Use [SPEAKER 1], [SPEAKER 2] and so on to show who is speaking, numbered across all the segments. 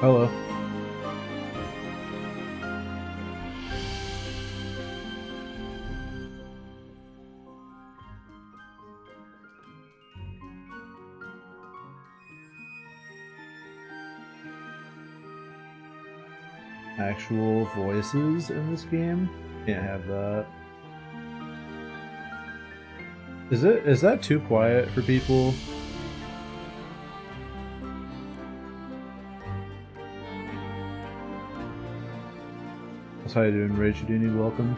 [SPEAKER 1] Hello. Actual voices in this game? Can't have that. Is that too quiet for people? That's how you doing, Rach? Do you need welcome?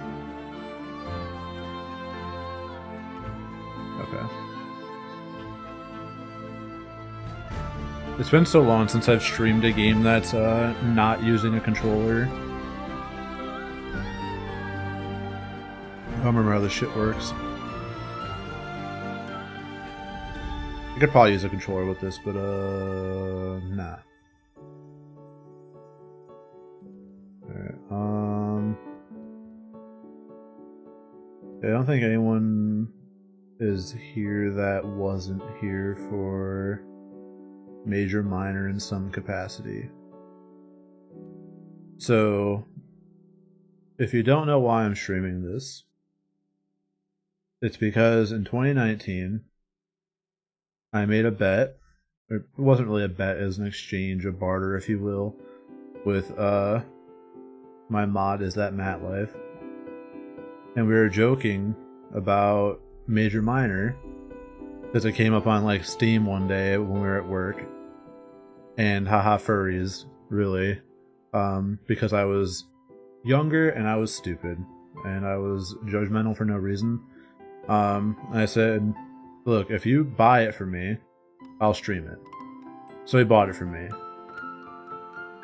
[SPEAKER 1] Okay. It's been so long since I've streamed a game that's not using a controller. I don't remember how this shit works. I could probably use a controller with this, but nah. Alright, I don't think anyone is here that wasn't here for Major Minor in some capacity. So, if you don't know why I'm streaming this, it's because in 2019, I made a bet. It wasn't really a bet, it was an exchange, a barter, if you will, with my mod Is That Matt Life. And we were joking about Major Minor because it came up on like Steam one day when we were at work. And haha furries, really. Because I was younger and I was stupid. And I was judgmental for no reason. I said, look, if you buy it for me, I'll stream it. So he bought it for me.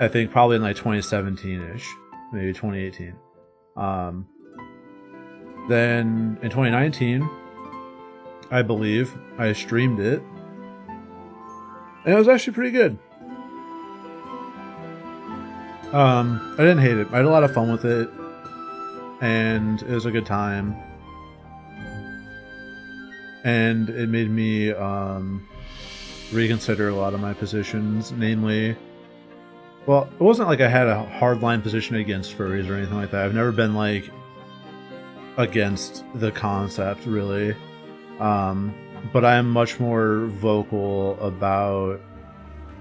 [SPEAKER 1] I think probably in like 2017-ish. Maybe 2018. Then in 2019, I believe, I streamed it. And it was actually pretty good. I didn't hate it. I had a lot of fun with it. And it was a good time. And it made me reconsider a lot of my positions, namely, well, it wasn't like I had a hardline position against furries or anything like that. I've never been like against the concept, really. But I am much more vocal about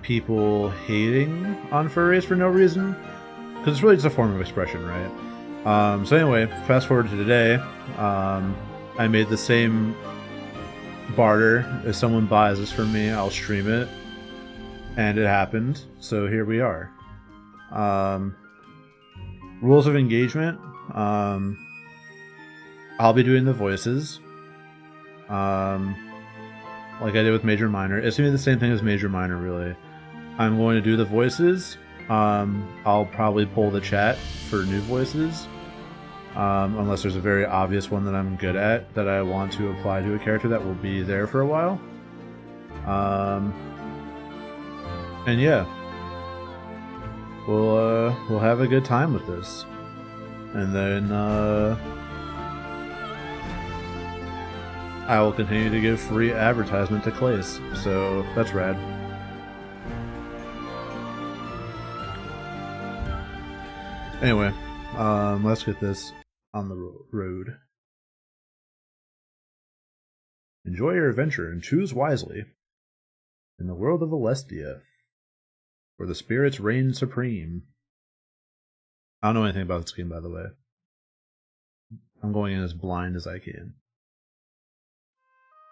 [SPEAKER 1] people hating on furries for no reason, because it's really just a form of expression, right? So anyway, fast forward to today, I made the same barter. If someone buys this from me, I'll stream it, and it happened, so here we are. Rules of engagement, I'll be doing the voices, like I did with Major Minor. It's gonna be the same thing as Major Minor, really. I'm going to do the voices. I'll probably pull the chat for new voices, unless there's a very obvious one that I'm good at that I want to apply to a character that will be there for a while. And yeah, we'll have a good time with this, and then I will continue to give free advertisement to Clace, so that's rad. Anyway, let's get this on the road. Enjoy your adventure and choose wisely in the world of Alestia, where the spirits reign supreme. I don't know anything about this game, by the way. I'm going in as blind as I can.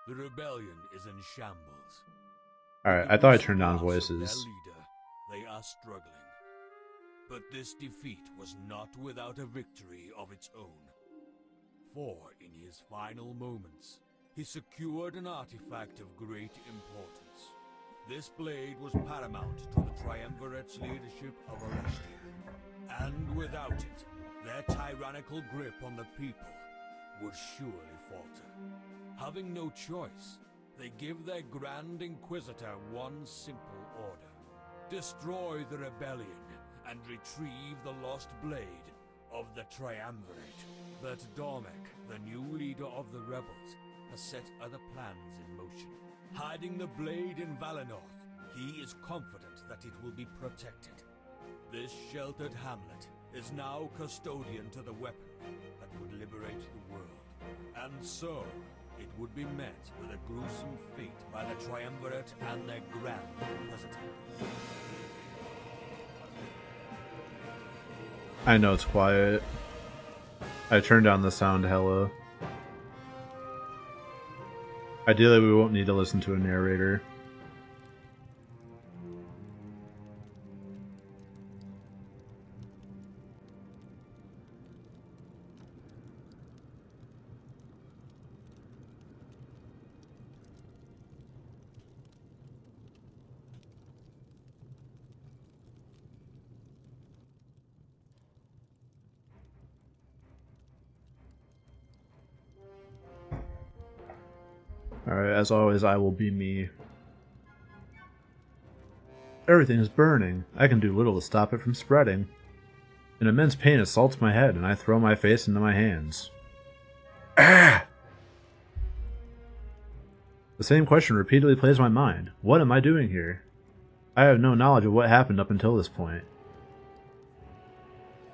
[SPEAKER 2] The rebellion is in shambles.
[SPEAKER 1] Alright, I thought I turned down voices.
[SPEAKER 2] Their leader, they are struggling. But this defeat was not without a victory of its own. For in his final moments, he secured an artifact of great importance. This blade was paramount to the Triumvirate's leadership of Alestia. And without it, their tyrannical grip on the people would surely falter. Having no choice, they give their Grand Inquisitor one simple order. Destroy the rebellion and retrieve the lost blade of the Triumvirate. But Dormek, the new leader of the rebels, has set other plans in motion. Hiding the blade in Valenorth, he is confident that it will be protected. This sheltered hamlet is now custodian to the weapon that would liberate the world. And so, it would be met with a gruesome fate by the Triumvirate and their Grand Inquisitor.
[SPEAKER 1] I know it's quiet. I turned down the sound hella. Ideally, we won't need to listen to a narrator. Alright, as always, I will be me. Everything is burning. I can do little to stop it from spreading. An immense pain assaults my head, and I throw my face into my hands. Ah! The same question repeatedly plays my mind. What am I doing here? I have no knowledge of what happened up until this point.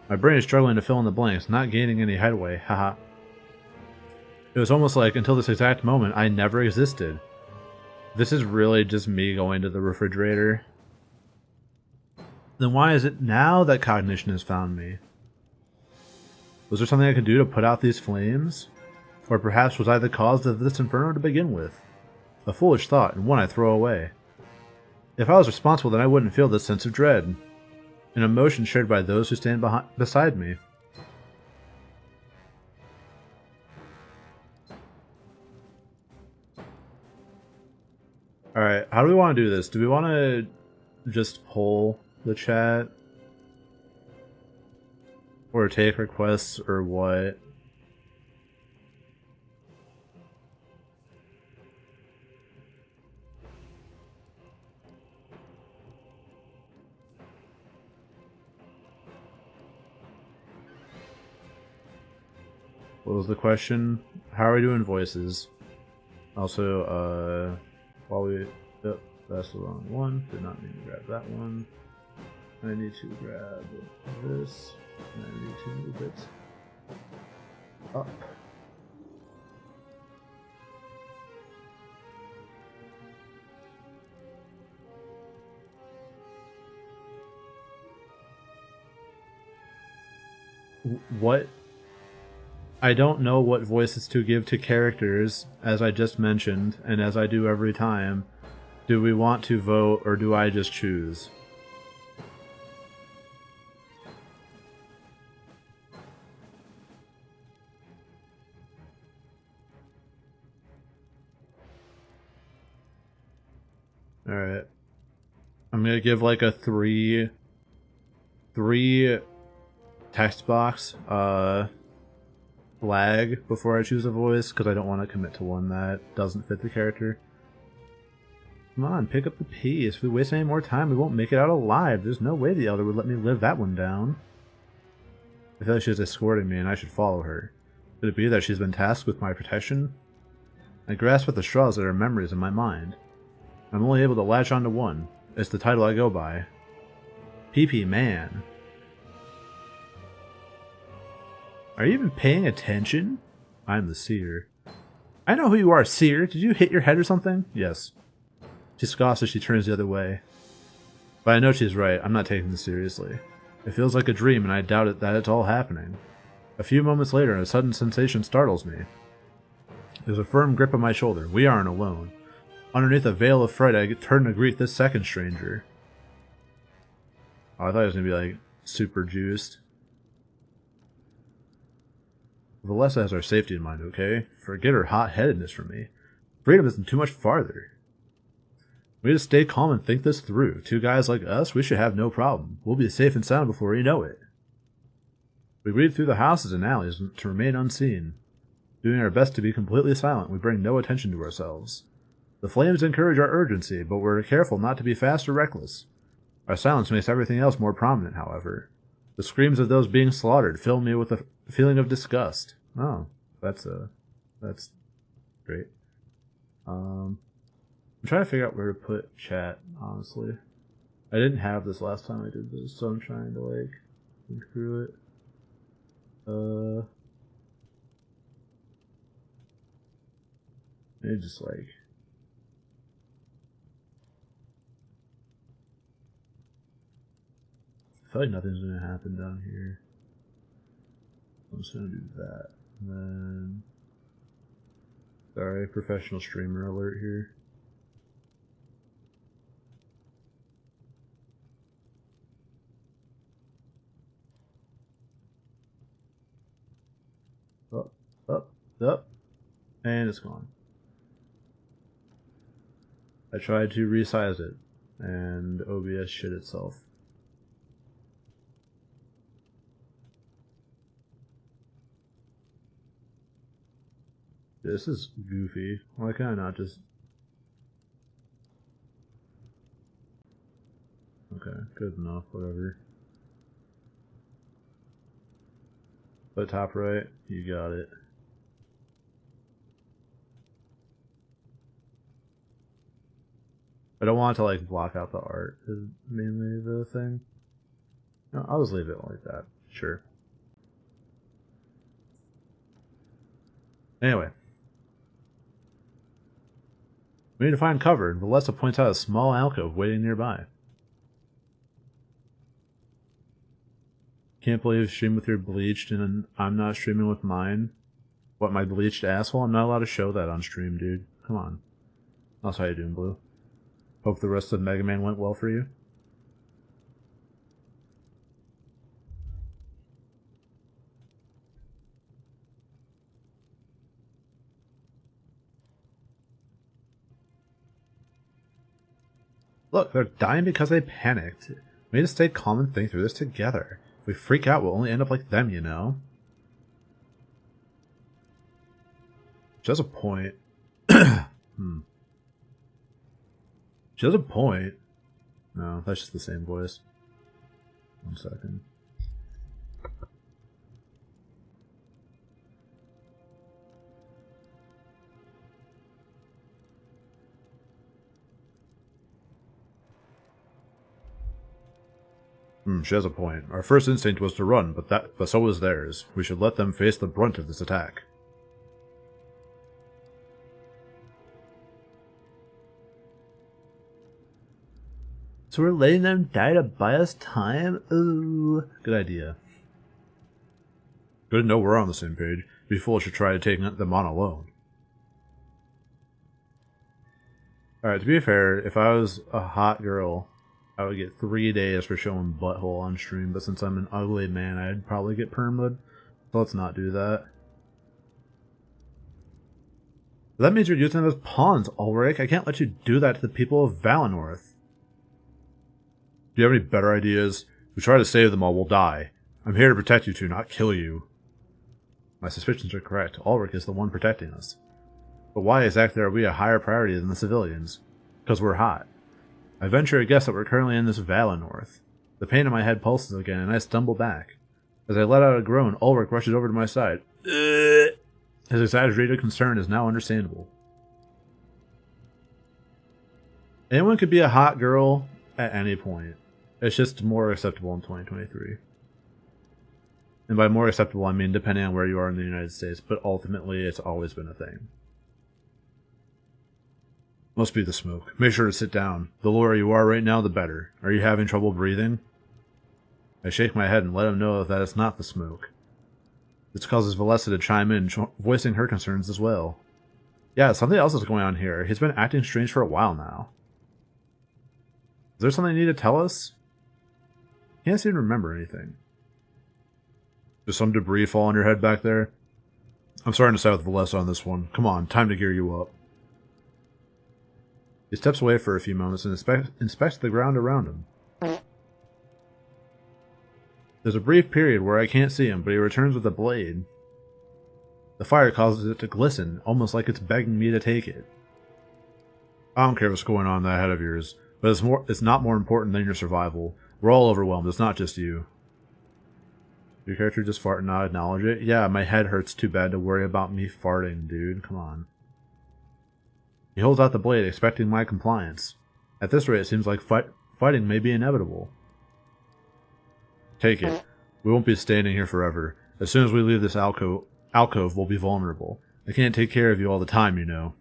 [SPEAKER 1] My brain is struggling to fill in the blanks, not gaining any headway, haha. It was almost like, until this exact moment, I never existed. This is really just me going to the refrigerator. Then why is it now that cognition has found me? Was there something I could do to put out these flames? Or perhaps was I the cause of this inferno to begin with? A foolish thought, and one I throw away. If I was responsible, then I wouldn't feel this sense of dread. An emotion shared by those who stand beside me. Alright, how do we want to do this? Do we want to just poll the chat? Or take requests, or what? What was the question? How are we doing voices? Also, while we... Yep, that's the wrong one. Did not mean to grab that one. I need to grab this. And I need to move it up. What? I don't know what voices to give to characters, as I just mentioned, and as I do every time. Do we want to vote, or do I just choose? Alright. I'm gonna give like a three text box flag before I choose a voice, because I don't want to commit to one that doesn't fit the character. Come on, pick up the pace. If we waste any more time, we won't make it out alive. There's no way the Elder would let me live that one down. I feel like she's escorting me and I should follow her. Could it be that she's been tasked with my protection? I grasp at the straws that are memories in my mind. I'm only able to latch onto one. It's the title I go by. PP Man. Are you even paying attention? I'm the seer. I know who you are, seer. Did you hit your head or something? Yes. She scoffs as she turns the other way. But I know she's right. I'm not taking this seriously. It feels like a dream, and I doubt it that it's all happening. A few moments later, a sudden sensation startles me. There's a firm grip on my shoulder. We aren't alone. Underneath a veil of fright, I turn to greet this second stranger. Oh, I thought he was going to be, like, super juiced. Valessa has our safety in mind, okay? Forget her hot-headedness from me. Freedom isn't too much farther. We just stay calm and think this through. Two guys like us, we should have no problem. We'll be safe and sound before we know it. We weave through the houses and alleys to remain unseen. Doing our best to be completely silent, we bring no attention to ourselves. The flames encourage our urgency, but we're careful not to be fast or reckless. Our silence makes everything else more prominent, however. The screams of those being slaughtered fill me with a feeling of disgust. Oh, that's great. I'm trying to figure out where to put chat, honestly. I didn't have this last time I did this, so I'm trying to like think through it. Maybe just like I feel like nothing's gonna happen down here. I'm just gonna do that. And then sorry, professional streamer alert here. Up, and it's gone. I tried to resize it, and OBS shit itself. This is goofy. Why can I not just... Okay, good enough, whatever. But top right, you got it. I don't want to like block out the art is mainly the thing. No, I'll just leave it like that. Sure. Anyway. We need to find cover. Valletta points out a small alcove waiting nearby. Can't believe you stream with your bleached and I'm not streaming with mine. What, my bleached asshole? I'm not allowed to show that on stream, dude. Come on. That's how you doing, Blue. Hope the rest of Mega Man went well for you. Look, they're dying because they panicked. We need to stay calm and think through this together. If we freak out, we'll only end up like them, you know? She has a point. She has a point. No, that's just the same voice. 1 second. She has a point. Our first instinct was to run, but so was theirs. We should let them face the brunt of this attack. So we're letting them die to buy us time? Ooh, good idea. Good to know we're on the same page. Be foolish to try to take them on alone. Alright, to be fair, if I was a hot girl, I would get 3 days for showing butthole on stream, but since I'm an ugly man, I'd probably get permaed. So let's not do that. That means you're using them as pawns, Ulrich. I can't let you do that to the people of Valinor. Do you have any better ideas? If we try to save them all, we'll die. I'm here to protect you two, not kill you. My suspicions are correct. Ulrich is the one protecting us. But why exactly are we a higher priority than the civilians? Because we're hot. I venture to guess that we're currently in this Valinor. The pain in my head pulses again, and I stumble back. As I let out a groan, Ulrich rushes over to my side. His exaggerated concern is now understandable. Anyone could be a hot girl at any point. It's just more acceptable in 2023. And by more acceptable, I mean depending on where you are in the United States, but ultimately it's always been a thing. Must be the smoke. Make sure to sit down. The lower you are right now, the better. Are you having trouble breathing? I shake my head and let him know that it's not the smoke. This causes Valletta to chime in, voicing her concerns as well. Yeah, something else is going on here. He's been acting strange for a while now. Is there something you need to tell us? Can't seem to remember anything. Does some debris fall on your head back there? I'm starting to side with Valletta on this one. Come on, time to gear you up. He steps away for a few moments and inspects the ground around him. There's a brief period where I can't see him, but he returns with a blade. The fire causes it to glisten, almost like it's begging me to take it. I don't care what's going on in that head of yours, but it's not more important than your survival. We're all overwhelmed, it's not just you. Your character just fart and not acknowledge it? Yeah, my head hurts too bad to worry about me farting, dude. Come on. He holds out the blade, expecting my compliance. At this rate, it seems like fighting may be inevitable. Take it. We won't be standing here forever. As soon as we leave this alcove, we'll be vulnerable. I can't take care of you all the time, you know.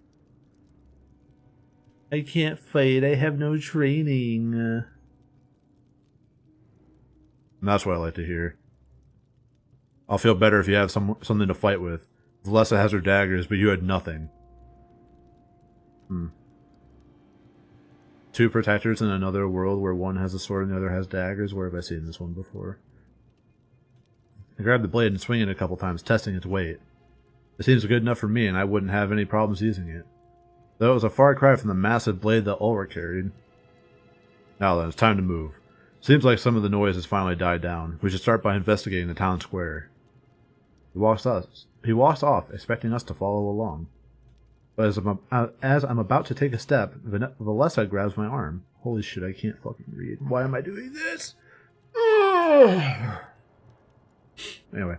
[SPEAKER 1] I can't fight. I have no training. And that's what I like to hear. I'll feel better if you have something to fight with. Valessa has her daggers, but you had nothing. Two protectors in another world where one has a sword and the other has daggers. Where have I seen this one before? I grabbed the blade and swing it a couple times, testing its weight. It seems good enough for me, and I wouldn't have any problems using it. Though it was a far cry from the massive blade that Ulrich carried. Now then, it's time to move. Seems like some of the noise has finally died down. We should start by investigating the town square. He walks off, expecting us to follow along. But as I'm about to take a step, Valessa grabs my arm. Holy shit, I can't fucking read. Why am I doing this? Anyway.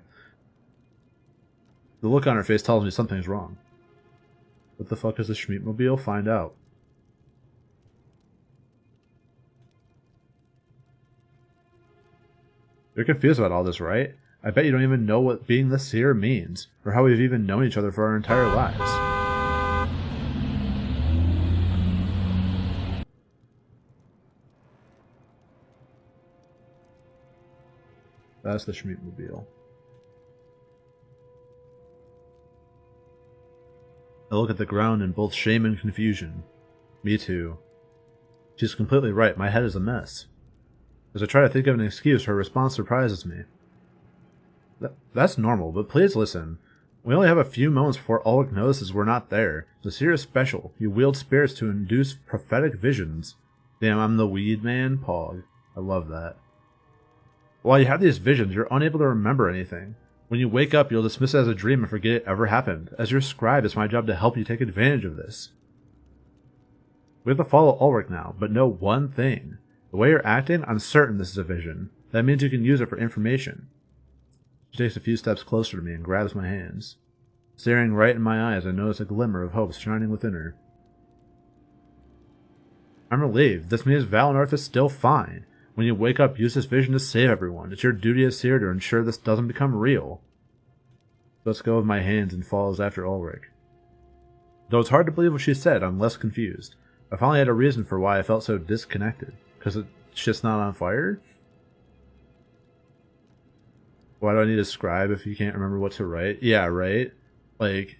[SPEAKER 1] The look on her face tells me something's wrong. What the fuck is the Schmiedmobile? Find out. You're confused about all this, right? I bet you don't even know what being the seer means, or how we've even known each other for our entire lives. That's the Schmiedmobile. I look at the ground in both shame and confusion. Me too. She's completely right, my head is a mess. As I try to think of an excuse, her response surprises me. That's normal, but please listen. We only have a few moments before Ulrich notices we're not there. The seer is special. You wield spirits to induce prophetic visions. Damn, I'm the weed man? Pog. I love that. While you have these visions, you're unable to remember anything. When you wake up, you'll dismiss it as a dream and forget it ever happened. As your scribe, it's my job to help you take advantage of this. We have to follow Ulrich now, but know one thing. The way you're acting, I'm certain this is a vision. That means you can use it for information. She takes a few steps closer to me and grabs my hands. Staring right in my eyes, I notice a glimmer of hope shining within her. I'm relieved. This means Valinor is still fine. When you wake up, use this vision to save everyone. It's your duty as seer to ensure this doesn't become real. Let's go with my hands and follows after Ulrich. Though it's hard to believe what she said, I'm less confused. I finally had a reason for why I felt so disconnected. Because it's just not on fire? Why do I need a scribe if you can't remember what to write? Yeah, right? Like,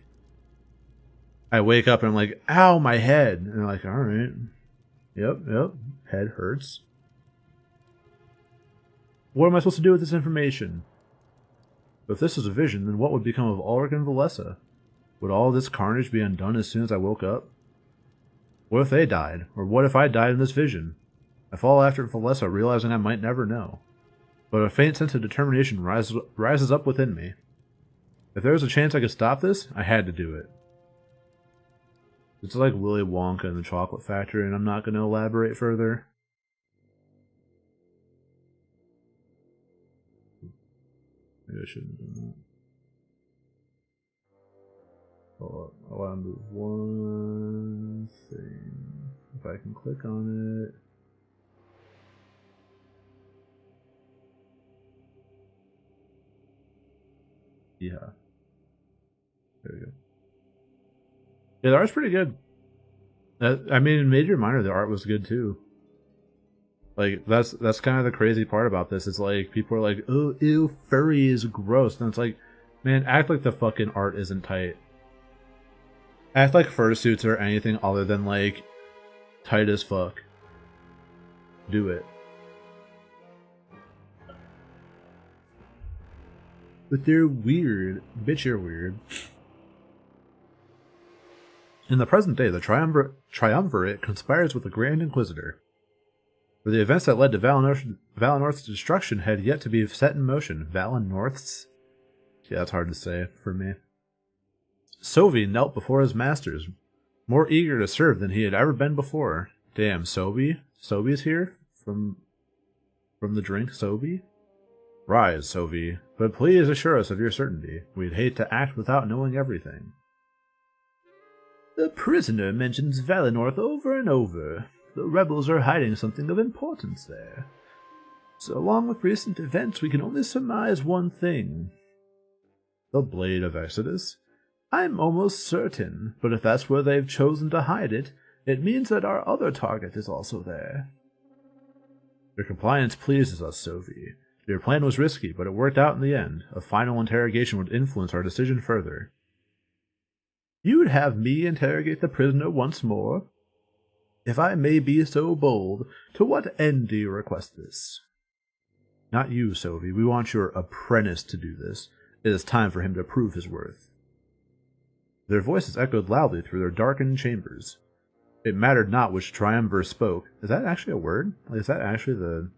[SPEAKER 1] I wake up and I'm like, ow, my head. And I'm like, alright. Yep. Head hurts. What am I supposed to do with this information? If this is a vision, then what would become of Ulrich and Valessa? Would all this carnage be undone as soon as I woke up? What if they died? Or what if I died in this vision? I follow after Valessa, realizing I might never know. But a faint sense of determination rises up within me. If there was a chance I could stop this, I had to do it. It's like Willy Wonka and the Chocolate Factory, and I'm not going to elaborate further. Maybe I shouldn't have done that. Oh, I want to move one thing. If I can click on it. Yeah. There we go. Yeah, the art's pretty good. I mean, in Major and Minor, the art was good too. Like, that's kind of the crazy part about this. It's like, people are like, oh, ew, furry is gross. And it's like, man, act like the fucking art isn't tight. Act like fursuits are anything other than, like, tight as fuck. Do it. But they're weird. Bitch, you're weird. In the present day, the Triumvirate conspires with the Grand Inquisitor. For the events that led to Valinorth's destruction had yet to be set in motion. Valinorth's? Yeah, that's hard to say for me. Sovi knelt before his masters, more eager to serve than he had ever been before. Damn, Sovi? Sovi's here? From the drink, Sovi? Rise, Sovi, but please assure us of your certainty. We'd hate to act without knowing everything. The prisoner mentions Valinorth over and over. The rebels are hiding something of importance there. So along with recent events, we can only surmise one thing. The Blade of Exodus? I'm almost certain, but if that's where they've chosen to hide it, it means that our other target is also there. Your compliance pleases us, Sophie. Your plan was risky, but it worked out in the end. A final interrogation would influence our decision further. You would have me interrogate the prisoner once more? If I may be so bold, to what end do you request this? Not you, Sophie. We want your apprentice to do this. It is time for him to prove his worth. Their voices echoed loudly through their darkened chambers. It mattered not which triumvir spoke. Is that actually a word? Is that actually the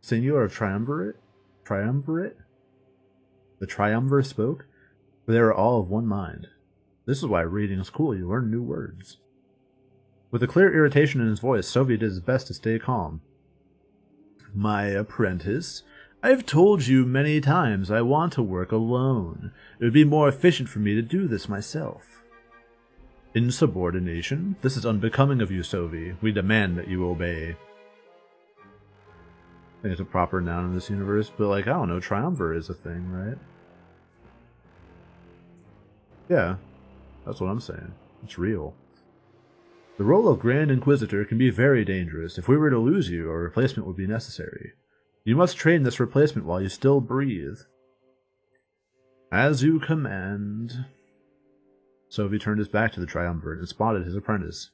[SPEAKER 1] singular of triumvirate? Triumvirate? The triumvir spoke? For they were all of one mind. This is why reading is cool. You learn new words. With a clear irritation in his voice, Sophie did his best to stay calm. My apprentice? I've told you many times I want to work alone. It would be more efficient for me to do this myself. Insubordination? This is unbecoming of you, Sophie. We demand that you obey. I think it's a proper noun in this universe, but I don't know, triumvir is a thing, right? Yeah, that's what I'm saying. It's real. The role of Grand Inquisitor can be very dangerous. If we were to lose you, a replacement would be necessary. You must train this replacement while you still breathe. As you command. Sophie turned his back to the triumvirate and spotted his apprentice.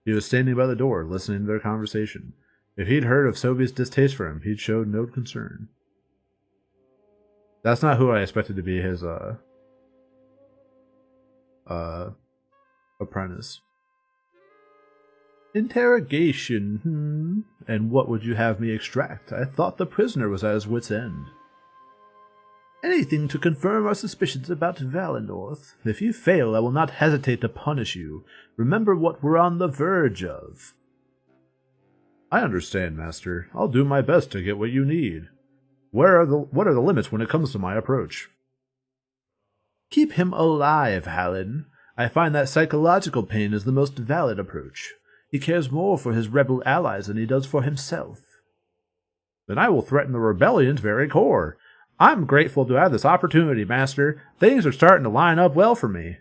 [SPEAKER 1] He was standing by the door, listening to their conversation. If he'd heard of Sophie's distaste for him, he'd showed no concern. That's not who I expected to be his, apprentice. Interrogation, And what would you have me extract? I thought the prisoner was at his wit's end. Anything to confirm our suspicions about Valinor. If you fail, I will not hesitate to punish you. Remember what we're on the verge of. I understand, Master. I'll do my best to get what you need. What are the limits when it comes to my approach? Keep him alive, Hallen. I find that psychological pain is the most valid approach. He cares more for his rebel allies than he does for himself. Then I will threaten the rebellion's very core. I'm grateful to have this opportunity, Master. Things are starting to line up well for me.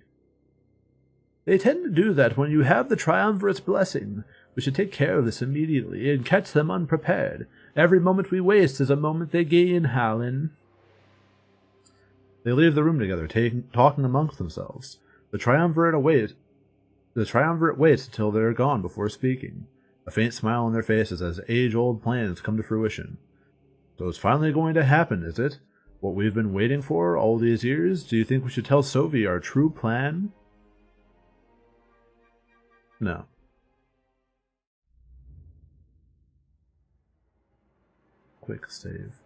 [SPEAKER 1] They tend to do that when you have the Triumvirate's blessing. We should take care of this immediately and catch them unprepared. Every moment we waste is a moment they gain, Hallen. They leave the room together, talking amongst themselves. The Triumvirate waits until they're gone before speaking. A faint smile on their faces as age-old plans come to fruition. So it's finally going to happen, is it? What we've been waiting for all these years? Do you think we should tell Sophie our true plan? No. Quick save.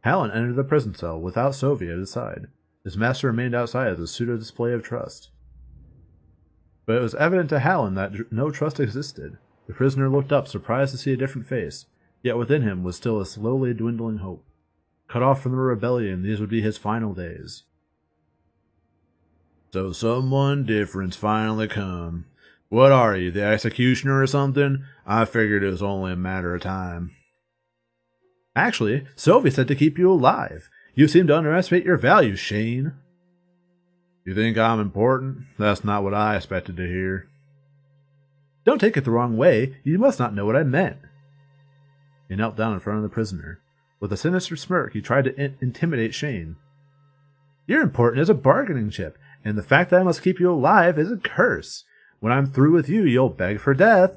[SPEAKER 1] Hallen entered the prison cell without Sophie at his side. His master remained outside as a pseudo-display of trust. But it was evident to Hallen that no trust existed. The prisoner looked up, surprised to see a different face, yet within him was still a slowly dwindling hope. Cut off from the rebellion, these would be his final days. So someone different's finally come. What are you, the executioner or something? I figured it was only a matter of time. Actually, Sophie said to keep you alive. You seem to underestimate your value, Shane. You think I'm important? That's not what I expected to hear. Don't take it the wrong way. You must not know what I meant. He knelt down in front of the prisoner. With a sinister smirk, he tried to intimidate Shane. You're important as a bargaining chip, and the fact that I must keep you alive is a curse. When I'm through with you, you'll beg for death.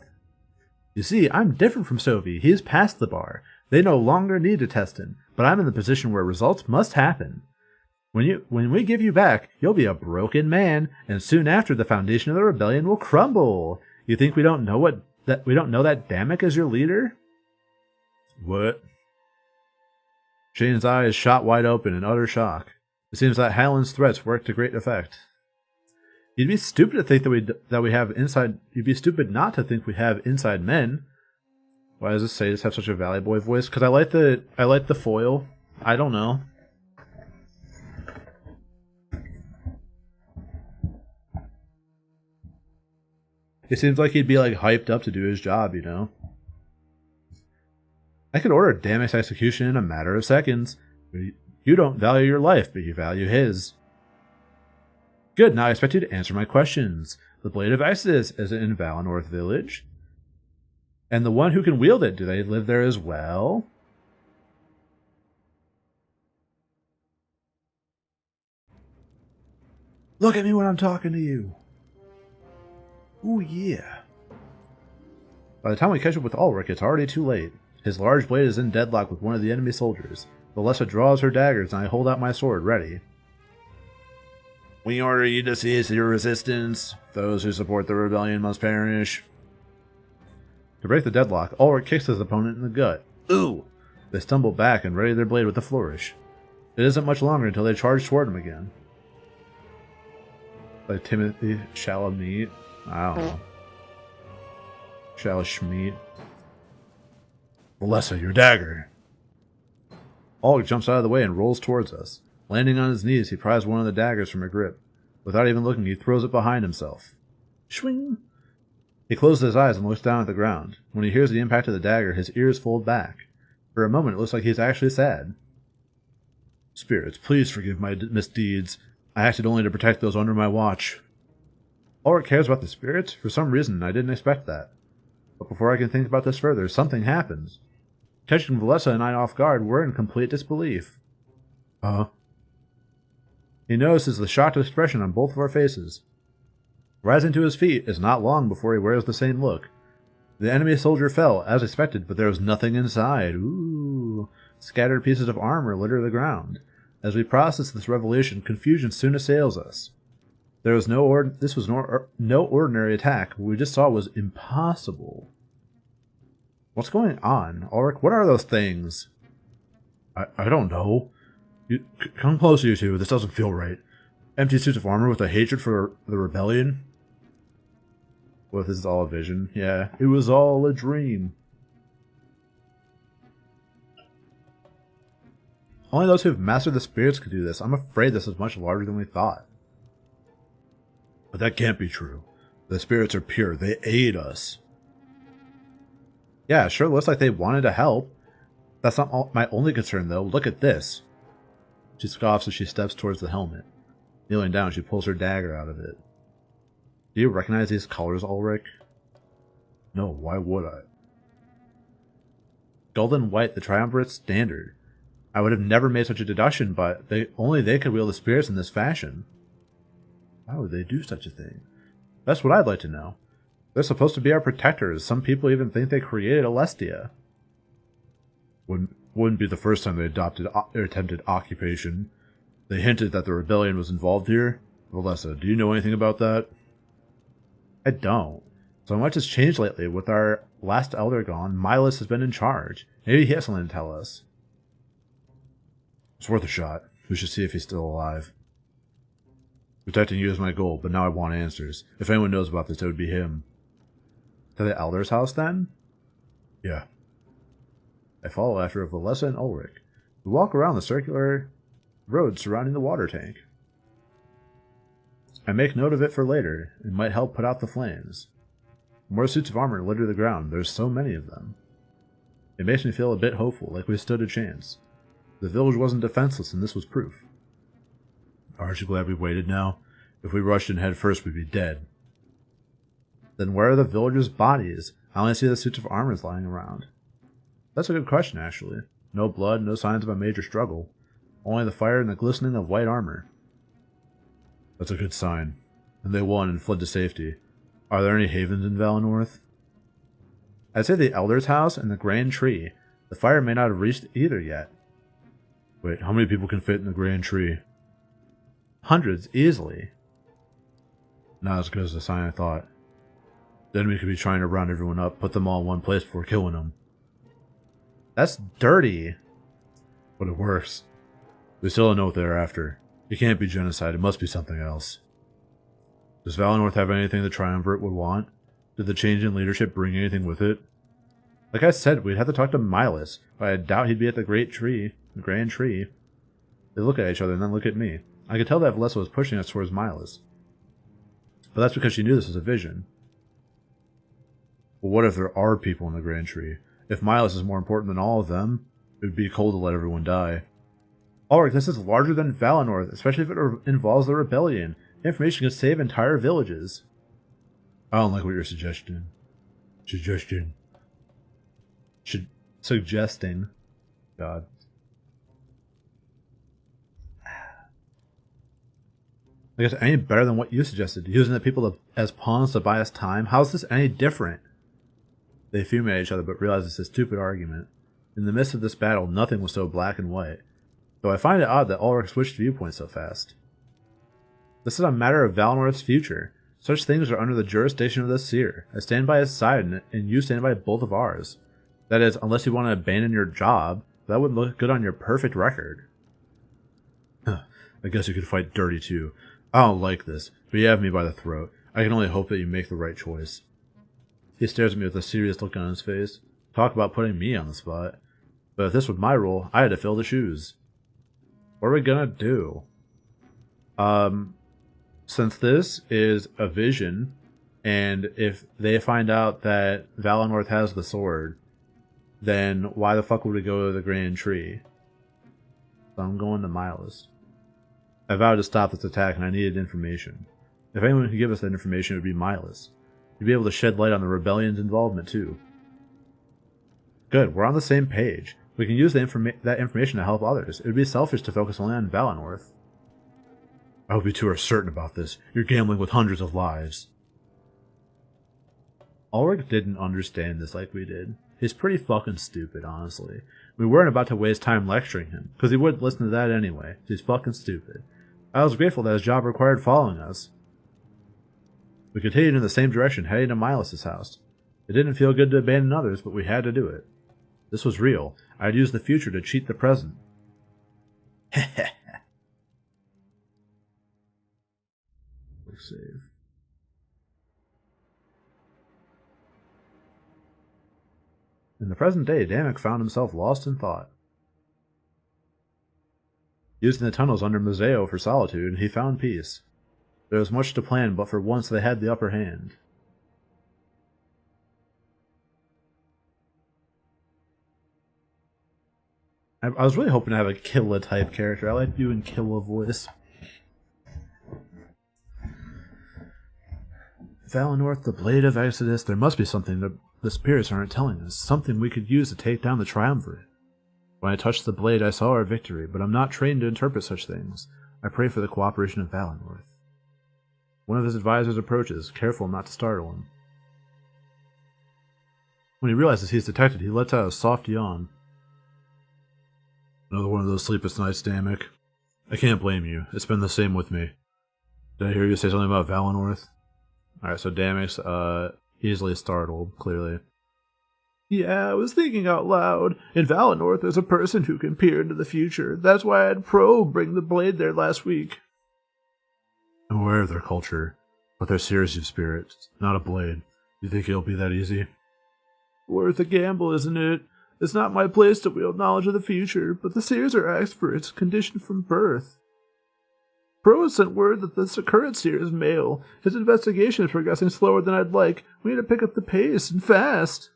[SPEAKER 1] You see, I'm different from Sophie. He is past the bar. They no longer need to test him, but I'm in the position where results must happen. When we give you back, you'll be a broken man, and soon after the foundation of the rebellion will crumble. You think we don't know that Damek is your leader? What? Shane's eyes shot wide open in utter shock. It seems that Hallen's threats worked to great effect. You'd be stupid to think that we have inside. You'd be stupid not to think we have inside men. Why does this say just have such a Valley Boy voice? Because I like the foil. I don't know. He seems like he'd be like hyped up to do his job, you know? I could order Damak's execution in a matter of seconds. You don't value your life, but you value his. Good, now I expect you to answer my questions. The Blade of Exodus, is it in Valinor Village? And the one who can wield it, do they live there as well? Look at me when I'm talking to you. Ooh, yeah. By the time we catch up with Ulrich, it's already too late. His large blade is in deadlock with one of the enemy soldiers. Valessa draws her daggers, and I hold out my sword, ready. We order you to cease your resistance. Those who support the rebellion must perish. To break the deadlock, Ulrich kicks his opponent in the gut. Ooh! They stumble back and ready their blade with a flourish. It isn't much longer until they charge toward him again. Like Timothy Chalamet. I don't know. Chalamet. Valessa, your dagger. Ulrich jumps out of the way and rolls towards us. Landing on his knees, he pries one of the daggers from her grip. Without even looking, he throws it behind himself. Swing! He closes his eyes and looks down at the ground. When he hears the impact of the dagger, his ears fold back. For a moment, it looks like he's actually sad. Spirits, please forgive my misdeeds. I acted only to protect those under my watch. Ulrich cares about the spirits? For some reason, I didn't expect that. But before I can think about this further, something happens. Catching Valessa and I off guard, we're in complete disbelief. He notices the shocked expression on both of our faces. Rising to his feet is not long before he wears the same look. The enemy soldier fell, as expected, but there was nothing inside. Ooh. Scattered pieces of armor litter the ground. As we process this revelation, confusion soon assails us. This was no ordinary attack. What we just saw was impossible. What's going on? Ulrich, what are those things? I don't know. Come closer, you two. This doesn't feel right. Empty suits of armor with a hatred for the rebellion? What if this is all a vision? Yeah, it was all a dream. Only those who have mastered the spirits could do this. I'm afraid this is much larger than we thought. But that can't be true. The spirits are pure. They aid us. Yeah, it sure looks like they wanted to help. That's not my only concern, though. Look at this. She scoffs as she steps towards the helmet. Kneeling down, she pulls her dagger out of it. Do you recognize these colors, Ulrich? No, why would I? Gold and white, the triumvirate standard. I would have never made such a deduction, but only they could wield the spirits in this fashion. Why would they do such a thing? That's what I'd like to know. They're supposed to be our protectors. Some people even think they created Alestia. Wouldn't be the first time they adopted or attempted occupation. They hinted that the rebellion was involved here. Valessa, do you know anything about that? I don't. So much has changed lately. With our last elder gone, Milas has been in charge. Maybe he has something to tell us. It's worth a shot. We should see if he's still alive. Protecting you is my goal, but now I want answers. If anyone knows about this, it would be him. To the Elder's house, then? Yeah. I follow after Valessa and Ulrich. We walk around the circular road surrounding the water tank. I make note of it for later. It might help put out the flames. More suits of armor litter the ground. There's so many of them. It makes me feel a bit hopeful, like we stood a chance. The village wasn't defenseless, and this was proof. Aren't you glad we waited now? If we rushed in head first, we'd be dead. Then where are the villagers' bodies? I only see the suits of armor lying around. That's a good question, actually. No blood, no signs of a major struggle. Only the fire and the glistening of white armor. That's a good sign. And they won and fled to safety. Are there any havens in Valinor? I'd say the Elder's house and the Grand Tree. The fire may not have reached either yet. Wait, how many people can fit in the Grand Tree? Hundreds, easily. Not as good as the sign I thought. Then we could be trying to round everyone up, put them all in one place before killing them. That's dirty. But it works. We still don't know what they're after. It can't be genocide, it must be something else. Does Valinor have anything the Triumvirate would want? Did the change in leadership bring anything with it? Like I said, we'd have to talk to Milas, but I doubt he'd be at the Grand Tree. They look at each other and then look at me. I could tell that Valessa was pushing us towards Milas. But that's because she knew this was a vision. But what if there are people in the Grand Tree? If Miles is more important than all of them, it would be cold to let everyone die. Ulrich, this is larger than Valinor, especially if it involves the rebellion. Information can save entire villages. I don't like what you're suggesting. Suggesting. God. I guess any better than what you suggested, using the people as pawns to buy us time? How is this any different? They fume at each other but realize it's a stupid argument. In the midst of this battle, nothing was so black and white. Though I find it odd that Ulrich switched viewpoints so fast. This is a matter of Valinor's future. Such things are under the jurisdiction of the Seer. I stand by his side and you stand by both of ours. That is, unless you want to abandon your job, that would look good on your perfect record. I guess you could fight dirty too. I don't like this, but you have me by the throat. I can only hope that you make the right choice. He stares at me with a serious look on his face. Talk about putting me on the spot. But if this was my role, I had to fill the shoes. What are we gonna do? Since this is a vision, and if they find out that Valinor has the sword, then why the fuck would we go to the Grand Tree? So I'm going to Miles. I vowed to stop this attack and I needed information. If anyone could give us that information, it would be Miles. He'd be able to shed light on the rebellion's involvement too. Good, we're on the same page. We can use that information to help others. It would be selfish to focus only on Valinor. I hope you two are certain about this. You're gambling with hundreds of lives. Ulrich didn't understand this like we did. He's pretty fucking stupid, honestly. We weren't about to waste time lecturing him, because he wouldn't listen to that anyway. He's fucking stupid. I was grateful that his job required following us. We continued in the same direction, heading to Miles' house. It didn't feel good to abandon others, but we had to do it. This was real. I'd used the future to cheat the present. Heh. Save. In the present day, Damek found himself lost in thought. Using the tunnels under Museo for solitude, he found peace. There was much to plan, but for once they had the upper hand. I was really hoping to have a Killa type character. I like doing Killa voice. Valinor, the Blade of Exodus, there must be something that the spirits aren't telling us, something we could use to take down the Triumvirate. When I touched the blade, I saw our victory, but I'm not trained to interpret such things. I pray for the cooperation of Valinor. One of his advisors approaches, careful not to startle him. When he realizes he's detected, he lets out a soft yawn. Another one of those sleepless nights, Damek. I can't blame you. It's been the same with me. Did I hear you say something about Valinor? Alright, so Damek's easily startled, clearly. Yeah, I was thinking out loud. In Valinor, there's a person who can peer into the future. That's why I had Probe bring the blade there last week. I'm aware of their culture, but they're seers of spirits, not a blade. You think it'll be that easy? Worth a gamble, isn't it? It's not my place to wield knowledge of the future, but the seers are experts, conditioned from birth. Pro sent word that the current seer is male. His investigation is progressing slower than I'd like. We need to pick up the pace, and fast.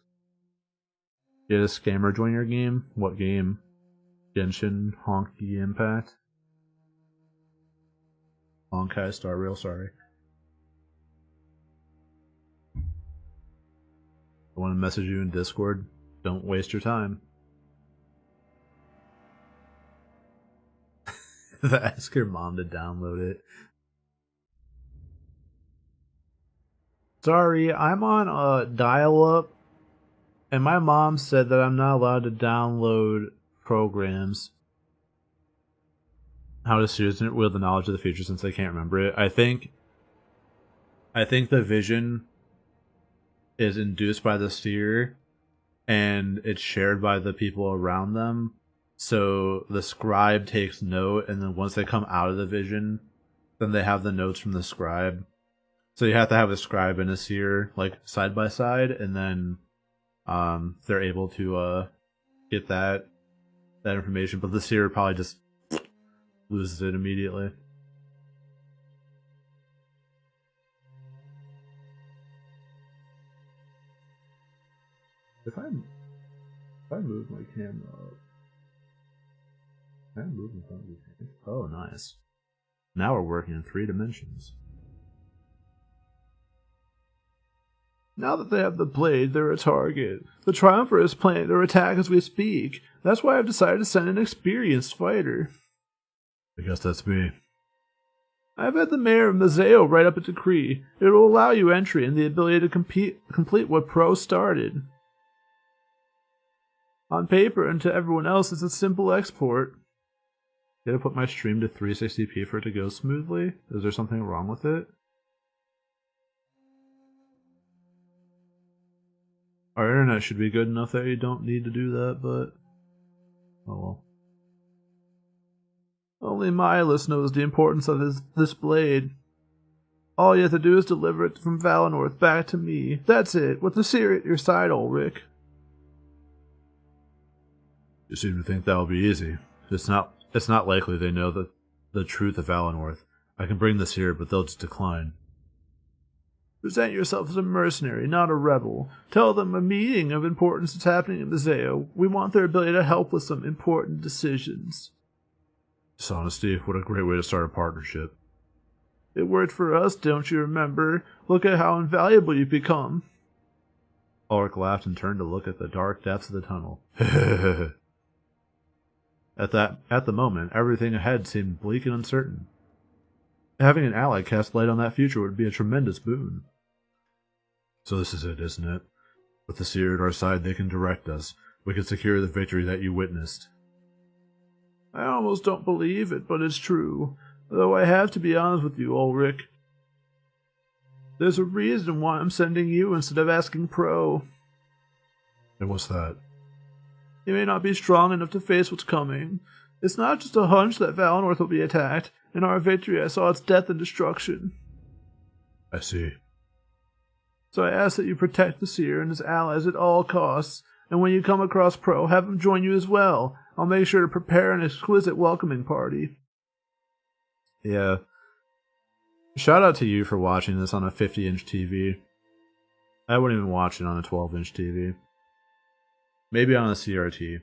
[SPEAKER 1] You had a scammer join your game? What game? Genshin Honky Impact? Honkai Star Rail, sorry. I want to message you in Discord. Don't waste your time. Ask your mom to download it. Sorry, I'm on a dial-up, and my mom said that I'm not allowed to download programs. How does students wield the knowledge of the future since they can't remember it? I think the vision is induced by the seer, and it's shared by the people around them. So the scribe takes note, and then once they come out of the vision, then they have the notes from the scribe. So you have to have a scribe and a seer like side by side, and then they're able to get that information. But the seer probably just loses it immediately. If I move my camera up, can I move in front of the camera? Oh, nice. Now we're working in 3 dimensions. Now that they have the blade, they're a target. The Triumvirate is planning their attack as we speak. That's why I've decided to send an experienced fighter. I guess that's me. I've had the mayor of Mazeo write up a decree. It will allow you entry and the ability to complete what Pro started. On paper and to everyone else, it's a simple export. Did I put my stream to 360p for it to go smoothly? Is there something wrong with it? Our internet should be good enough that you don't need to do that, but... oh well. Only Milas knows the importance of this blade. All you have to do is deliver it from Valenorth back to me. That's it, with the Seer at your side, Ulrich. You seem to think that'll be easy. It's not likely they know the truth of Valenorth. I can bring this here, but they'll just decline. Present yourself as a mercenary, not a rebel. Tell them a meeting of importance is happening in Mazeo. We want their ability to help with some important decisions. Dishonesty, what a great way to start a partnership. It worked for us, don't you remember? Look at how invaluable you've become. Ulrich laughed and turned to look at the dark depths of the tunnel. At the moment, everything ahead seemed bleak and uncertain. Having an ally cast light on that future would be a tremendous boon. So this is it, isn't it? With the Seer at our side, they can direct us. We can secure the victory that you witnessed. I almost don't believe it, but it's true. Though I have to be honest with you, Ulrich. There's a reason why I'm sending you instead of asking Pro. And what's that? You may not be strong enough to face what's coming. It's not just a hunch that Valenorth will be attacked. In our victory, I saw its death and destruction. I see. So I ask that you protect the Seer and his allies at all costs, and when you come across Pro, have him join you as well. I'll make sure to prepare an exquisite welcoming party. Yeah. Shout out to you for watching this on a 50-inch TV. I wouldn't even watch it on a 12-inch TV. Maybe on a CRT.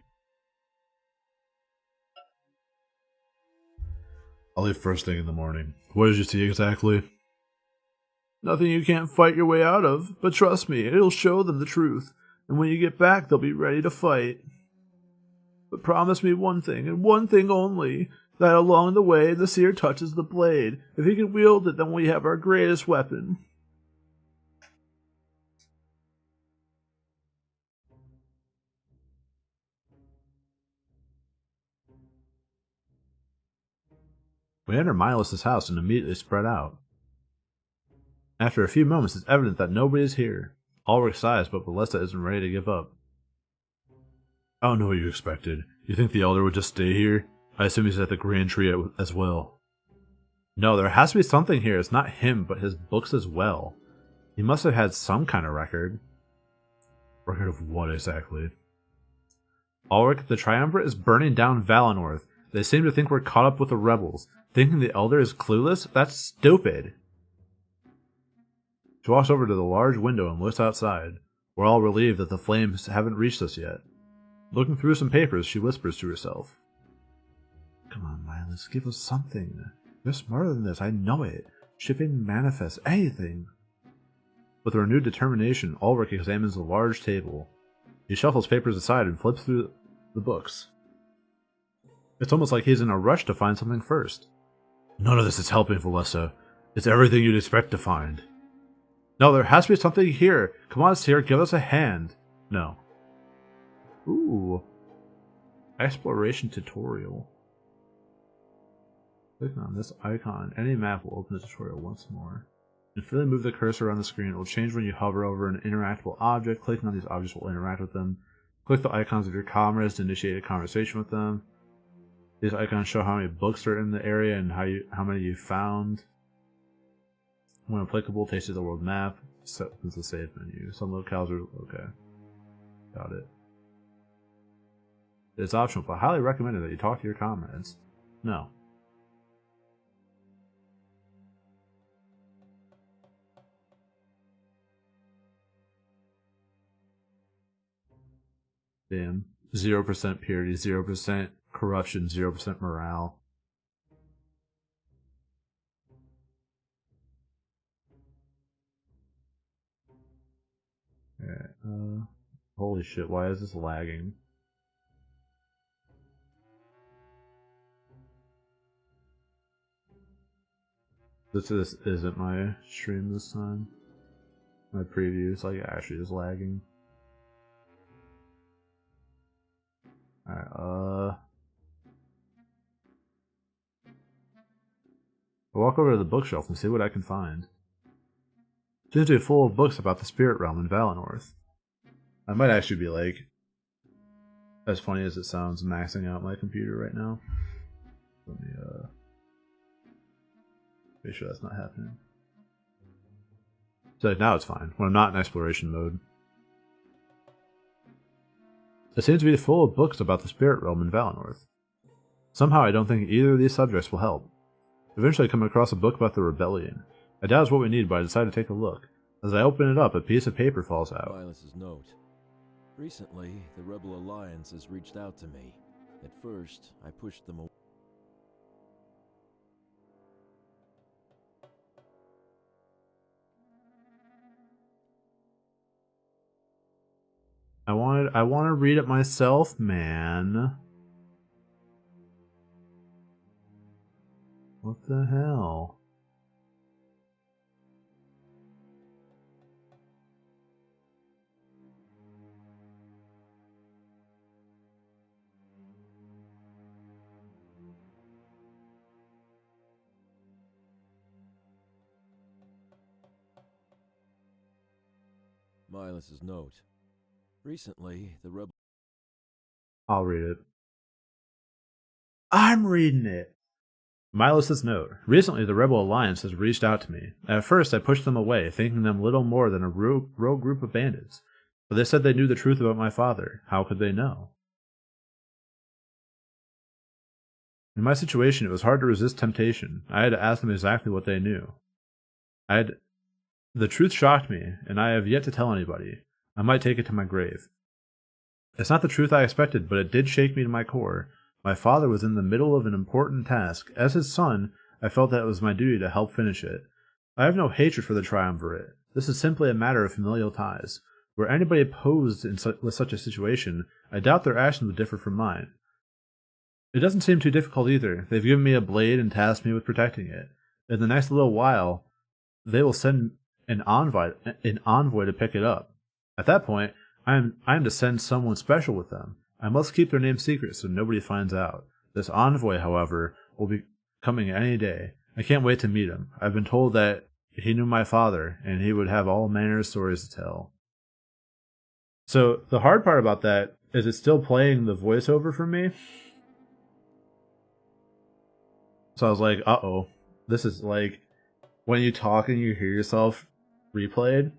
[SPEAKER 1] I'll leave first thing in the morning. What did you see exactly? Nothing you can't fight your way out of, but trust me, it'll show them the truth, and when you get back, they'll be ready to fight. But promise me one thing, and one thing only, that along the way the Seer touches the blade. If he can wield it, then we have our greatest weapon. We enter Milos' house and immediately spread out. After a few moments, it's evident that nobody is here. Ulrich sighs, but Ballista isn't ready to give up. I don't know what you expected. You think the Elder would just stay here? I assume he's at the Grand Tree as well. No, there has to be something here. It's not him, but his books as well. He must have had some kind of record. Record of what exactly? Ulrich, the Triumvirate is burning down Valenorth. They seem to think we're caught up with the rebels. Thinking the Elder is clueless? That's stupid. She walks over to the large window and looks outside. We're all relieved that the flames haven't reached us yet. Looking through some papers, she whispers to herself. Come on, Milas, give us something. You're smarter than this, I know it. Shipping manifest, anything. With a renewed determination, Ulrich examines a large table. He shuffles papers aside and flips through the books. It's almost like he's in a rush to find something first. None of this is helping, Valessa. It's everything you'd expect to find. No, there has to be something here. Come on, Seer, give us a hand. No. Ooh. Exploration tutorial. Clicking on this icon, any map will open the tutorial once more. And freely move the cursor on the screen. It will change when you hover over an interactable object. Clicking on these objects will interact with them. Click the icons of your comrades to initiate a conversation with them. These icons show how many books are in the area and how many you found. When applicable, takes you to the world map. Opens the save menu. Some locales are okay. Got it. It's optional, but highly recommended that you talk to your comrades. No. Damn. 0% purity, 0% corruption, 0% morale. Alright, holy shit, why is this lagging? This isn't my stream this time. My preview is like actually is lagging. Alright, I'll walk over to the bookshelf and see what I can find. It seems to be full of books about the spirit realm in Valinor. I might actually be like, as funny as it sounds, maxing out my computer right now. Let me make sure that's not happening. So now it's fine, when I'm not in exploration mode. It seems to be full of books about the spirit realm in Valinor. Somehow I don't think either of these subjects will help. Eventually I come across a book about the rebellion. I doubt it's what we need, but I decide to take a look. As I open it up, a piece of paper falls out.
[SPEAKER 3] Milus's note. Recently, the Rebel Alliance has reached out to me. At first, I pushed them away.
[SPEAKER 1] I want to read it myself, man. What the hell?
[SPEAKER 3] Milus's note. Recently, the Rebel...
[SPEAKER 1] I'll read it. I'm reading it! Milus's note. Recently, the Rebel Alliance has reached out to me. At first, I pushed them away, thinking them little more than a rogue group of bandits. But they said they knew the truth about my father. How could they know? In my situation, it was hard to resist temptation. I had to ask them exactly what they knew. The truth shocked me, and I have yet to tell anybody. I might take it to my grave. It's not the truth I expected, but it did shake me to my core. My father was in the middle of an important task. As his son, I felt that it was my duty to help finish it. I have no hatred for the Triumvirate. This is simply a matter of familial ties. Were anybody posed with such a situation, I doubt their actions would differ from mine. It doesn't seem too difficult either. They've given me a blade and tasked me with protecting it. In the next little while, they will send an envoy to pick it up. At that point, I am to send someone special with them. I must keep their name secret so nobody finds out. This envoy, however, will be coming any day. I can't wait to meet him. I've been told that he knew my father, and he would have all manner of stories to tell. So, the hard part about that is it's still playing the voiceover for me. So I was like, uh-oh. This is like when you talk and you hear yourself replayed.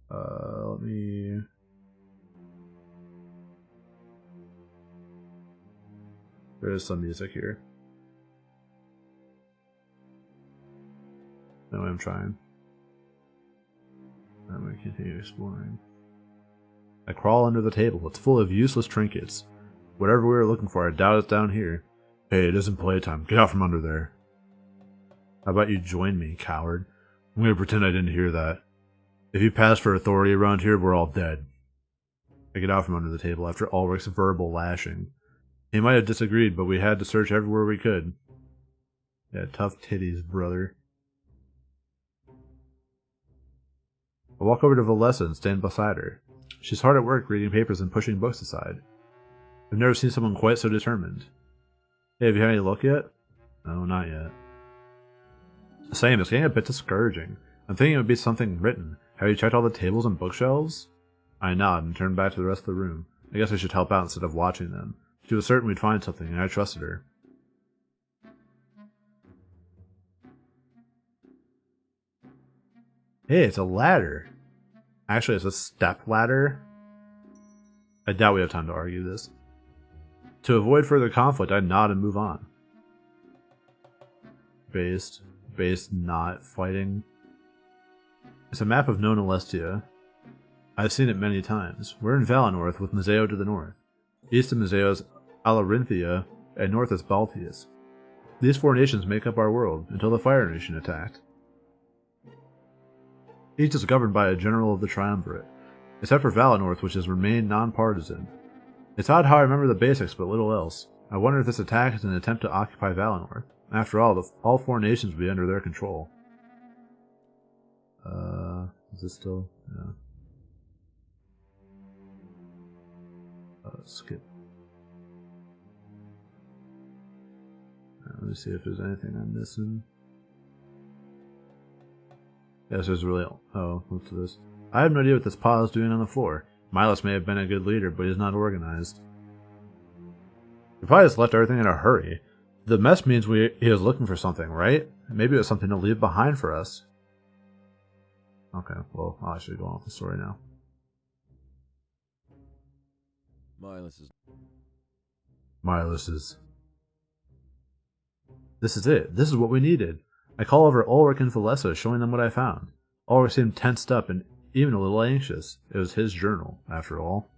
[SPEAKER 1] Let me... There's some music here. No, I'm trying. I'm going to continue exploring. I crawl under the table. It's full of useless trinkets. Whatever we were looking for, I doubt it's down here. Hey, it isn't playtime. Get out from under there. How about you join me, coward? I'm going to pretend I didn't hear that. If you pass for authority around here, we're all dead. I get out from under the table after Ulrich's verbal lashing. He might have disagreed, but we had to search everywhere we could. Yeah, tough titties, brother. I walk over to Valessa and stand beside her. She's hard at work reading papers and pushing books aside. I've never seen someone quite so determined. Hey, have you had any luck yet? No, not yet. Same, it's getting a bit discouraging. I'm thinking it would be something written. Have you checked all the tables and bookshelves? I nod and turn back to the rest of the room. I guess I should help out instead of watching them. She was certain we'd find something, and I trusted her. Hey, it's a ladder. Actually, it's a step ladder. I doubt we have time to argue this. To avoid further conflict, I nod and move on. Based, not fighting. It's a map of Nona Lestia. I've seen it many times. We're in Valinor with Mazeo to the north. East of Mazeo is Alarinthia, and north is Baltius. These 4 nations make up our world, until the Fire Nation attacked. Each is governed by a general of the Triumvirate, except for Valinor, which has remained non-partisan. It's odd how I remember the basics, but little else. I wonder if this attack is an attempt to occupy Valinor. After all, all 4 nations will be under their control. Is this still? Yeah. Skip. Let me see if there's anything I'm missing. Yes, there's really... Oh, what's this? I have no idea what this paw is doing on the floor. Milos may have been a good leader, but he's not organized. He probably just left everything in a hurry. The mess means he was looking for something, right? Maybe it was something to leave behind for us. Okay, well, I should go on with the story now. Milos is... This is it. This is what we needed. I call over Ulrich and Valessa, showing them what I found. Ulrich seemed tensed up and even a little anxious. It was his journal, after all.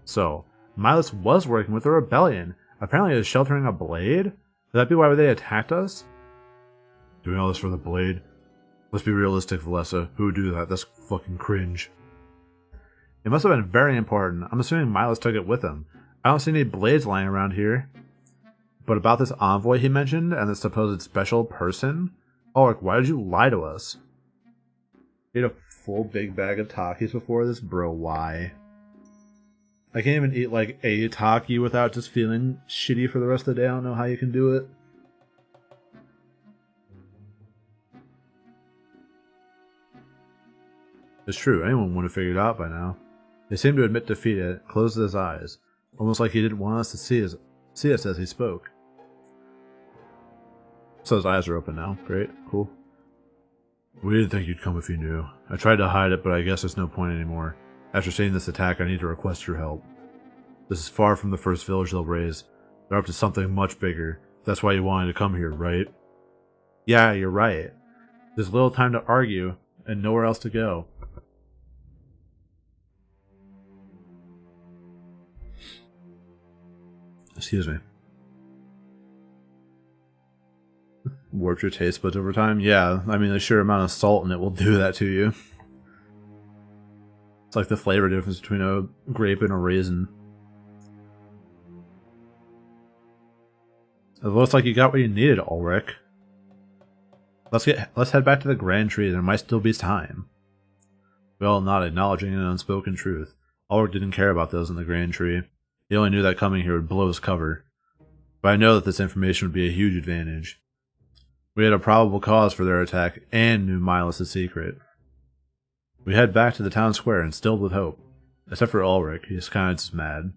[SPEAKER 1] So, Milos was working with the rebellion. Apparently he was sheltering a blade? Could that be why they attacked us? Doing all this for the blade? Let's be realistic, Valessa. Who would do that? That's fucking cringe. It must have been very important. I'm assuming Milos took it with him. I don't see any blades lying around here. But about this envoy he mentioned, and the supposed special person? Ulrich, why did you lie to us? You ate a full big bag of Takis before this? Bro, why? I can't even eat like a Taki without just feeling shitty for the rest of the day. I don't know how you can do it. It's true, anyone would have figured it out by now. He seemed to admit defeat and closed his eyes, almost like he didn't want us to see us as he spoke. So his eyes are open now. Great, cool. We didn't think you'd come if you knew. I tried to hide it, but I guess there's no point anymore. After seeing this attack, I need to request your help. This is far from the first village they'll raise. They're up to something much bigger. That's why you wanted to come here, right? Yeah, you're right. There's little time to argue, and nowhere else to go. Excuse me. Warped your taste buds over time? Yeah, I mean, the sheer amount of salt in it will do that to you. It's like the flavor difference between a grape and a raisin. It looks like you got what you needed, Ulrich. Let's head back to the Grand Tree. There might still be time. We all nodded, acknowledging an unspoken truth. Ulrich didn't care about those in the Grand Tree. He only knew that coming here would blow his cover. But I know that this information would be a huge advantage. We had a probable cause for their attack and knew Milos' secret. We head back to the town square instilled with hope. Except for Ulrich, he's kind of just mad.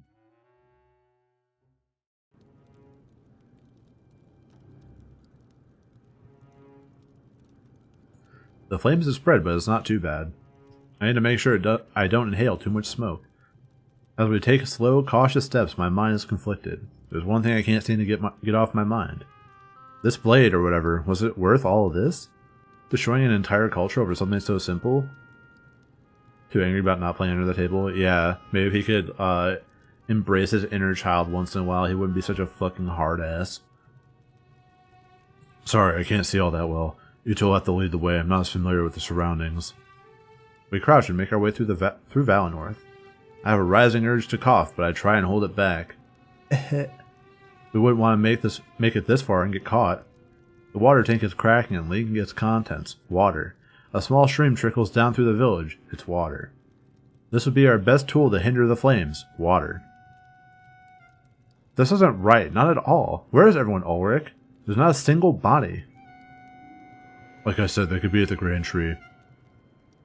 [SPEAKER 1] The flames have spread, but it's not too bad. I need to make sure I don't inhale too much smoke. As we take slow, cautious steps, my mind is conflicted. There's one thing I can't seem to get off my mind. This blade, or whatever, was it worth all of this? Destroying an entire culture over something so simple? Too angry about not playing under the table? Yeah, maybe if he could embrace his inner child once in a while, he wouldn't be such a fucking hard ass. Sorry, I can't see all that well. You two will have to lead the way. I'm not as familiar with the surroundings. We crouch and make our way through Valinor. I have a rising urge to cough, but I try and hold it back. We wouldn't want to make it this far and get caught. The water tank is cracking and leaking its contents. Water. A small stream trickles down through the village. It's water. This would be our best tool to hinder the flames. Water. This isn't right. Not at all. Where is everyone, Ulrich? There's not a single body. Like I said, they could be at the Grand Tree.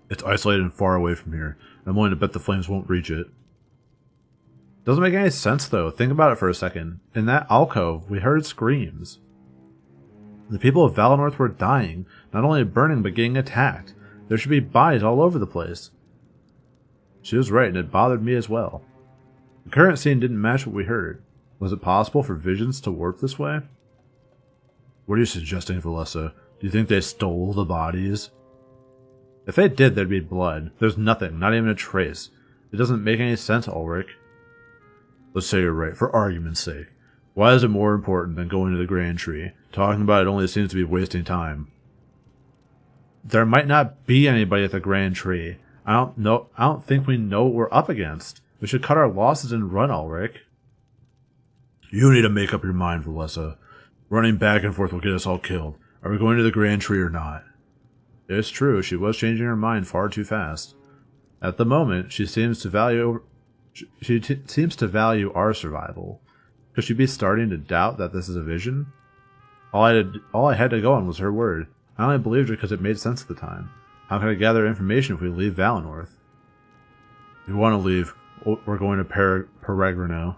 [SPEAKER 1] It's isolated and far away from here. I'm willing to bet the flames won't reach it. Doesn't make any sense, though. Think about it for a second. In that alcove, we heard screams. The people of Valinor were dying, not only burning but getting attacked. There should be bodies all over the place. She was right, and it bothered me as well. The current scene didn't match what we heard. Was it possible for visions to warp this way? What are you suggesting, Valessa? Do you think they stole the bodies? If they did, there'd be blood. There's nothing, not even a trace. It doesn't make any sense, Ulrich. Let's say you're right, for argument's sake. Why is it more important than going to the Grand Tree? Talking about it only seems to be wasting time. There might not be anybody at the Grand Tree. I don't think we know what we're up against. We should cut our losses and run, Ulrich. You need to make up your mind, Valessa. Running back and forth will get us all killed. Are we going to the Grand Tree or not? It's true, she was changing her mind far too fast. At the moment, she seems to value our survival. Could she be starting to doubt that this is a vision? All I had to go on was her word. I only believed her because it made sense at the time. How can I gather information if we leave Valinor? If we want to leave, we're going to Peregrino.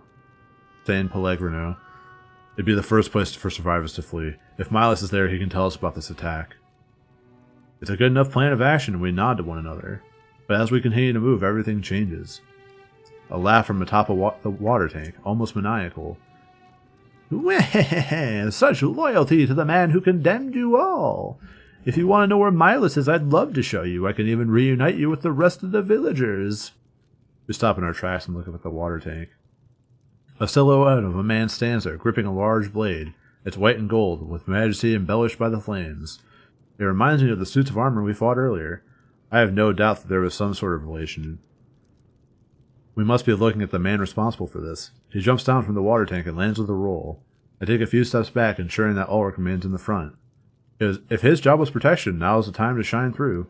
[SPEAKER 1] San Pellegrino. It'd be the first place for survivors to flee. If Milas is there, he can tell us about this attack. It's a good enough plan of action, and we nod to one another. But as we continue to move, everything changes. A laugh from atop the water tank, almost maniacal. Such loyalty to the man who condemned you all! If you want to know where Milas is, I'd love to show you. I can even reunite you with the rest of the villagers. We stop in our tracks and look up at the water tank. A silhouette of a man stands there, gripping a large blade. It's white and gold, with majesty embellished by the flames. It reminds me of the suits of armor we fought earlier. I have no doubt that there was some sort of relation. We must be looking at the man responsible for this. He jumps down from the water tank and lands with a roll. I take a few steps back, ensuring that Ulrich remains in the front. If his job was protection, now is the time to shine through.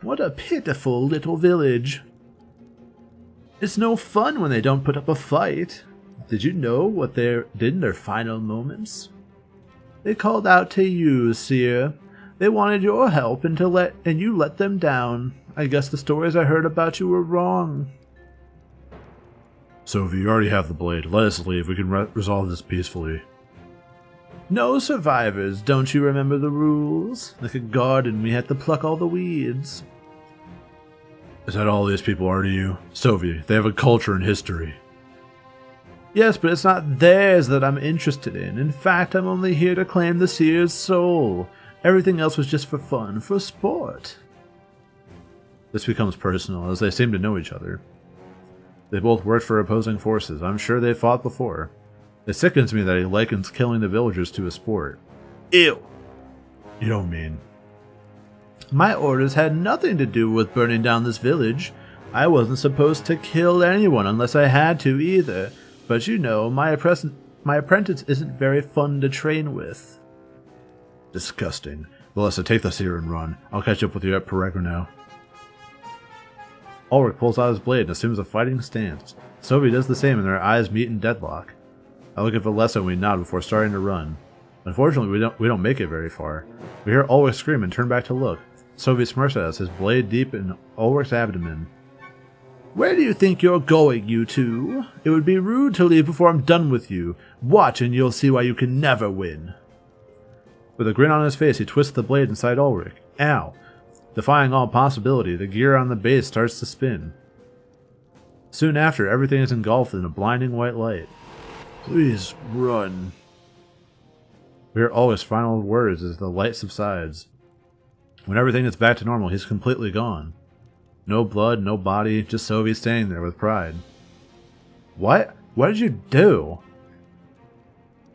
[SPEAKER 1] What a pitiful little village. It's no fun when they don't put up a fight. Did you know what they did in their final moments? They called out to you, Seer. They wanted your help and you let them down. I guess the stories I heard about you were wrong. So if you already have the blade, let us leave. We can resolve this peacefully. No survivors, don't you remember the rules? Like a garden, we had to pluck all the weeds. Is that all these people are to you? Stovey, they have a culture and history. Yes, but it's not theirs that I'm interested in. In fact, I'm only here to claim the Seer's soul. Everything else was just for fun, for sport. This becomes personal, as they seem to know each other. They both worked for opposing forces. I'm sure they fought before. It sickens me that he likens killing the villagers to a sport. Ew! You don't mean... My orders had nothing to do with burning down this village. I wasn't supposed to kill anyone unless I had to either. But you know, my apprentice isn't very fun to train with. Disgusting. Valessa, take this here and run. I'll catch up with you at Peregrino. Ulrich pulls out his blade and assumes a fighting stance. Stovey does the same and their eyes meet in deadlock. I look at Valessa and we nod before starting to run. Unfortunately, we don't make it very far. We hear Ulrich scream and turn back to look. Stovey smirks at us, his blade deep in Ulrich's abdomen. Where do you think you're going, you two? It would be rude to leave before I'm done with you. Watch and you'll see why you can never win. With a grin on his face, he twists the blade inside Ulrich. Ow! Defying all possibility, the gear on the base starts to spin. Soon after, everything is engulfed in a blinding white light. Please run. We hear Ulrich's final words as the light subsides. When everything is back to normal, he's completely gone. No blood, no body, just Stovey standing there with pride. What? What did you do?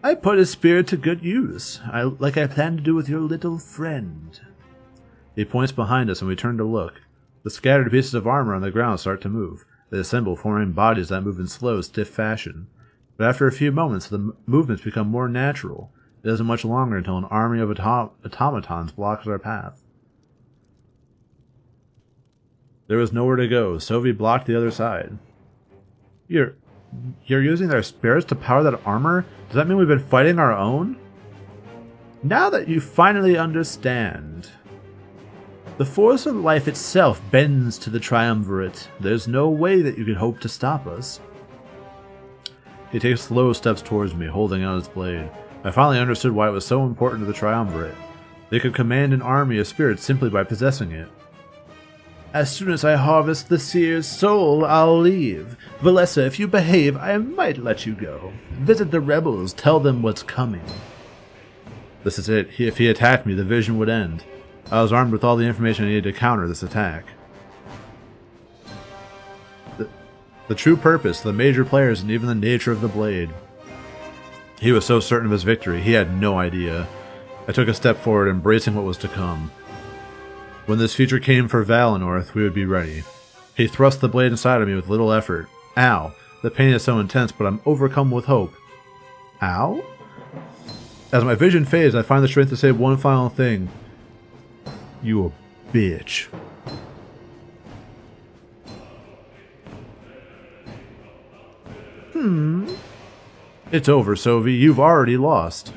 [SPEAKER 1] I put his spirit to good use, like I planned to do with your little friend. He points behind us and we turn to look. The scattered pieces of armor on the ground start to move. They assemble, forming bodies that move in slow, stiff fashion. But after a few moments, the movements become more natural. It isn't much longer until an army of automatons blocks our path. There was nowhere to go. Stovey blocked the other side. You're using their spirits to power that armor? Does that mean we've been fighting our own? Now that you finally understand. The force of life itself bends to the triumvirate. There's no way that you can hope to stop us. He takes slow steps towards me, holding out his blade. I finally understood why it was so important to the triumvirate. They could command an army of spirits simply by possessing it. As soon as I harvest the Seer's soul, I'll leave. Valessa, if you behave, I might let you go. Visit the rebels, tell them what's coming. This is it. If he attacked me, the vision would end. I was armed with all the information I needed to counter this attack. The true purpose, the major players, and even the nature of the blade. He was so certain of his victory, he had no idea. I took a step forward, embracing what was to come. When this future came for Valenorth, we would be ready. He thrust the blade inside of me with little effort. Ow! The pain is so intense, but I'm overcome with hope. Ow? As my vision fades, I find the strength to say one final thing. You a bitch. It's over, Sovi. You've already lost.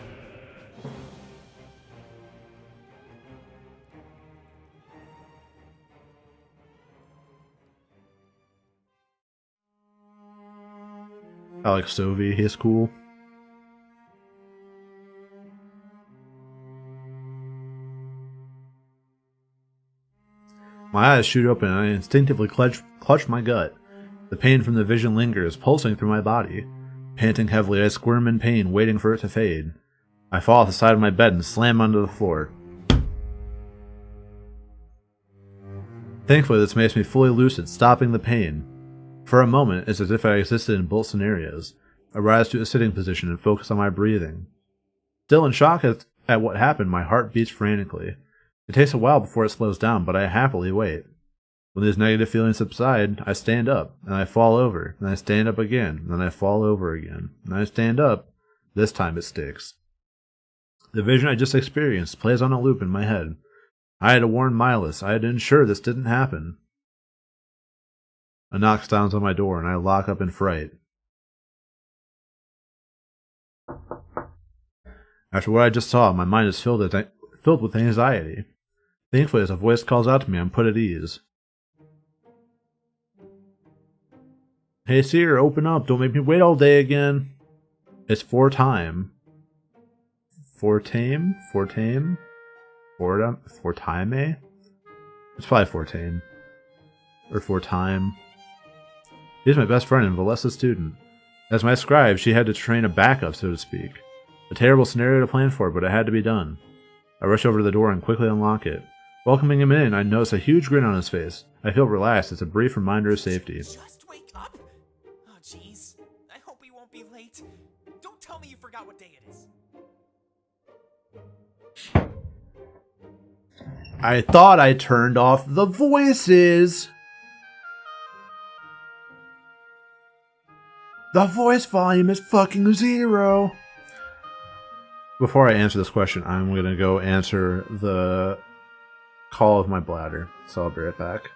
[SPEAKER 1] I like Sovi. He's cool. My eyes shoot open and I instinctively clutch my gut. The pain from the vision lingers, pulsing through my body. Panting heavily, I squirm in pain, waiting for it to fade. I fall off the side of my bed and slam onto the floor. Thankfully, this makes me fully lucid, stopping the pain. For a moment, it's as if I existed in both scenarios. I rise to a sitting position and focus on my breathing. Still in shock at what happened, my heart beats frantically. It takes a while before it slows down, but I happily wait. When these negative feelings subside, I stand up, and I fall over, and I stand up again, and then I fall over again, and I stand up. This time it sticks. The vision I just experienced plays on a loop in my head. I had to warn Milas. I had to ensure this didn't happen. A knock sounds on my door, and I lock up in fright. After what I just saw, my mind is filled with anxiety. Thankfully, as a voice calls out to me, I'm put at ease. Hey, Seer, open up. Don't make me wait all day again. It's Fortime. Fortame? Fortame? Fortime? It's probably Fortame. Or Fortime. He's my best friend and Valessa's student. As my scribe, she had to train a backup, so to speak. A terrible scenario to plan for, but it had to be done. I rush over to the door and quickly unlock it. Welcoming him in, I notice a huge grin on his face. I feel relaxed. It's a brief reminder of safety.
[SPEAKER 4] Just wake up! Oh, jeez. I hope we won't be late. Don't tell me you forgot what day it is.
[SPEAKER 1] I thought I turned off the voices! The voice volume is fucking 0! Before I answer this question, I'm gonna go answer the call of my bladder. So I'll be right back.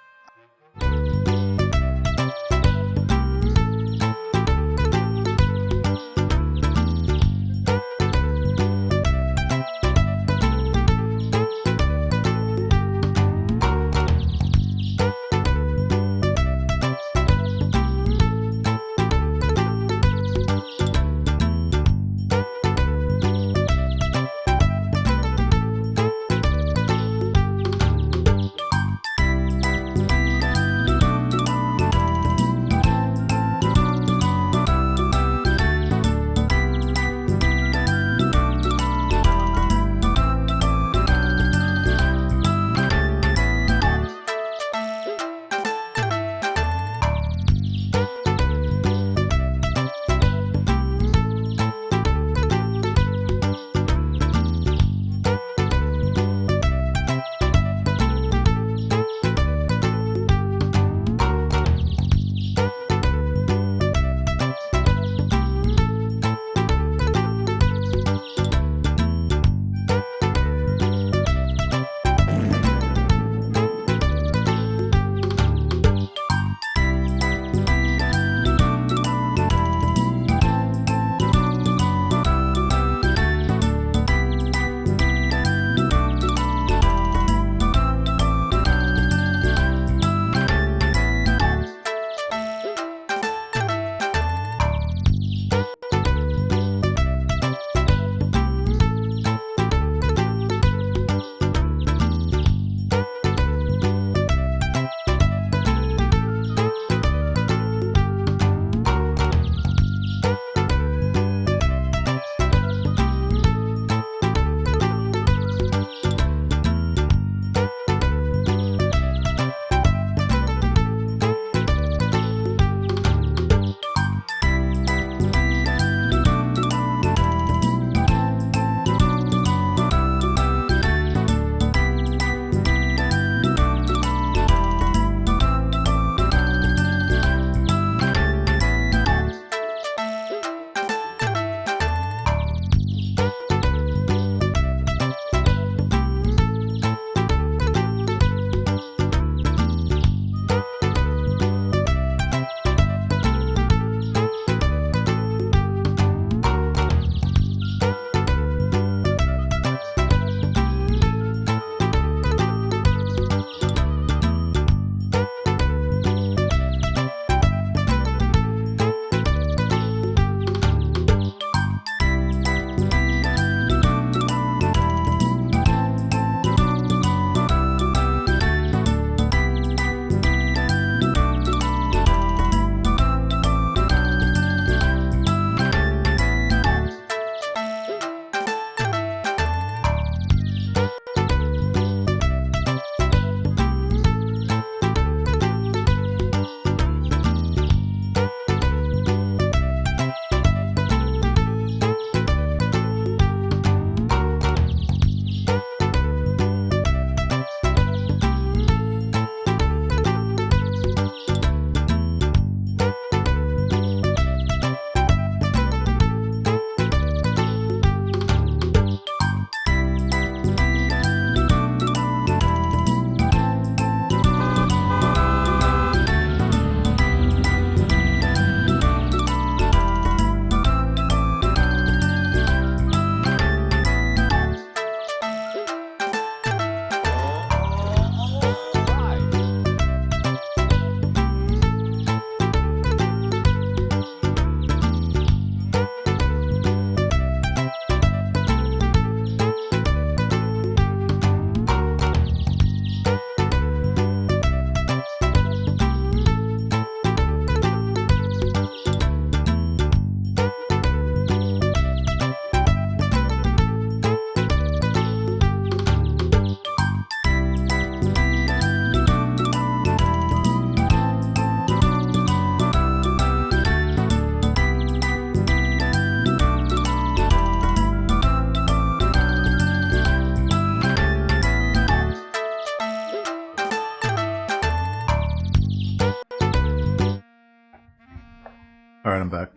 [SPEAKER 1] Alright, I'm back.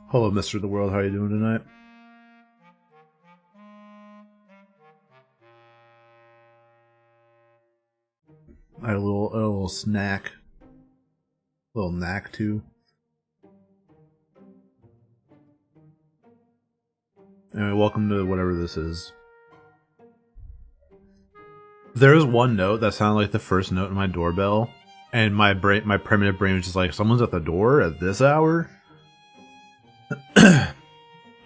[SPEAKER 1] Hello, Mr. The World. How are you doing tonight? I had a little snack. A little knack too. Anyway, welcome to whatever this is. There was one note that sounded like the first note in my doorbell, and my primitive brain was just like, someone's at the door at this hour? Alright,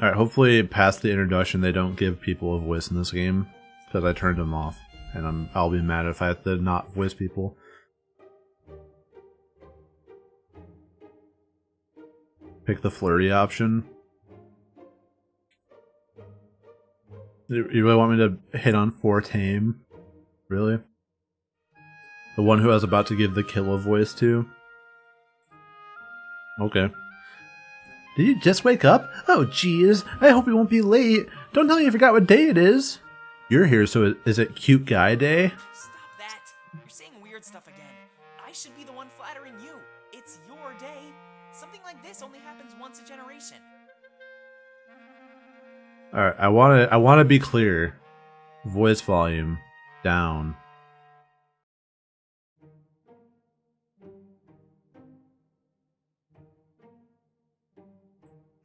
[SPEAKER 1] hopefully past the introduction they don't give people a voice in this game, because I turned them off, and I'll be mad if I have to not voice people. Pick the flirty option. You really want me to hit on Fortame? Really? The one who I was about to give the Killa voice to? Okay. Did you just wake up? Oh jeez, I hope you won't be late. Don't tell me you forgot what day it is. You're here, so is it Cute Guy Day?
[SPEAKER 4] Stop that. You're saying weird stuff again. I should be the one flattering you. It's your day. Something like this only happens once a generation.
[SPEAKER 1] Alright, I wanna be clear. Voice volume down.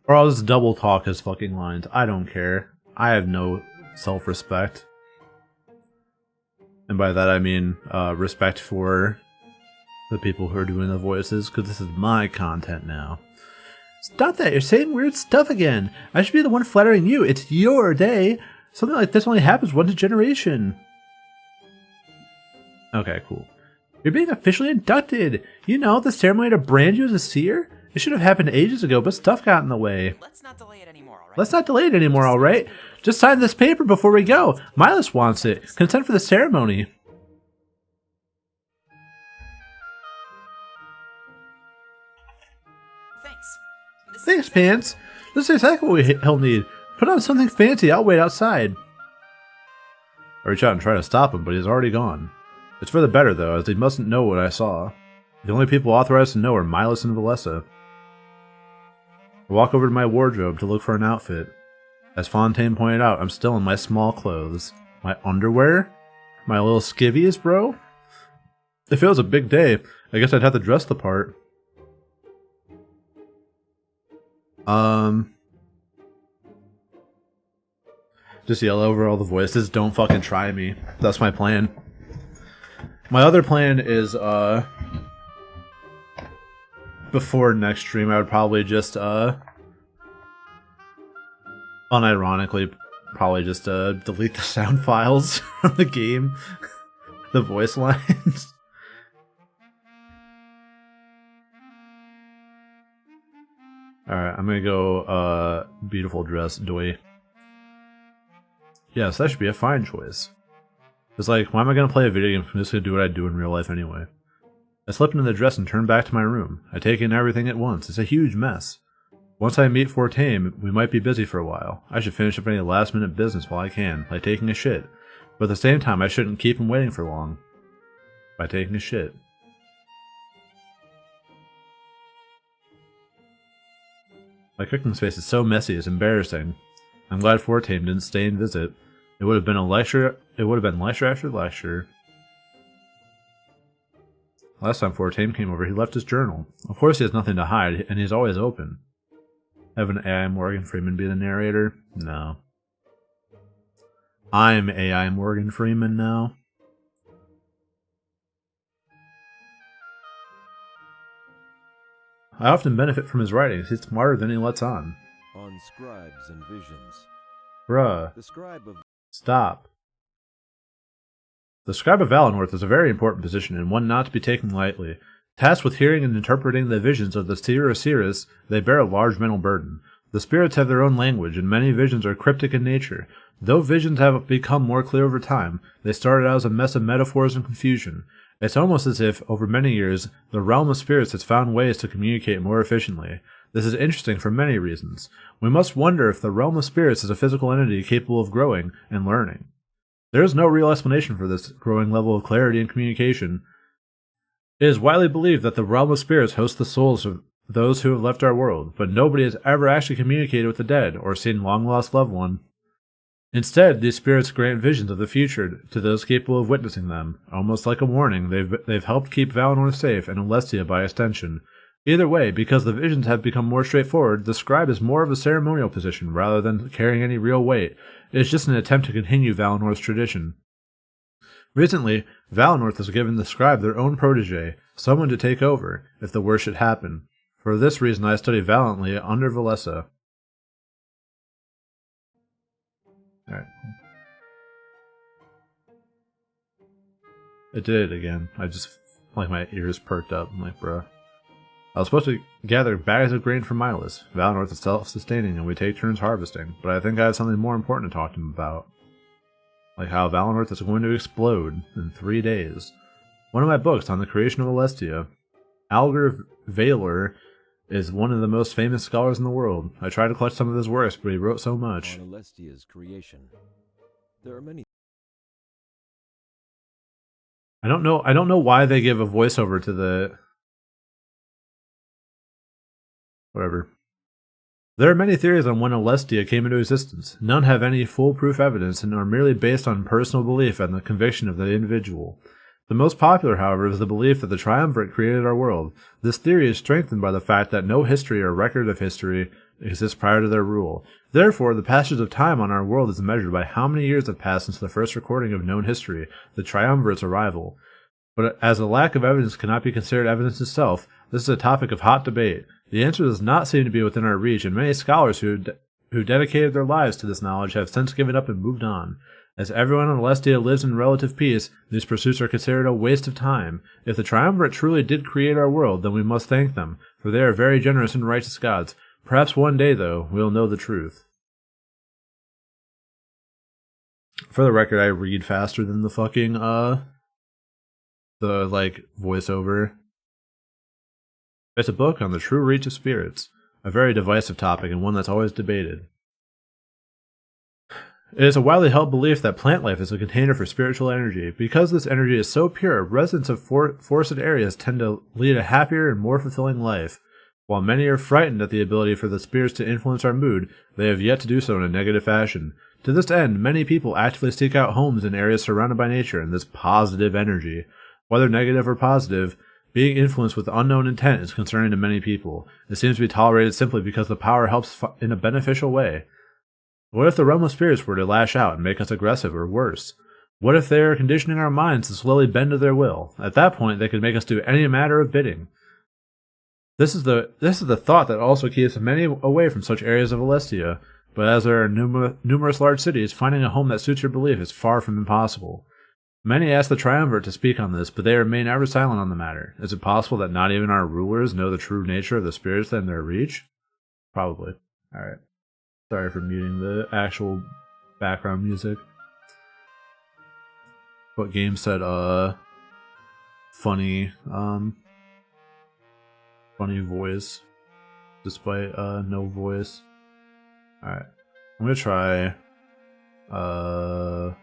[SPEAKER 1] Or I'll just double talk his fucking lines. I don't care. I have no self-respect. And by that I mean respect for the people who are doing the voices, because this is my content now. Stop that! You're saying weird stuff again! I should be the one flattering you! It's your day! Something like this only happens once a generation! Okay, cool. You're being officially inducted! You know, the ceremony to brand you as a seer? It should have happened ages ago, but stuff got in the way.
[SPEAKER 4] Let's not delay it anymore, alright?
[SPEAKER 1] Let's not delay it anymore, alright? Just sign this paper before we go! Milas wants it! Consent for the ceremony! Thanks, Pants. This is exactly what he'll need. Put on something fancy. I'll wait outside. I reach out and try to stop him, but he's already gone. It's for the better, though, as they mustn't know what I saw. The only people authorized to know are Milas and Valessa. I walk over to my wardrobe to look for an outfit. As Fontaine pointed out, I'm still in my small clothes. My underwear? My little skivvies, bro? If it was a big day, I guess I'd have to dress the part. Just yell over all the voices, don't fucking try me. That's my plan. My other plan is, before next stream, I would probably just, unironically, probably just, delete the sound files from the game. The voice lines. Alright, I'm gonna go, beautiful dress, doy. Yes, that should be a fine choice. It's like, why am I gonna play a video game if I'm just gonna do what I do in real life anyway? I slip into the dress and turn back to my room. I take in everything at once. It's a huge mess. Once I meet Fortame, we might be busy for a while. I should finish up any last minute business while I can, like taking a shit. But at the same time, I shouldn't keep him waiting for long. By taking a shit. My cooking space is so messy, it's embarrassing. I'm glad Fortame didn't stay and visit. It would have been lecture after lecture. Last time Fortame came over, he left his journal. Of course he has nothing to hide, and he's always open. Have an AI Morgan Freeman be the narrator? No. I'm AI Morgan Freeman now. I often benefit from his writings. He's smarter than he lets on.
[SPEAKER 3] On scribes and visions.
[SPEAKER 1] Bruh.
[SPEAKER 3] The scribe of
[SPEAKER 1] Stop. The Scribe of Valenworth is a very important position and one not to be taken lightly. Tasked with hearing and interpreting the visions of the Seer Osiris, they bear a large mental burden. The spirits have their own language, and many visions are cryptic in nature. Though visions have become more clear over time, they started out as a mess of metaphors and confusion. It's almost as if, over many years, the realm of spirits has found ways to communicate more efficiently. This is interesting for many reasons. We must wonder if the realm of spirits is a physical entity capable of growing and learning. There is no real explanation for this growing level of clarity and communication. It is widely believed that the realm of spirits hosts the souls of those who have left our world, but nobody has ever actually communicated with the dead or seen long-lost loved one. Instead, these spirits grant visions of the future to those capable of witnessing them. Almost like a warning, they've helped keep Valinor safe, and Alestia by extension. Either way, because the visions have become more straightforward, the scribe is more of a ceremonial position rather than carrying any real weight. It is just an attempt to continue Valinor's tradition. Recently, Valinor has given the scribe their own protege, someone to take over, if the worst should happen. For this reason I study valiantly under Valessa. Alright. It did it again. I just, like, my ears perked up. I'm like, bruh. I was supposed to gather bags of grain from Milas. Valinor is self-sustaining and we take turns harvesting, but I think I have something more important to talk to him about. Like how Valinor is going to explode in 3 days. One of my books on the creation of Alestia. Alger Vailor is one of the most famous scholars in the world. I tried to collect some of his works, but he wrote so much.
[SPEAKER 3] On Alestia's creation, there are many.
[SPEAKER 1] I don't know why they give a voiceover to the whatever. There are many theories on when Alestia came into existence. None have any foolproof evidence and are merely based on personal belief and the conviction of the individual. The most popular, however, is the belief that the Triumvirate created our world. This theory is strengthened by the fact that no history or record of history exists prior to their rule. Therefore, the passage of time on our world is measured by how many years have passed since the first recording of known history, the Triumvirate's arrival. But as a lack of evidence cannot be considered evidence itself, this is a topic of hot debate. The answer does not seem to be within our reach, and many scholars who dedicated their lives to this knowledge have since given up and moved on. As everyone on Alestia lives in relative peace, these pursuits are considered a waste of time. If the Triumvirate truly did create our world, then we must thank them, for they are very generous and righteous gods. Perhaps one day, though, we'll know the truth. For the record, I read faster than the fucking, voiceover. It's a book on the true reach of spirits, a very divisive topic and one that's always debated. It is a widely held belief that plant life is a container for spiritual energy. Because this energy is so pure, residents of forested areas tend to lead a happier and more fulfilling life. While many are frightened at the ability for the spirits to influence our mood, they have yet to do so in a negative fashion. To this end, many people actively seek out homes in areas surrounded by nature and this positive energy. Whether negative or positive, being influenced with unknown intent is concerning to many people. It seems to be tolerated simply because the power helps in a beneficial way. What if the realm of spirits were to lash out and make us aggressive or worse? What if they are conditioning our minds to slowly bend to their will? At that point, they could make us do any matter of bidding. This is the thought that also keeps many away from such areas of Alestia, but as there are numerous large cities, finding a home that suits your belief is far from impossible. Many ask the Triumvirate to speak on this, but they remain ever silent on the matter. Is it possible that not even our rulers know the true nature of the spirits in their reach? Probably. Alright. Sorry for muting the actual background music. What game said, funny voice, despite, no voice. Alright. I'm gonna try, go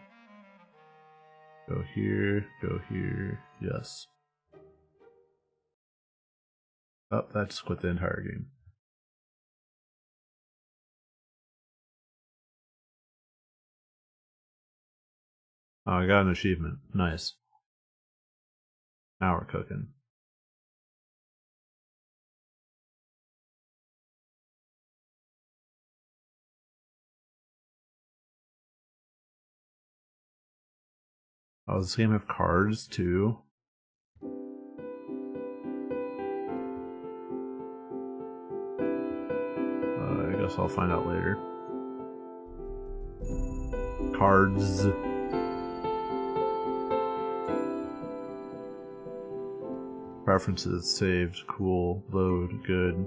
[SPEAKER 1] here, yes. Oh, that just quit the entire game. Oh, I got an achievement. Nice. Now we're cooking. Oh, does this game have cards too? I guess I'll find out later. Cards. Preferences saved. Cool. Load. Good.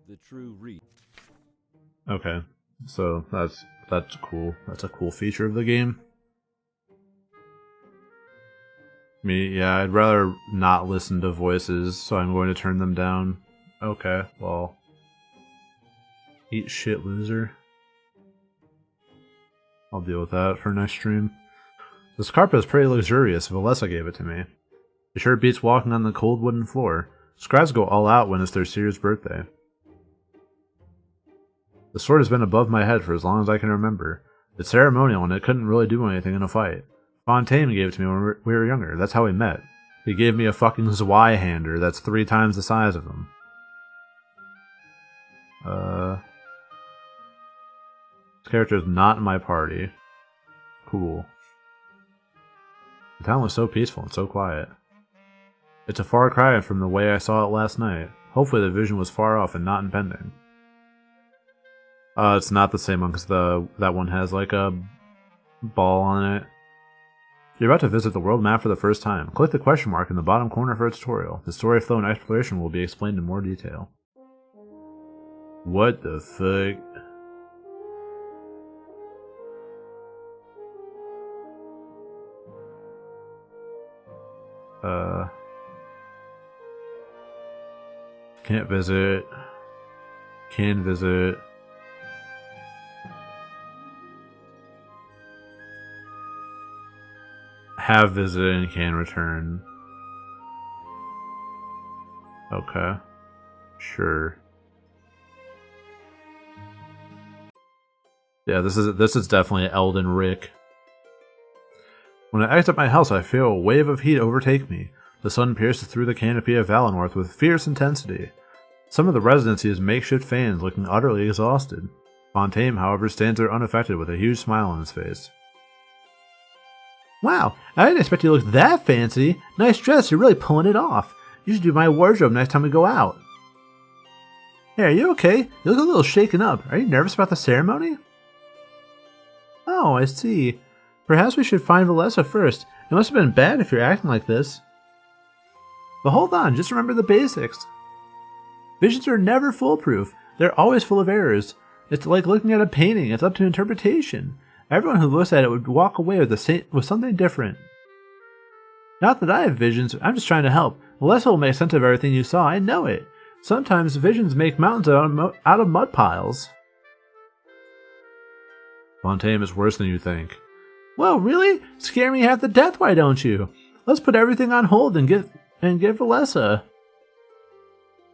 [SPEAKER 3] The true reach.
[SPEAKER 1] Okay, so that's cool. That's a cool feature of the game. Yeah, I'd rather not listen to voices, so I'm going to turn them down. Okay, well. Eat shit, loser. I'll deal with that for next stream. This carpet is pretty luxurious. Valessa gave it to me. It sure beats walking on the cold wooden floor. Scribes go all out when it's their Seer's birthday. The sword has been above my head for as long as I can remember. It's ceremonial and it couldn't really do anything in a fight. Fontaine gave it to me when we were younger. That's how we met. He gave me a fucking Zweihander that's 3 times the size of him. This character is not in my party. Cool. The town was so peaceful and so quiet. It's a far cry from the way I saw it last night. Hopefully the vision was far off and not impending. It's not the same one because that one has like a ball on it. You're about to visit the world map for the first time. Click the question mark in the bottom corner for a tutorial. The story flow and exploration will be explained in more detail. What the fuck? Can't visit. Can visit. Have visited and can return. Okay. Sure. Yeah, this is definitely Elden Rick. When I exit my house, I feel a wave of heat overtake me. The sun pierces through the canopy of Valenworth with fierce intensity. Some of the residents use makeshift fans, looking utterly exhausted. Fontaine, however, stands there unaffected with a huge smile on his face. Wow, I didn't expect you to look that fancy. Nice dress, you're really pulling it off. You should do my wardrobe next time we go out. Hey, are you okay? You look a little shaken up. Are you nervous about the ceremony? Oh, I see. Perhaps we should find Valessa first. It must have been bad if you're acting like this. But hold on, just remember the basics. Visions are never foolproof. They're always full of errors. It's like looking at a painting. It's up to interpretation. Everyone who looks at it would walk away with something different. Not that I have visions, I'm just trying to help. Valessa will make sense of everything you saw, I know it. Sometimes visions make mountains out of mud piles. Fontaine is worse than you think. Well, really? Scare me half to death, why don't you? Let's put everything on hold and get Valessa.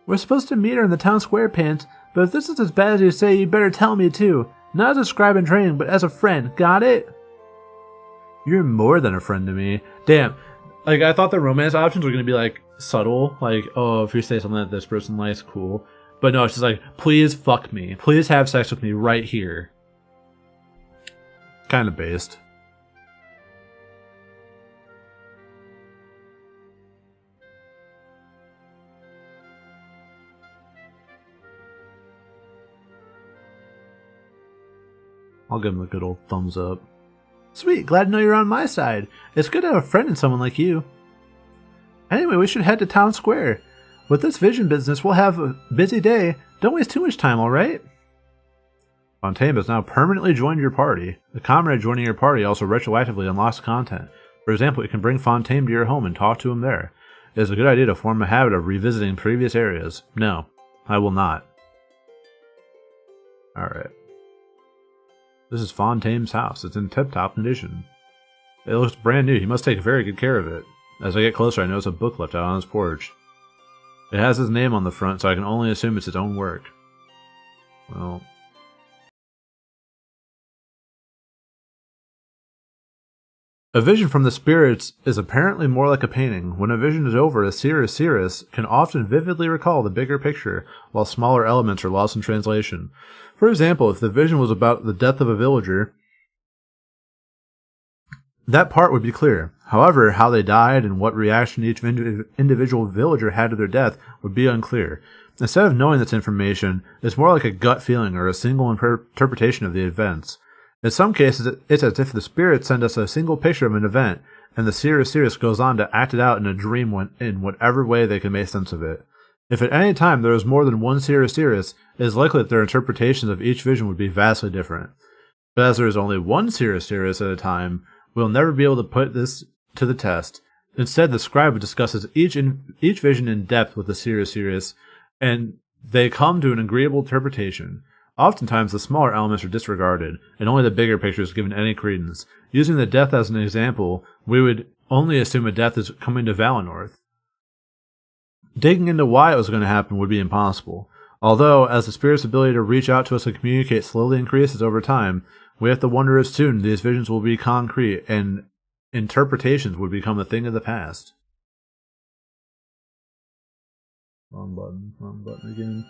[SPEAKER 1] We're supposed to meet her in the town square, Pants, but if this is as bad as you say, you better tell me too. Not as a scribe in training, but as a friend. Got it? You're more than a friend to me. Damn. Like, I thought the romance options were going to be, like, subtle. Like, oh, if you say something that this person likes, cool. But no, it's just like, please fuck me. Please have sex with me right here. Kind of based. I'll give him a good old thumbs up. Sweet, glad to know you're on my side. It's good to have a friend in someone like you. Anyway, we should head to town square. With this vision business, we'll have a busy day. Don't waste too much time, alright? Fontaine has now permanently joined your party. A comrade joining your party also retroactively unlocks content. For example, you can bring Fontaine to your home and talk to him there. It is a good idea to form a habit of revisiting previous areas. No, I will not. Alright. This is Fontaine's house. It's in tip-top condition. It looks brand new. He must take very good care of it. As I get closer, I notice a book left out on his porch. It has his name on the front, so I can only assume it's his own work. Well... A vision from the spirits is apparently more like a painting. When a vision is over, a seer or seeress can often vividly recall the bigger picture, while smaller elements are lost in translation. For example, if the vision was about the death of a villager, that part would be clear. However, how they died and what reaction each individual villager had to their death would be unclear. Instead of knowing this information, it's more like a gut feeling or a single interpretation of the events. In some cases, it's as if the spirits send us a single picture of an event, and the seer or seeress goes on to act it out in a dream in whatever way they can make sense of it. If at any time there is more than one seer or seeress, it is likely that their interpretations of each vision would be vastly different. But as there is only one seer or seeress at a time, we'll never be able to put this to the test. Instead, the scribe discusses each vision in depth with the Sirius, and they come to an agreeable interpretation. Oftentimes, the smaller elements are disregarded, and only the bigger picture is given any credence. Using the death as an example, we would only assume a death is coming to Valinor. Digging into why it was going to happen would be impossible. Although, as the spirit's ability to reach out to us and communicate slowly increases over time, we have to wonder if soon these visions will be concrete and interpretations would become a thing of the past. Wrong button again.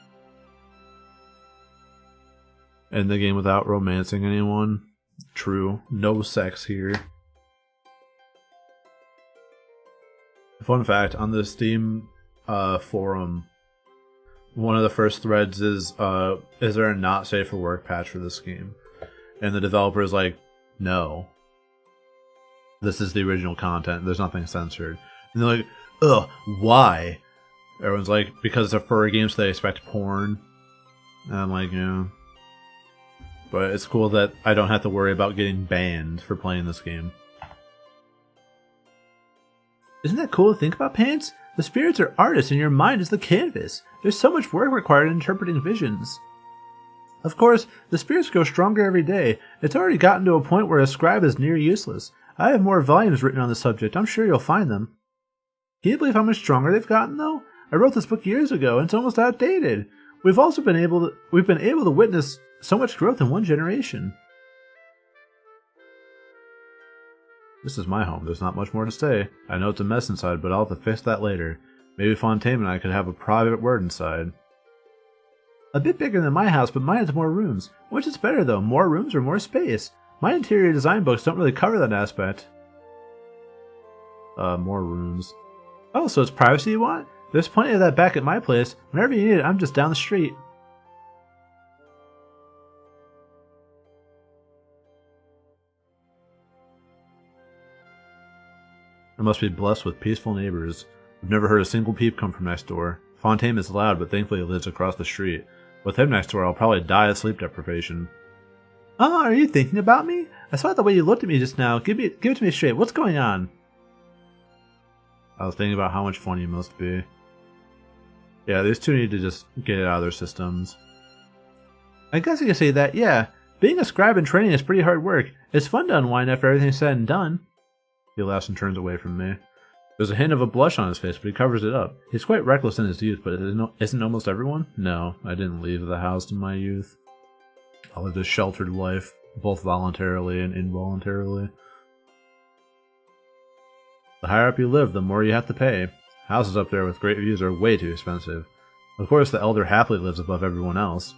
[SPEAKER 1] End the game without romancing anyone. True. No sex here. Fun fact, on the Steam forum, one of the first threads is there a not safe for work patch for this game? And the developer is like, no. This is the original content. There's nothing censored. And they're like, ugh, why? Everyone's like, because it's a furry game, so they expect porn. And I'm like, yeah. But it's cool that I don't have to worry about getting banned for playing this game. Isn't that cool to think about, Pants? The spirits are artists and your mind is the canvas. There's so much work required in interpreting visions. Of course, the spirits grow stronger every day. It's already gotten to a point where a scribe is near useless. I have more volumes written on the subject. I'm sure you'll find them. Can you believe how much stronger they've gotten, though? I wrote this book years ago, and it's almost outdated. We've been able to witness so much growth in one generation. This is my home. There's not much more to say. I know it's a mess inside, but I'll have to fix that later. Maybe Fontaine and I could have a private word inside. A bit bigger than my house, but mine has more rooms. Which is better, though? More rooms or more space? My interior design books don't really cover that aspect. More rooms. Oh, so it's privacy you want? There's plenty of that back at my place. Whenever you need it, I'm just down the street. I must be blessed with peaceful neighbors. I've never heard a single peep come from next door. Fontaine is loud, but thankfully he lives across the street. With him next door, I'll probably die of sleep deprivation. Oh, are you thinking about me? I saw the way you looked at me just now. Give it to me straight. What's going on? I was thinking about how much fun you must be. Yeah, these two need to just get it out of their systems. I guess you can say that, yeah. Being a scribe in training is pretty hard work. It's fun to unwind after everything's said and done. He laughs and turns away from me. There's a hint of a blush on his face, but he covers it up. He's quite reckless in his youth, but isn't almost everyone? No, I didn't leave the house in my youth. I lived a sheltered life, both voluntarily and involuntarily. The higher up you live, the more you have to pay. Houses up there with great views are way too expensive. Of course, the elder happily lives above everyone else.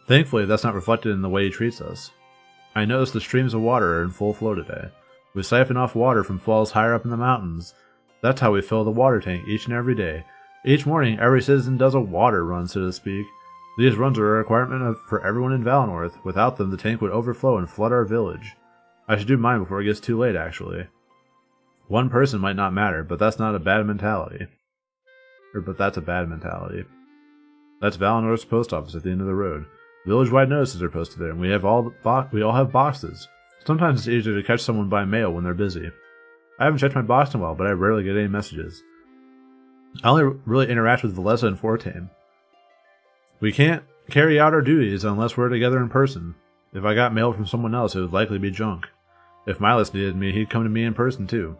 [SPEAKER 1] Thankfully, that's not reflected in the way he treats us. I noticed the streams of water are in full flow today. We siphon off water from falls higher up in the mountains. That's how we fill the water tank each and every day. Each morning, every citizen does a water run, so to speak. These runs are a requirement for everyone in Valinor. Without them, the tank would overflow and flood our village. I should do mine before it gets too late, actually. One person might not matter, but that's not a bad mentality. But that's a bad mentality. That's Valinor's post office at the end of the road. Village-wide notices are posted there, and we all have boxes. Sometimes it's easier to catch someone by mail when they're busy. I haven't checked my box in a while, but I rarely get any messages. I only really interact with Veleza and Fortane. We can't carry out our duties unless we're together in person. If I got mail from someone else, it would likely be junk. If Milas needed me, he'd come to me in person too.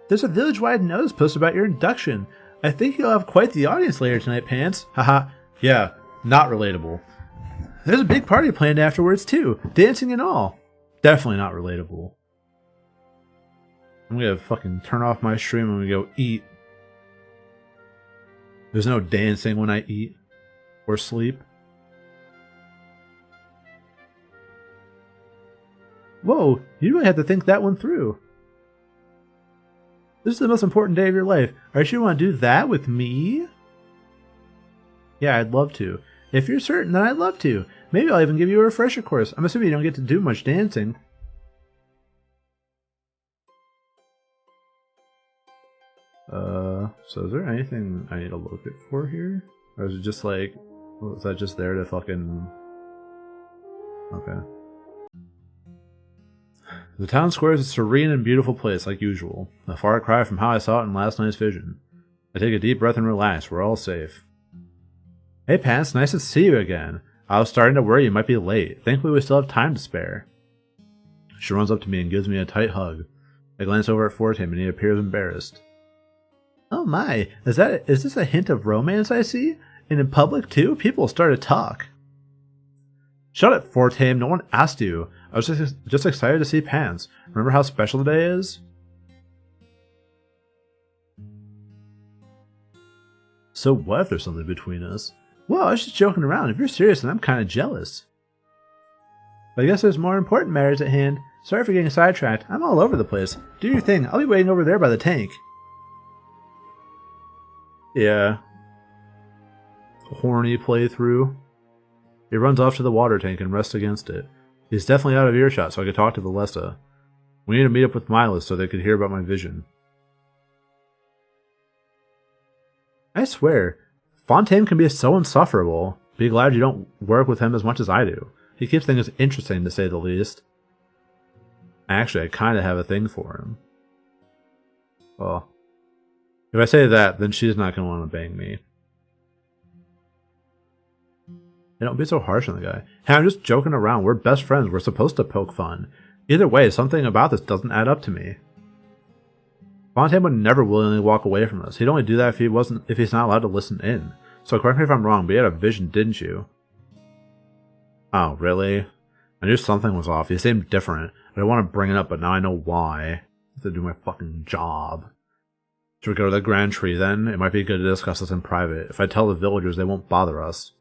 [SPEAKER 1] There's a village-wide notice posted about your induction. I think you'll have quite the audience later tonight, Pants. Haha. Yeah, not relatable. There's a big party planned afterwards too, dancing and all. Definitely not relatable. I'm gonna fucking turn off my stream when we go eat. There's no dancing when I eat or sleep. Whoa, you really have to think that one through. This is the most important day of your life. Are you sure you want to do that with me? Yeah, I'd love to. If you're certain, then I'd love to. Maybe I'll even give you a refresher course. I'm assuming you don't get to do much dancing. So is there anything I need to look at for here? Or is it just like, is that just there to fucking... Okay. The town square is a serene and beautiful place, like usual. A far cry from how I saw it in last night's vision. I take a deep breath and relax. We're all safe. Hey, Pants, nice to see you again. I was starting to worry you might be late. Thankfully, we still have time to spare. She runs up to me and gives me a tight hug. I glance over at Fortame and he appears embarrassed. Oh my, is this a hint of romance I see? And in public too? People start to talk. Shut it, Fortame, no one asked you. I was just excited to see Pants. Remember how special today is? So what if there's something between us? Well, I was just joking around. If you're serious, then I'm kind of jealous. But I guess there's more important matters at hand. Sorry for getting sidetracked. I'm all over the place. Do your thing. I'll be waiting over there by the tank. Yeah. Horny playthrough. He runs off to the water tank and rests against it. He's definitely out of earshot, so I could talk to Valessa. We need to meet up with Milas so they could hear about my vision. I swear, Fontaine can be so insufferable. Be glad you don't work with him as much as I do. He keeps things interesting, to say the least. Actually, I kind of have a thing for him. Well, if I say that, then she's not going to want to bang me. Hey, don't be so harsh on the guy. Hey, I'm just joking around. We're best friends. We're supposed to poke fun. Either way, something about this doesn't add up to me. Fontaine would never willingly walk away from us. He'd only do that if he's not allowed to listen in. So correct me if I'm wrong, but you had a vision, didn't you? Oh, really? I knew something was off. He seemed different. I don't want to bring it up, but now I know why. I have to do my fucking job. Should we go to the Grand Tree then? It might be good to discuss this in private. If I tell the villagers, they won't bother us.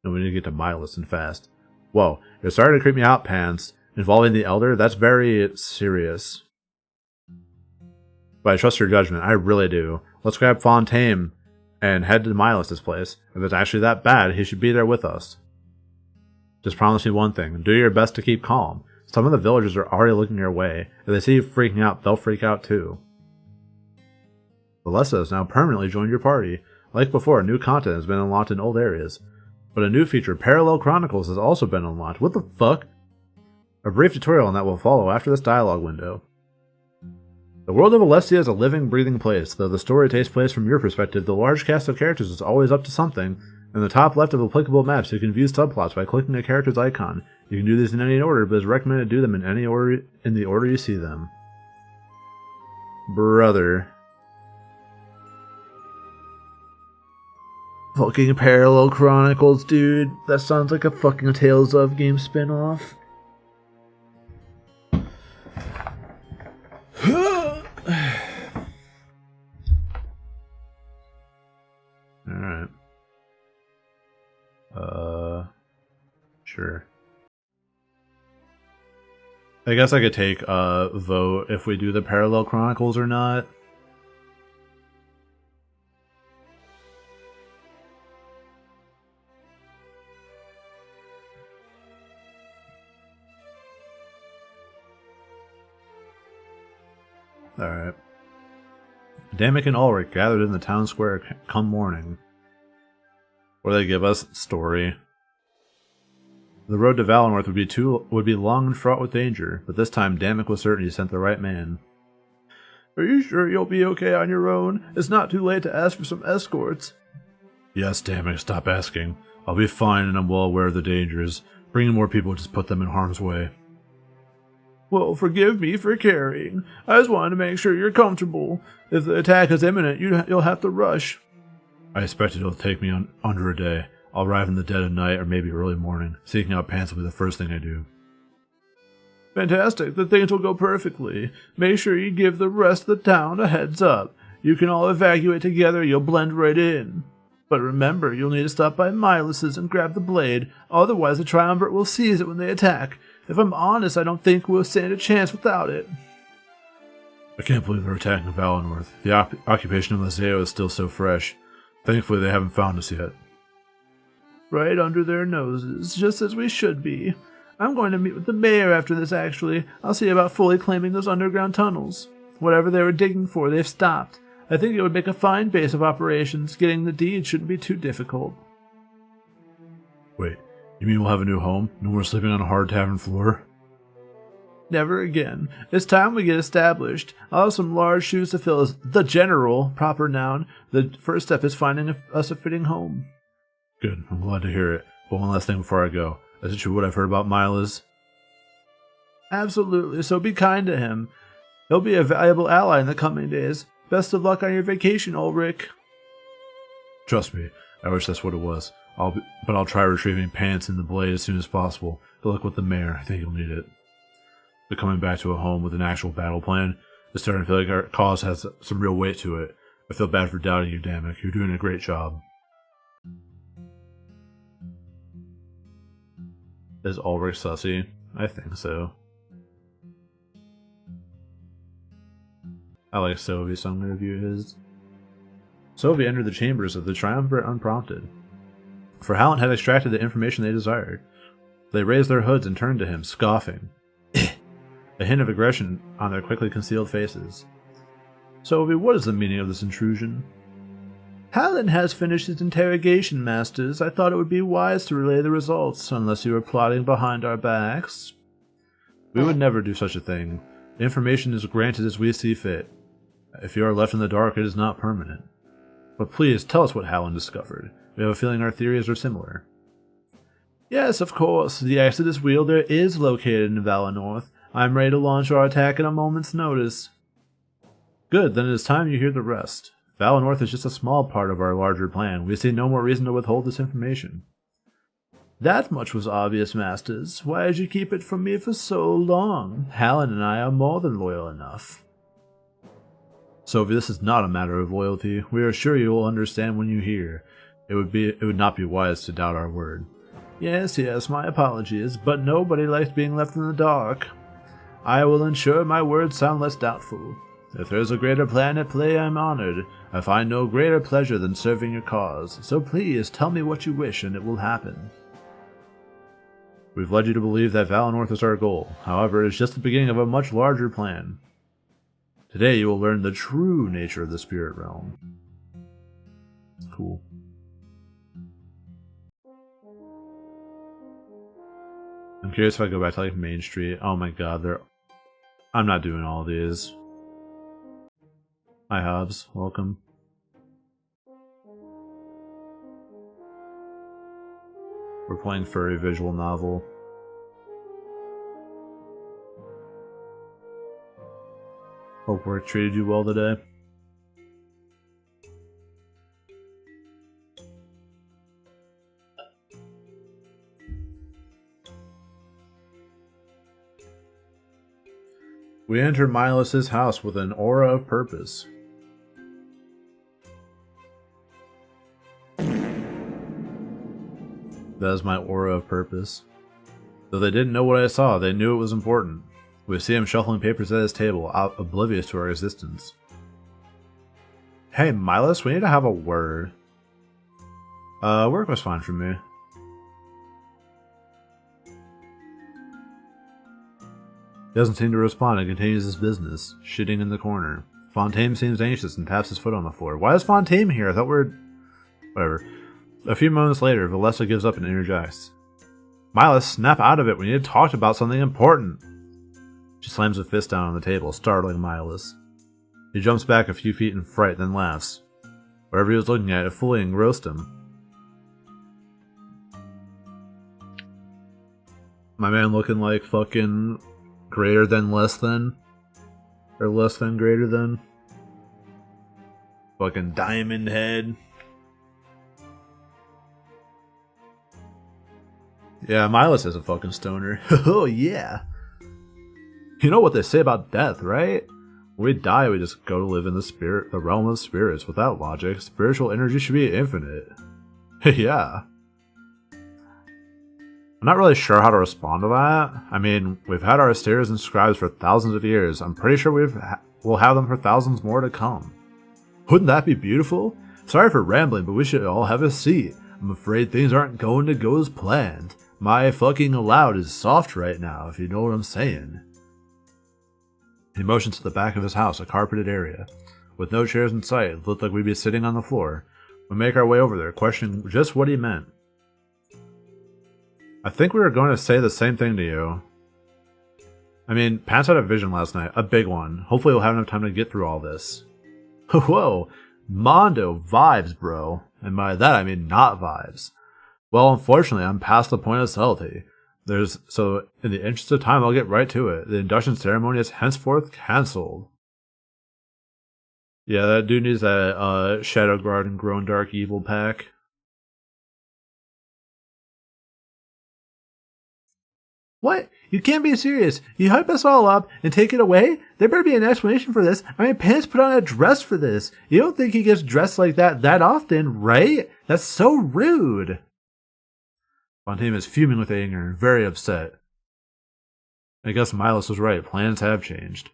[SPEAKER 1] And we need to get to Milas and fast. Whoa, you're starting to creep me out, Pants. Involving the Elder? That's very serious. But I trust your judgment. I really do. Let's grab Fontaine and head to Milas' place. If it's actually that bad, he should be there with us. Just promise me one thing. Do your best to keep calm. Some of the villagers are already looking your way. If they see you freaking out, they'll freak out too. Valessa has now permanently joined your party. Like before, new content has been unlocked in old areas. But a new feature, Parallel Chronicles, has also been unlocked. What the fuck? A brief tutorial on that will follow after this dialogue window. The world of Alessia is a living, breathing place. Though the story takes place from your perspective, the large cast of characters is always up to something. In the top left of applicable maps, you can view subplots by clicking a character's icon. You can do these in any order, but it's recommended to do them in any order in the order you see them. Brother. Fucking Parallel Chronicles, dude. That sounds like a fucking Tales of game spinoff. Alright. Sure. I guess I could take a vote if we do the Parallel Chronicles or not. Alright. Damek and Ulrich gathered in the town square come morning. What do they give us? Story. The road to Valenworth would be long and fraught with danger, but this time Damek was certain he sent the right man. Are you sure you'll be okay on your own? It's not too late to ask for some escorts. Yes, Damek, stop asking. I'll be fine and I'm well aware of the dangers. Bringing more people will just put them in harm's way. Well, forgive me for carrying. I just wanted to make sure you're comfortable. If the attack is imminent, you'll have to rush. I expect it'll take me under a day. I'll arrive in the dead of night or maybe early morning. Seeking out Pants will be the first thing I do. Fantastic. The things will go perfectly. Make sure you give the rest of the town a heads up. You can all evacuate together. You'll blend right in. But remember, you'll need to stop by Milas's and grab the blade. Otherwise, the Triumvirate will seize it when they attack. If I'm honest, I don't think we'll stand a chance without it. I can't believe they're attacking Valenworth. The occupation of Lizeo is still so fresh. Thankfully, they haven't found us yet. Right under their noses, just as we should be. I'm going to meet with the mayor after this, actually. I'll see about fully claiming those underground tunnels. Whatever they were digging for, they've stopped. I think it would make a fine base of operations. Getting the deed shouldn't be too difficult. Wait, you mean we'll have a new home? No more sleeping on a hard tavern floor? Never again. It's time we get established. I'll have some large shoes to fill as the general, proper noun. The first step is finding us a fitting home. Good, I'm glad to hear it. But one last thing before I go. Is it true what I've heard about Milas? Absolutely, so be kind to him. He'll be a valuable ally in the coming days. Best of luck on your vacation, Ulrich. Trust me, I wish that's what it was. But I'll try retrieving pants in the blade as soon as possible. Good luck with the mare, I think you'll need it. But coming back to a home with an actual battle plan is starting to feel like our cause has some real weight to it. I feel bad for doubting you, Damek. You're doing a great job. Is Ulrich sussy? I think so. I like Sovi, so I'm going to view his. Sovi entered the chambers of the Triumvirate unprompted, for Halland had extracted the information they desired. They raised their hoods and turned to him, scoffing, a hint of aggression on their quickly concealed faces. Sovi, what is the meaning of this intrusion? Halland has finished his interrogation, masters. I thought it would be wise to relay the results, unless you were plotting behind our backs. We would never do such a thing. The information is granted as we see fit. If you are left in the dark, it is not permanent. But please, tell us what Halland discovered. We have a feeling our theories are similar. Yes, of course. The Exodus Wielder is located in Valinor. I'm ready to launch our attack at a moment's notice. Good, then it is time you hear the rest. Valinor is just a small part of our larger plan. We see no more reason to withhold this information. That much was obvious, masters. Why did you keep it from me for so long? Halland and I are more than loyal enough. Sophie, this is not a matter of loyalty. We are sure you will understand when you hear. It would not be wise to doubt our word. Yes, my apologies, but nobody likes being left in the dark. I will ensure my words sound less doubtful. If there is a greater plan at play, I am honored. I find no greater pleasure than serving your cause. So please, tell me what you wish and it will happen. We've led you to believe that Valinor is our goal. However, it is just the beginning of a much larger plan. Today you will learn the true nature of the spirit realm. Cool. I'm curious if I go back to like Main Street. Oh my god, I'm not doing all these. Hi Hobbs, welcome. We're playing Furry Visual Novel. Hope work treated you well today. We enter Milas' house with an aura of purpose. That is my aura of purpose. Though they didn't know what I saw, they knew it was important. We see him shuffling papers at his table, oblivious to our existence. Hey, Milas, we need to have a word. Work was fine for me. He doesn't seem to respond and continues his business, shitting in the corner. Fontaine seems anxious and taps his foot on the floor. Why is Fontaine here? I thought whatever. A few moments later, Valessa gives up and interjects. Milas, snap out of it. We need to talk about something important. She slams a fist down on the table, startling Milas. He jumps back a few feet in fright, then laughs. Whatever he was looking at, it fully engrossed him. My man looking like fucking greater than less than? Or less than greater than? Fucking diamond head. Yeah, Milas is a fucking stoner. Oh yeah. You know what they say about death, right? When we die, we just go to live in the realm of spirits without logic. Spiritual energy should be infinite. Yeah. I'm not really sure how to respond to that. I mean, we've had our Asters and Scribes for thousands of years. I'm pretty sure we'll have them for thousands more to come. Wouldn't that be beautiful? Sorry for rambling, but we should all have a seat. I'm afraid things aren't going to go as planned. My fucking loud is soft right now, if you know what I'm saying. He motions to the back of his house, a carpeted area. With no chairs in sight, it looked like we'd be sitting on the floor. We make our way over there, questioning just what he meant. I think we were going to say the same thing to you. I mean, Pants had a vision last night, a big one. Hopefully we'll have enough time to get through all this. Whoa, Mondo vibes, bro. And by that I mean not vibes. Well, unfortunately, I'm past the point of subtlety. So in the interest of time, I'll get right to it. The induction ceremony is henceforth cancelled. Yeah, that dude needs that Shadow Guard and Grown Dark Evil pack. What? You can't be serious. You hype us all up and take it away? There better be an explanation for this. I mean, Pants put on a dress for this. You don't think he gets dressed like that often, right? That's so rude. Fontaine is fuming with anger, very upset. I guess Milos was right. Plans have changed.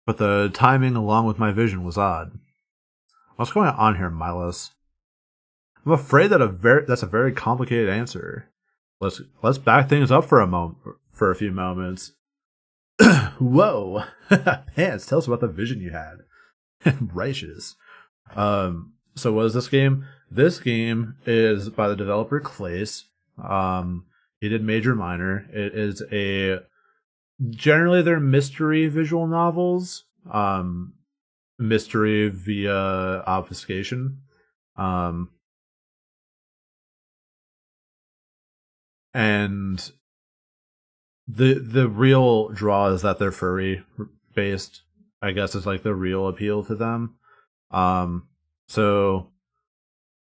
[SPEAKER 1] But the timing along with my vision was odd. What's going on here, Milos? I'm afraid that that's a very complicated answer. Let's back things up for a few moments. Whoa, Pants, tell us about the vision you had. Righteous. So what is this game? This game is by the developer Clace. He did Major Minor. It is generally they're mystery visual novels. Mystery via obfuscation. And the real draw is that they're furry based. I guess is like the real appeal to them. So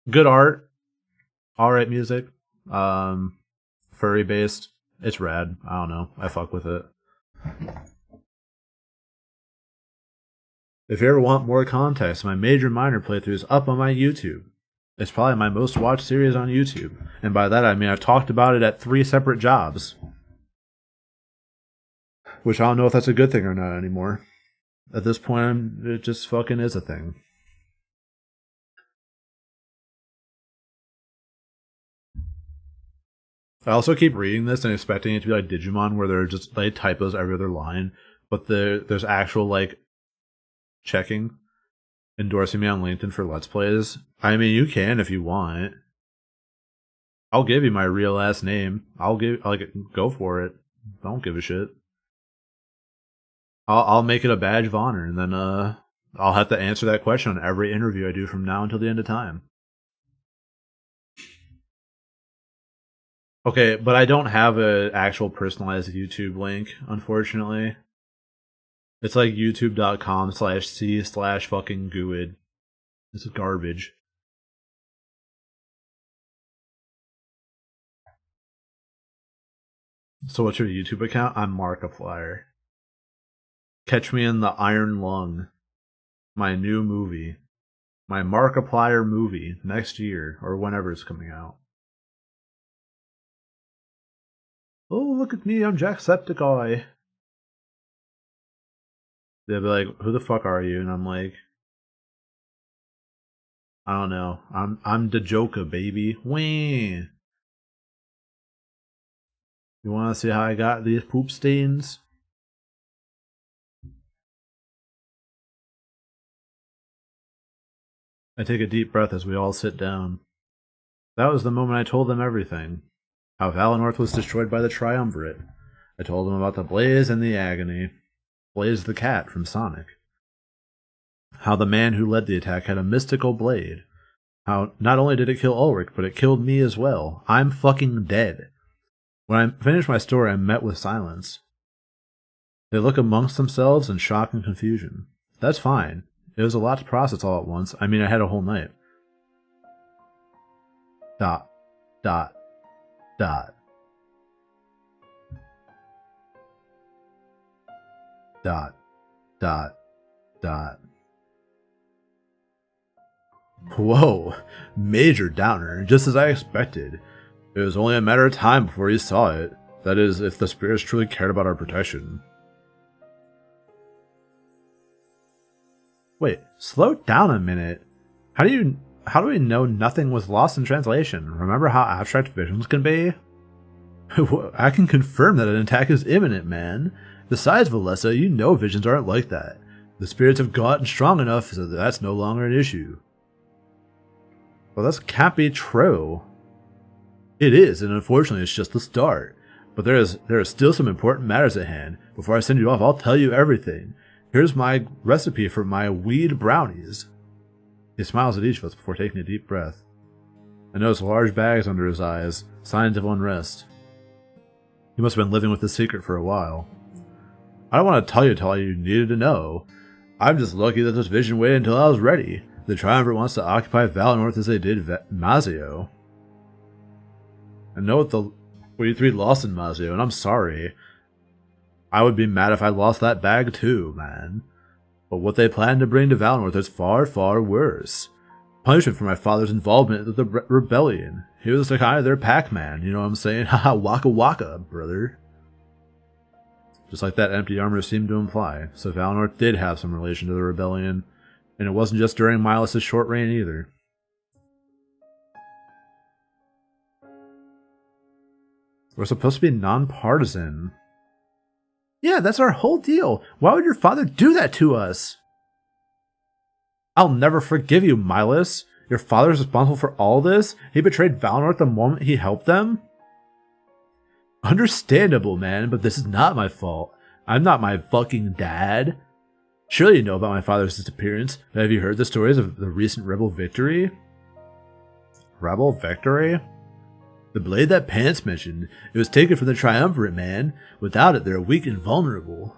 [SPEAKER 1] good art, alright music, furry based. It's rad. I don't know. I fuck with it. If you ever want more context, my Major Minor playthrough is up on my YouTube. It's probably my most watched series on YouTube. And by that I mean I've talked about it at 3 separate jobs. Which I don't know if that's a good thing or not anymore. At this point, it just fucking is a thing. I also keep reading this and expecting it to be like Digimon, where there are just like typos every other line, but there's actual like checking, endorsing me on LinkedIn for Let's Plays. I mean, you can if you want. I'll give you my real last name. Go for it. Don't give a shit. I'll make it a badge of honor, and then I'll have to answer that question on every interview I do from now until the end of time. Okay, but I don't have an actual personalized YouTube link, unfortunately. It's like youtube.com/c/fucking gooid. This is garbage. So what's your YouTube account? I'm Markiplier. Catch me in the Iron Lung. My new movie. My Markiplier movie next year, or whenever it's coming out. Oh, look at me, I'm Jacksepticeye. They'll be like, who the fuck are you? And I'm like, I don't know. I'm the Joker, baby. Wah. You wanna see how I got these poop stains? I take a deep breath as we all sit down. That was the moment I told them everything. How Valinor was destroyed by the Triumvirate. I told them about the Blaze and the Agony. Blaze the cat from Sonic. How the man who led the attack had a mystical blade. How not only did it kill Ulrich, but it killed me as well. I'm fucking dead. When I finished my story, I'm met with silence. They look amongst themselves in shock and confusion. That's fine. It was a lot to process all at once. I mean, I had a whole night. Dot. Dot. Dot. Dot. Dot. Dot. Whoa. Major downer, just as I expected. It was only a matter of time before he saw it. That is, if the spirits truly cared about our protection. Wait, slow down a minute. How do we know nothing was lost in translation? Remember how abstract visions can be? I can confirm that an attack is imminent, man. Besides, Valessa, you know visions aren't like that. The spirits have gotten strong enough so that's no longer an issue. Well, that can't be true. It is, and unfortunately it's just the start. But there is still some important matters at hand. Before I send you off, I'll tell you everything. Here's my recipe for my weed brownies. He smiles at each of us before taking a deep breath. I notice large bags under his eyes, signs of unrest. He must have been living with this secret for a while. I don't want to tell you all you needed to know. I'm just lucky that this vision waited until I was ready. The Triumvirate wants to occupy Valinor as they did Mazio. I know what the We 3 lost in Mazio, and I'm sorry. I would be mad if I lost that bag too, man. But what they plan to bring to Valinor is far, far worse. Punishment for my father's involvement with the rebellion. He was the kind of their Pac-Man, you know what I'm saying? Haha, waka waka, brother. Just like that empty armor seemed to imply, so Valinor did have some relation to the rebellion, and it wasn't just during Milas' short reign either. We're supposed to be nonpartisan. Yeah, that's our whole deal. Why would your father do that to us? I'll never forgive you, Milas. Your father is responsible for all this? He betrayed Valinor at the moment he helped them? Understandable, man, but this is not my fault. I'm not my fucking dad. Surely you know about my father's disappearance, but have you heard the stories of the recent rebel victory? Rebel victory? The blade that Pants mentioned, it was taken from the Triumvirate, man. Without it, they're weak and vulnerable.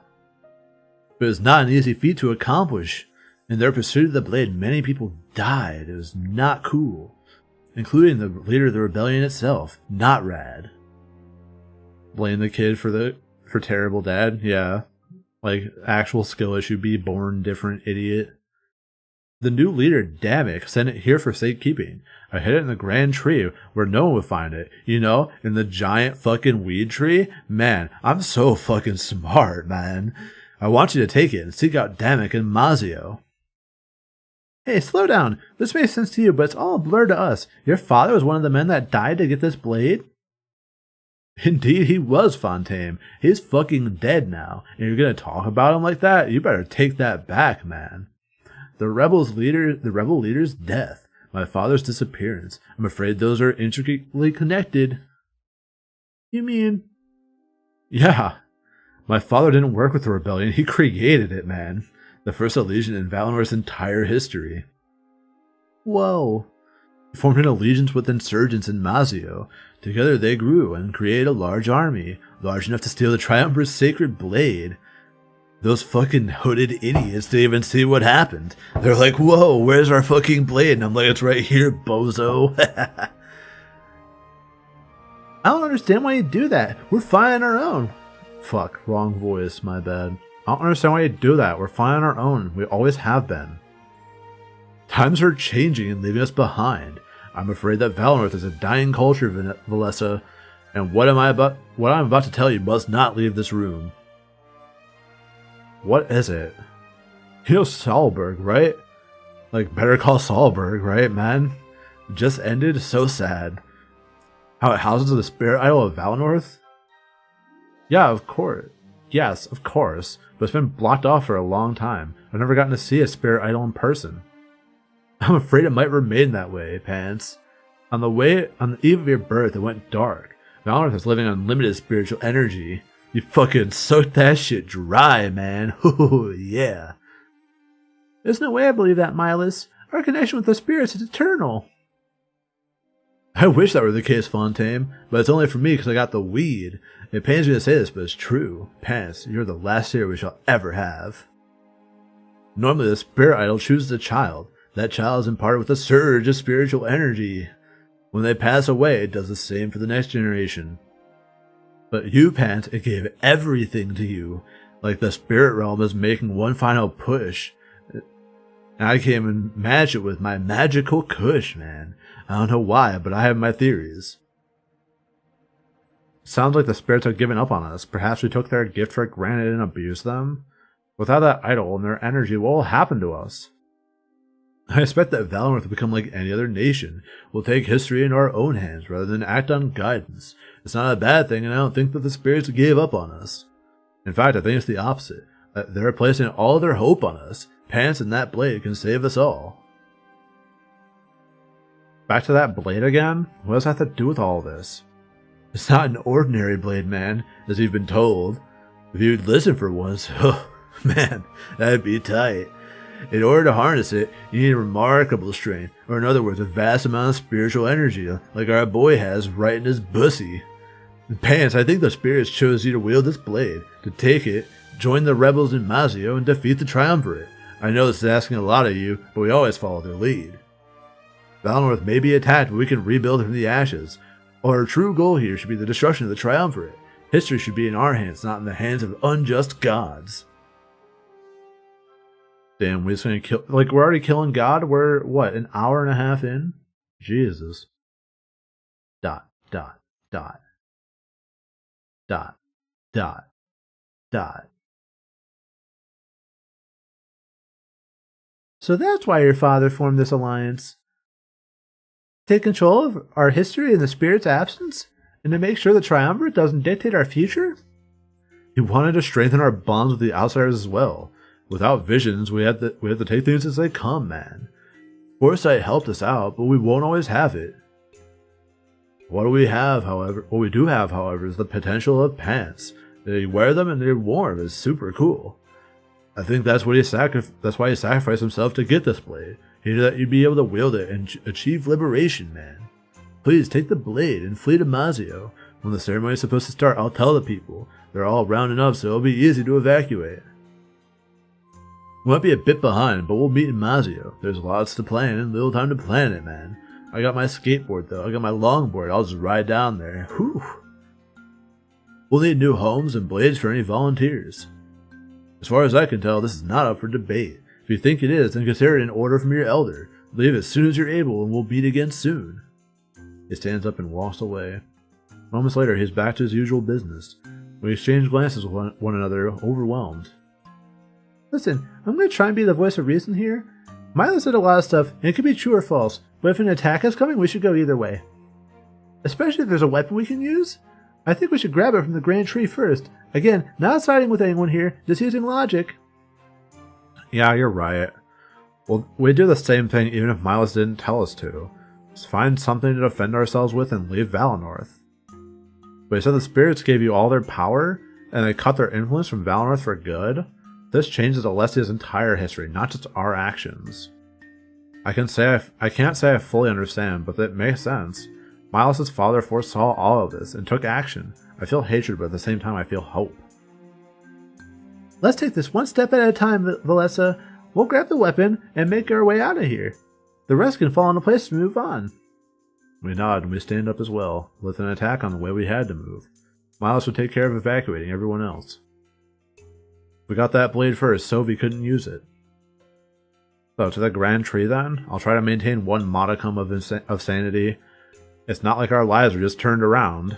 [SPEAKER 1] But it was not an easy feat to accomplish. In their pursuit of the blade, many people died. It was not cool. Including the leader of the rebellion itself. Not rad. Blame the kid for terrible dad? Yeah. Like, actual skill issue, be born different, idiot. The new leader, Damek, sent it here for safekeeping. I hid it in the grand tree where no one would find it. You know, in the giant fucking weed tree? Man, I'm so fucking smart, man. I want you to take it and seek out Damek and Mazio. Hey, slow down. This makes sense to you, but it's all a blur to us. Your father was one of the men that died to get this blade? Indeed, he was, Fontaine. He's fucking dead now. And you're gonna talk about him like that? You better take that back, man. The rebel leader's death. My father's disappearance. I'm afraid those are intricately connected. You mean? Yeah. My father didn't work with the rebellion. He created it, man. The first allegiance in Valinor's entire history. Whoa. He formed an allegiance with insurgents in Mazio. Together they grew and created a large army, large enough to steal the Triumvirate's sacred blade. Those fucking hooded idiots didn't even see what happened. They're like, whoa, where's our fucking blade? And I'm like, it's right here, bozo. I don't understand why you do that. We're fine on our own. Fuck, wrong voice, my bad. I don't understand why you do that. We're fine on our own. We always have been. Times are changing and leaving us behind. I'm afraid that Valinor is a dying culture, Valessa, and what I'm about to tell you must not leave this room. What is it? You know Saulberg, right? Like, Better Call Saulberg, right, man? Just ended, so sad. How it houses the spirit idol of Valinor? Yeah, of course. Yes, of course. But it's been blocked off for a long time. I've never gotten to see a spirit idol in person. I'm afraid it might remain that way, Pants. On the eve of your birth, it went dark. Valinor is living on limited spiritual energy. You fucking soaked that shit dry, man. Ooh, yeah. There's no way I believe that, Milas. Our connection with the spirits is eternal. I wish that were the case, Fontaine, but it's only for me because I got the weed. It pains me to say this, but it's true. Pants, you're the last hero we shall ever have. Normally, the spirit idol chooses a child. That child is imparted with a surge of spiritual energy. When they pass away, it does the same for the next generation. But you, Pant, it gave everything to you. Like the spirit realm is making one final push. And I came and matched it with my magical kush, man. I don't know why, but I have my theories. Sounds like the spirits are giving up on us. Perhaps we took their gift for granted and abused them. Without that idol and their energy, what will happen to us? I expect that Valinor will become like any other nation. We'll take history in our own hands rather than act on guidance. It's not a bad thing, and I don't think that the spirits gave up on us. In fact, I think it's the opposite. They're placing all their hope on us. Pants and that blade can save us all. Back to that blade again? What does that have to do with all this? It's not an ordinary blade, man, as you've been told. If you'd listen for once, oh, man, that'd be tight. In order to harness it, you need a remarkable strength, or in other words, a vast amount of spiritual energy, like our boy has right in his bussy. Pants, I think the spirits chose you to wield this blade, to take it, join the rebels in Mazio, and defeat the Triumvirate. I know this is asking a lot of you, but we always follow their lead. Valinor may be attacked, but we can rebuild from the ashes. Our true goal here should be the destruction of the Triumvirate. History should be in our hands, not in the hands of unjust gods. Damn, we're just gonna kill. Like, we're already killing God? We're, what, an hour and a half in? Jesus. Dot, dot, dot. Dot, dot, dot. So that's why your father formed this alliance. Take control of our history in the spirit's absence? And to make sure the Triumvirate doesn't dictate our future? He wanted to strengthen our bonds with the outsiders as well. Without visions, we have to take things as they come, man. Foresight helped us out, but we won't always have it. What we do have, however, is the potential of pants. They wear them and they're warm. It's super cool. I think that's why he sacrificed himself to get this blade. He knew that you'd be able to wield it and achieve liberation, man. Please take the blade and flee to Mazio. When the ceremony is supposed to start, I'll tell the people. They're all rounding up, so it'll be easy to evacuate. We might be a bit behind, but we'll meet in Mazio. There's lots to plan and little time to plan it, man. I got my skateboard though. I got my longboard. I'll just ride down there. Whew. We'll need new homes and blades for any volunteers. As far as I can tell, this is not up for debate. If you think it is, then consider it an order from your elder. Leave as soon as you're able and we'll meet again soon. He stands up and walks away. Moments later, he's back to his usual business. We exchange glances with one another, overwhelmed. Listen, I'm going to try and be the voice of reason here. Milo said a lot of stuff, and it could be true or false, but if an attack is coming, we should go either way. Especially if there's a weapon we can use. I think we should grab it from the Grand Tree first. Again, not siding with anyone here, just using logic. Yeah, you're right. Well, we do the same thing even if Milos didn't tell us to. Just find something to defend ourselves with and leave Valinor. But he said the spirits gave you all their power, and they cut their influence from Valinor for good? This changes Alessia's entire history, not just our actions. I can't say I fully understand, but it makes sense. Milos' father foresaw all of this and took action. I feel hatred, but at the same time I feel hope. Let's take this one step at a time, Valessa. We'll grab the weapon and make our way out of here. The rest can fall into place to move on. We nod and we stand up as well, with an attack on the way we had to move. Milos would take care of evacuating everyone else. We got that blade first, Sophie couldn't use it. So, to the Grand Tree then? I'll try to maintain one modicum of sanity. It's not like our lives are just turned around.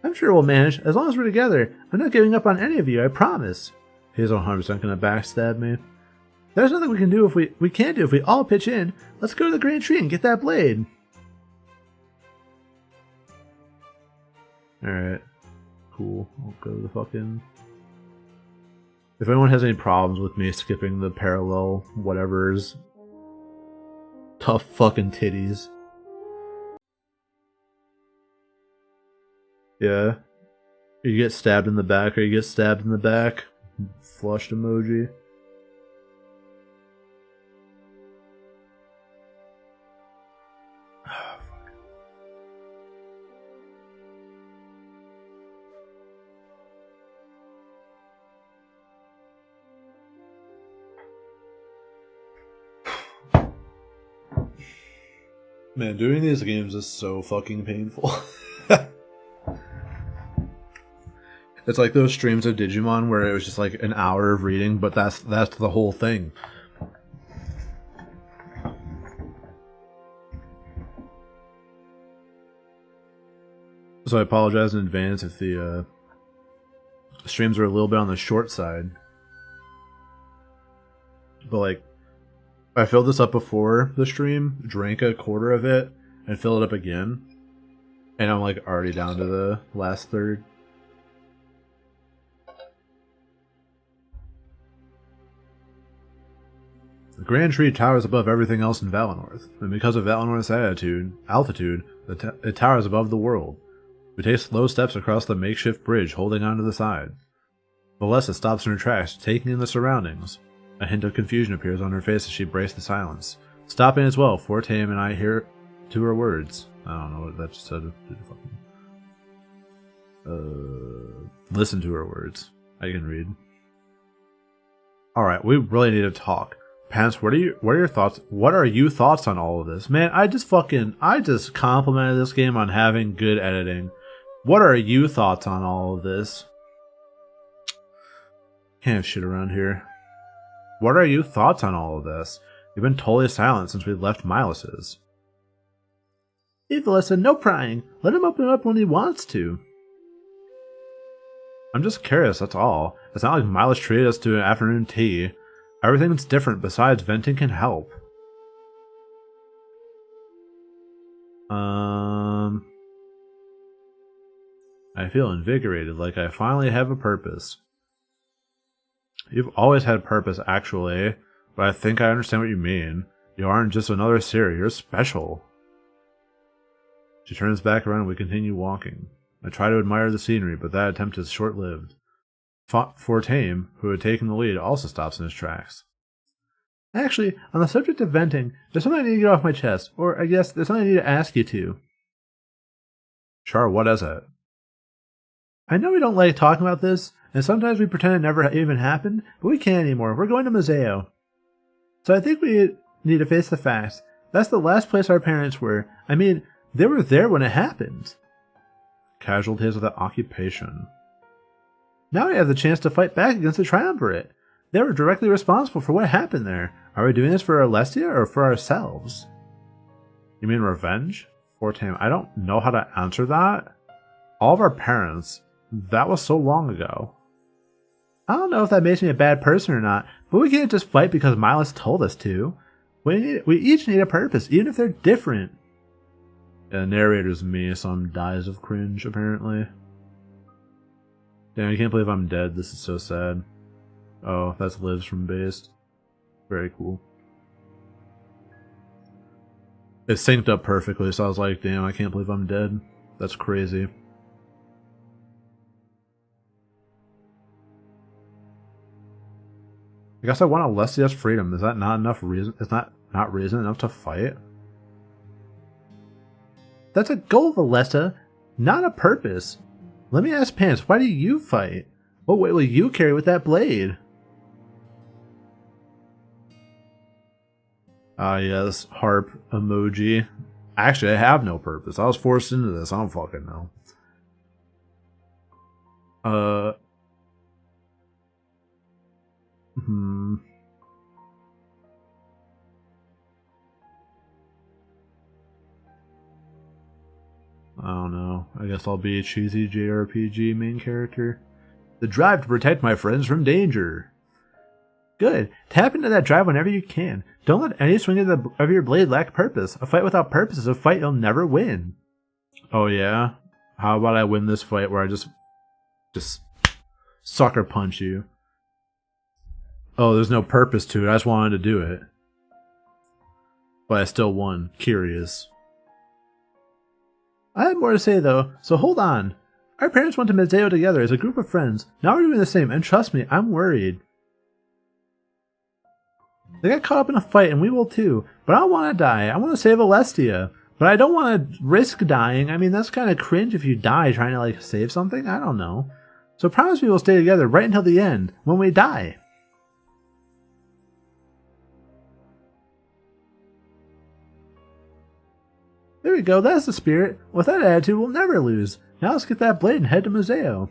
[SPEAKER 1] I'm sure we'll manage, as long as we're together. I'm not giving up on any of you, I promise. He's 100% gonna backstab me. There's nothing we can do if we can't do if we all pitch in. Let's go to the Grand Tree and get that blade. Alright. Cool. I'll go to the fucking... If anyone has any problems with me skipping the parallel whatevers, tough fucking titties. Yeah. You get stabbed in the back or you get stabbed in the back. Flushed emoji. Man, doing these games is so fucking painful. It's like those streams of Digimon where it was just like an hour of reading, but that's the whole thing. So I apologize in advance if the streams are a little bit on the short side. But like, I filled this up before the stream, drank a quarter of it, and filled it up again. And I'm like already down to the last third. Grand Tree towers above everything else in Valinor, and because of Valinor's altitude, it towers above the world. We take slow steps across the makeshift bridge, holding onto the side. Valessa stops in her tracks, taking in the surroundings. A hint of confusion appears on her face as she breaks the silence. Stopping as well, Fortame and I hear to her words. I don't know what that just said. Listen to her words. I can read. Alright, we really need to talk. Pants, what are your thoughts? What are you thoughts on all of this? Man, I just complimented this game on having good editing. What are you thoughts on all of this? Can't have shit around here. What are you thoughts on all of this? You've been totally silent since we left Milas's. Hey, Valessa, no prying. Let him open up when he wants to. I'm just curious, that's all. It's not like Milas treated us to an afternoon tea. Everything's different, besides venting can help. I feel invigorated, like I finally have a purpose. You've always had purpose, actually, but I think I understand what you mean. You aren't just another Ciri, you're special. She turns back around and we continue walking. I try to admire the scenery, but that attempt is short-lived. Fortame, who had taken the lead, also stops in his tracks. Actually, on the subject of venting, there's something I need to get off my chest, or I guess there's something I need to ask you to. Sure, what is it? I know we don't like talking about this, and sometimes we pretend it never even happened, but we can't anymore. We're going to Museo. So I think we need to face the facts. That's the last place our parents were. I mean, they were there when it happened. Casualties of the occupation. Now we have the chance to fight back against the Triumvirate. They were directly responsible for what happened there. Are we doing this for Alessia or for ourselves? You mean revenge? Fortame, I don't know how to answer that. All of our parents, that was so long ago. I don't know if that makes me a bad person or not, but we can't just fight because Milas told us to. We each need a purpose, even if they're different. Yeah, the narrator's me, so I'm dies of cringe, apparently. Damn, I can't believe I'm dead. This is so sad. Oh, that's Liz from Based. Very cool. It synced up perfectly, so I was like, damn, I can't believe I'm dead. That's crazy. I guess I want Alessia's freedom. Is that not enough reason? Is that not reason enough to fight? That's a goal, Valessa, not a purpose. Let me ask Pants, why do you fight? What weight will you carry with that blade? Ah, yes, harp emoji. Actually, I have no purpose. I was forced into this. I don't fucking know. I don't know. I guess I'll be a cheesy JRPG main character. The drive to protect my friends from danger. Good. Tap into that drive whenever you can. Don't let any swing of your blade lack purpose. A fight without purpose is a fight you'll never win. Oh yeah? How about I win this fight where I just sucker punch you? Oh, there's no purpose to it. I just wanted to do it. But I still won. Curious. I have more to say though, so hold on. Our parents went to Museo together as a group of friends. Now we're doing the same, and trust me, I'm worried. They got caught up in a fight, and we will too. But I don't want to die. I want to save Alessia. But I don't want to risk dying. I mean, that's kind of cringe if you die trying to, like, save something. I don't know. So promise me we'll stay together right until the end, when we die. There we go, that's the spirit. With that attitude, we'll never lose. Now let's get that blade and head to Museo.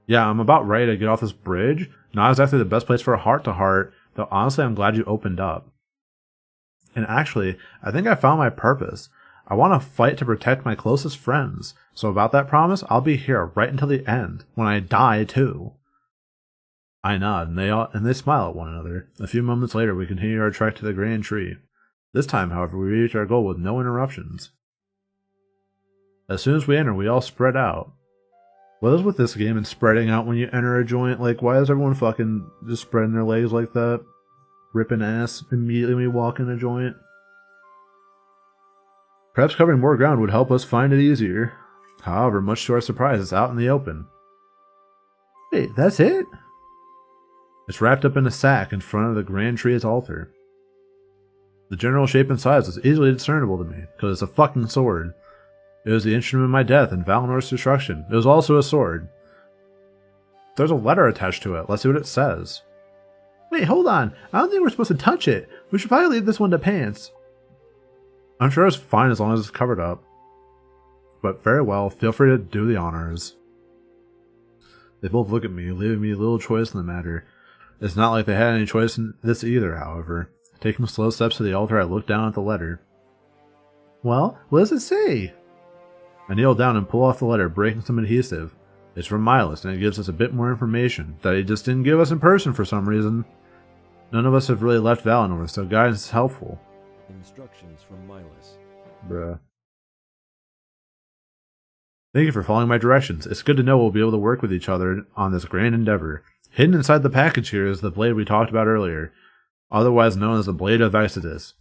[SPEAKER 1] Yeah, I'm about ready to get off this bridge. Not exactly the best place for a heart-to-heart, though honestly I'm glad you opened up. And actually, I think I found my purpose. I want to fight to protect my closest friends. So about that promise, I'll be here right until the end, when I die too. I nod, and they smile at one another. A few moments later, we continue our trek to the Grand Tree. This time, however, we reach our goal with no interruptions. As soon as we enter, we all spread out. What is with this game and spreading out when you enter a joint? Like, why is everyone fucking just spreading their legs like that? ripping ass immediately when we walk in a joint. Perhaps covering more ground would help us find it easier. However, much to our surprise, it's out in the open. Wait, that's it? It's wrapped up in a sack in front of the Grand Tree's altar. The general shape and size was easily discernible to me, because it's a fucking sword. It was the instrument of my death and Valenor's destruction. It was also a sword. There's a letter attached to it. Let's see what it says. Wait, hold on. I don't think we're supposed to touch it. We should probably leave this one to Pants. I'm sure it's fine as long as it's covered up. But very well, feel free to do the honors. They both look at me, leaving me little choice in the matter. It's not like they had any choice in this either, however. Taking slow steps to the altar, I look down at the letter. Well, what does it say? I kneel down and pull off the letter, breaking some adhesive. It's from Milas, and it gives us a bit more information that he just didn't give us in person for some reason. None of us have really left Valinor, so guidance is helpful.
[SPEAKER 3] Instructions from Milas.
[SPEAKER 1] Bruh. Thank you for following my directions. It's good to know we'll be able to work with each other on this grand endeavor. Hidden inside the package here is the blade we talked about earlier, otherwise known as the Blade of Exodus.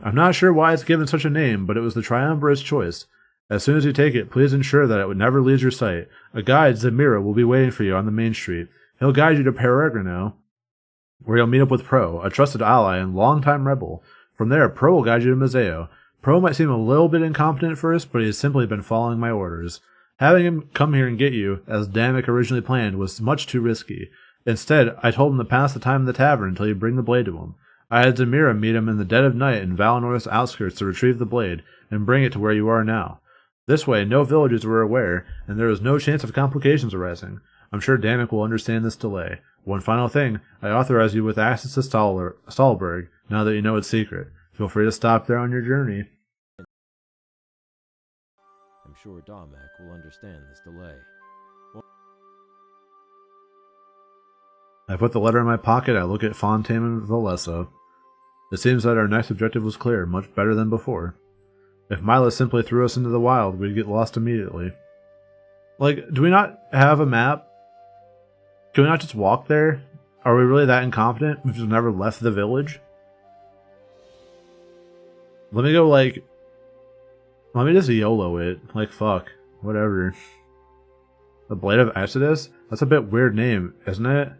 [SPEAKER 1] I'm not sure why it's given such a name, but it was the Triumvir's choice. As soon as you take it, please ensure that it never leaves your sight. A guide, Zemira, will be waiting for you on the main street. He'll guide you to Peregrino, where you'll meet up with Pro, a trusted ally and longtime rebel. From there, Pro will guide you to Mazeo. Pro might seem a little bit incompetent at first, but he has simply been following my orders. Having him come here and get you, as Damek originally planned, was much too risky. Instead, I told him to pass the time in the tavern until you bring the blade to him. I had Zemira meet him in the dead of night in Valinor's outskirts to retrieve the blade, and bring it to where you are now. This way, no villagers were aware, and there was no chance of complications arising. I'm sure Damek will understand this delay. One final thing, I authorize you with access to Stalberg, now that you know its secret. Feel free to stop there on your journey.
[SPEAKER 3] I'm sure Damek will understand this delay.
[SPEAKER 1] I put the letter in my pocket. I look at Fontaine and Valessa. It seems that our next objective was clear, much better than before. If Milas simply threw us into the wild, we'd get lost immediately. Like, do we not have a map? Can we not just walk there? Are we really that incompetent? We've just never left the village? Let me go, like... Let me just YOLO it. Like, fuck. Whatever. The Blade of Exodus? That's a bit weird name, isn't it?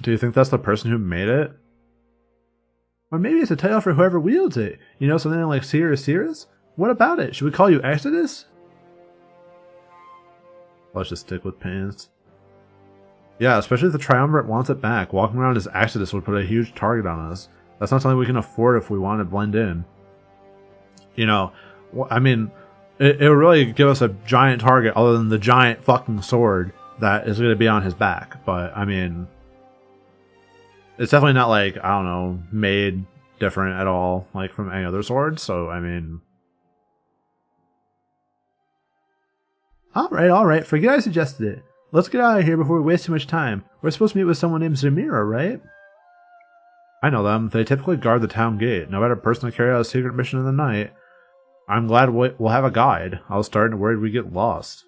[SPEAKER 1] Do you think that's the person who made it? Or maybe it's a title for whoever wields it. You know, something like Cirrus? What about it? Should we call you Exodus? Let's just stick with Pants. Yeah, especially if the Triumvirate wants it back. Walking around as Exodus would put a huge target on us. That's not something we can afford if we want to blend in. You know, I mean, it would really give us a giant target other than the giant fucking sword that is going to be on his back. But, I mean... It's definitely not like, I don't know, made different at all, like from any other sword, so, I mean... Alright, forget I suggested it. Let's get out of here before we waste too much time. We're supposed to meet with someone named Zemira, right? I know them. They typically guard the town gate. No better person to carry out a secret mission in the night. I'm glad we'll have a guide. I was starting to worry we get lost.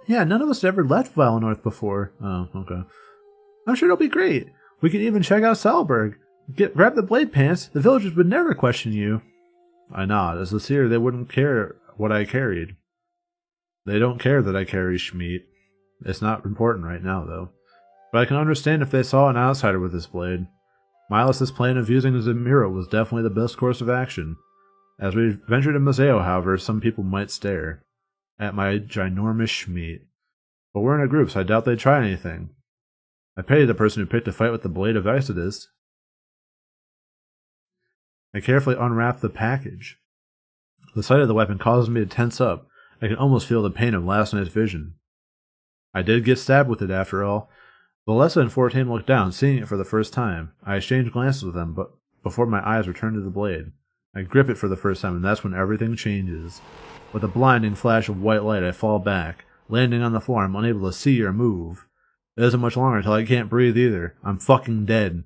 [SPEAKER 1] Yeah, none of us ever left Valinor before. Oh, okay. I'm sure it'll be great. We can even check out Salberg. Grab the blade pants. The villagers would never question you. I nod. As a seer, they wouldn't care what I carried. They don't care that I carry Schmidt. It's not important right now, though. But I can understand if they saw an outsider with this blade. Milas' plan of using Zemira was definitely the best course of action. As we ventured to Mazeo, however, some people might stare at my ginormous Schmidt. But we're in a group, so I doubt they'd try anything. I pity the person who picked a fight with the Blade of Exodus. I carefully unwrap the package. The sight of the weapon causes me to tense up. I can almost feel the pain of last night's vision. I did get stabbed with it after all. Valessa and Fontaine looked down, seeing it for the first time. I exchanged glances with them, but before my eyes returned to the blade. I grip it for the first time, and that's when everything changes. With a blinding flash of white light, I fall back. Landing on the floor, I'm unable to see or move. It isn't much longer until I can't breathe either. I'm fucking dead.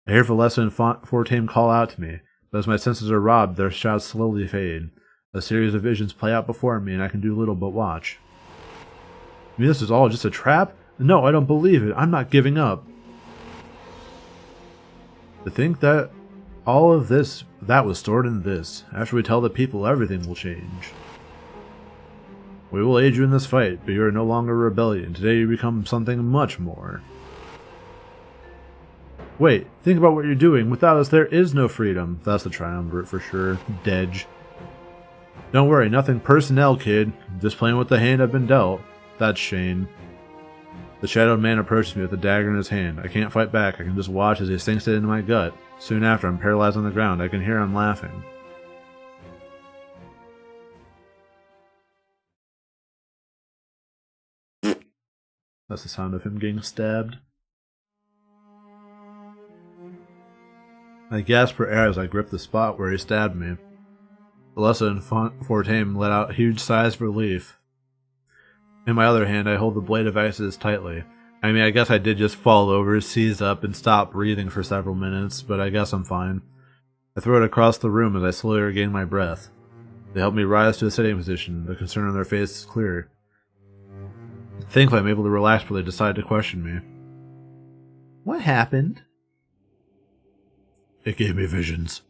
[SPEAKER 1] I hear Valessa and Fontaine call out to me, but as my senses are robbed, their shouts slowly fade. A series of visions play out before me, and I can do little but watch. I mean, this is all just a trap? No, I don't believe it. I'm not giving up. To think that all of this, that was stored in this. After we tell the people, everything will change. We will aid you in this fight, but you are no longer a rebellion. Today you become something much more. Wait, think about what you're doing. Without us, there is no freedom. That's the triumvirate for sure. Dej. Don't worry, nothing personnel, kid. Just playing with the hand I've been dealt. That's Shane. The shadowed man approaches me with a dagger in his hand. I can't fight back. I can just watch as he sinks it into my gut. Soon after, I'm paralyzed on the ground. I can hear him laughing. That's the sound of him getting stabbed. I gasped for air as I gripped the spot where he stabbed me. Alessa and Fortame let out huge sighs of relief. In my other hand, I hold the blade of Isis tightly. I mean, I guess I did just fall over, seize up, and stop breathing for several minutes, but I guess I'm fine. I throw it across the room as I slowly regain my breath. They help me rise to a sitting position. The concern on their face is clear. Thankfully, I'm able to relax before they decide to question me. What happened? It gave me visions.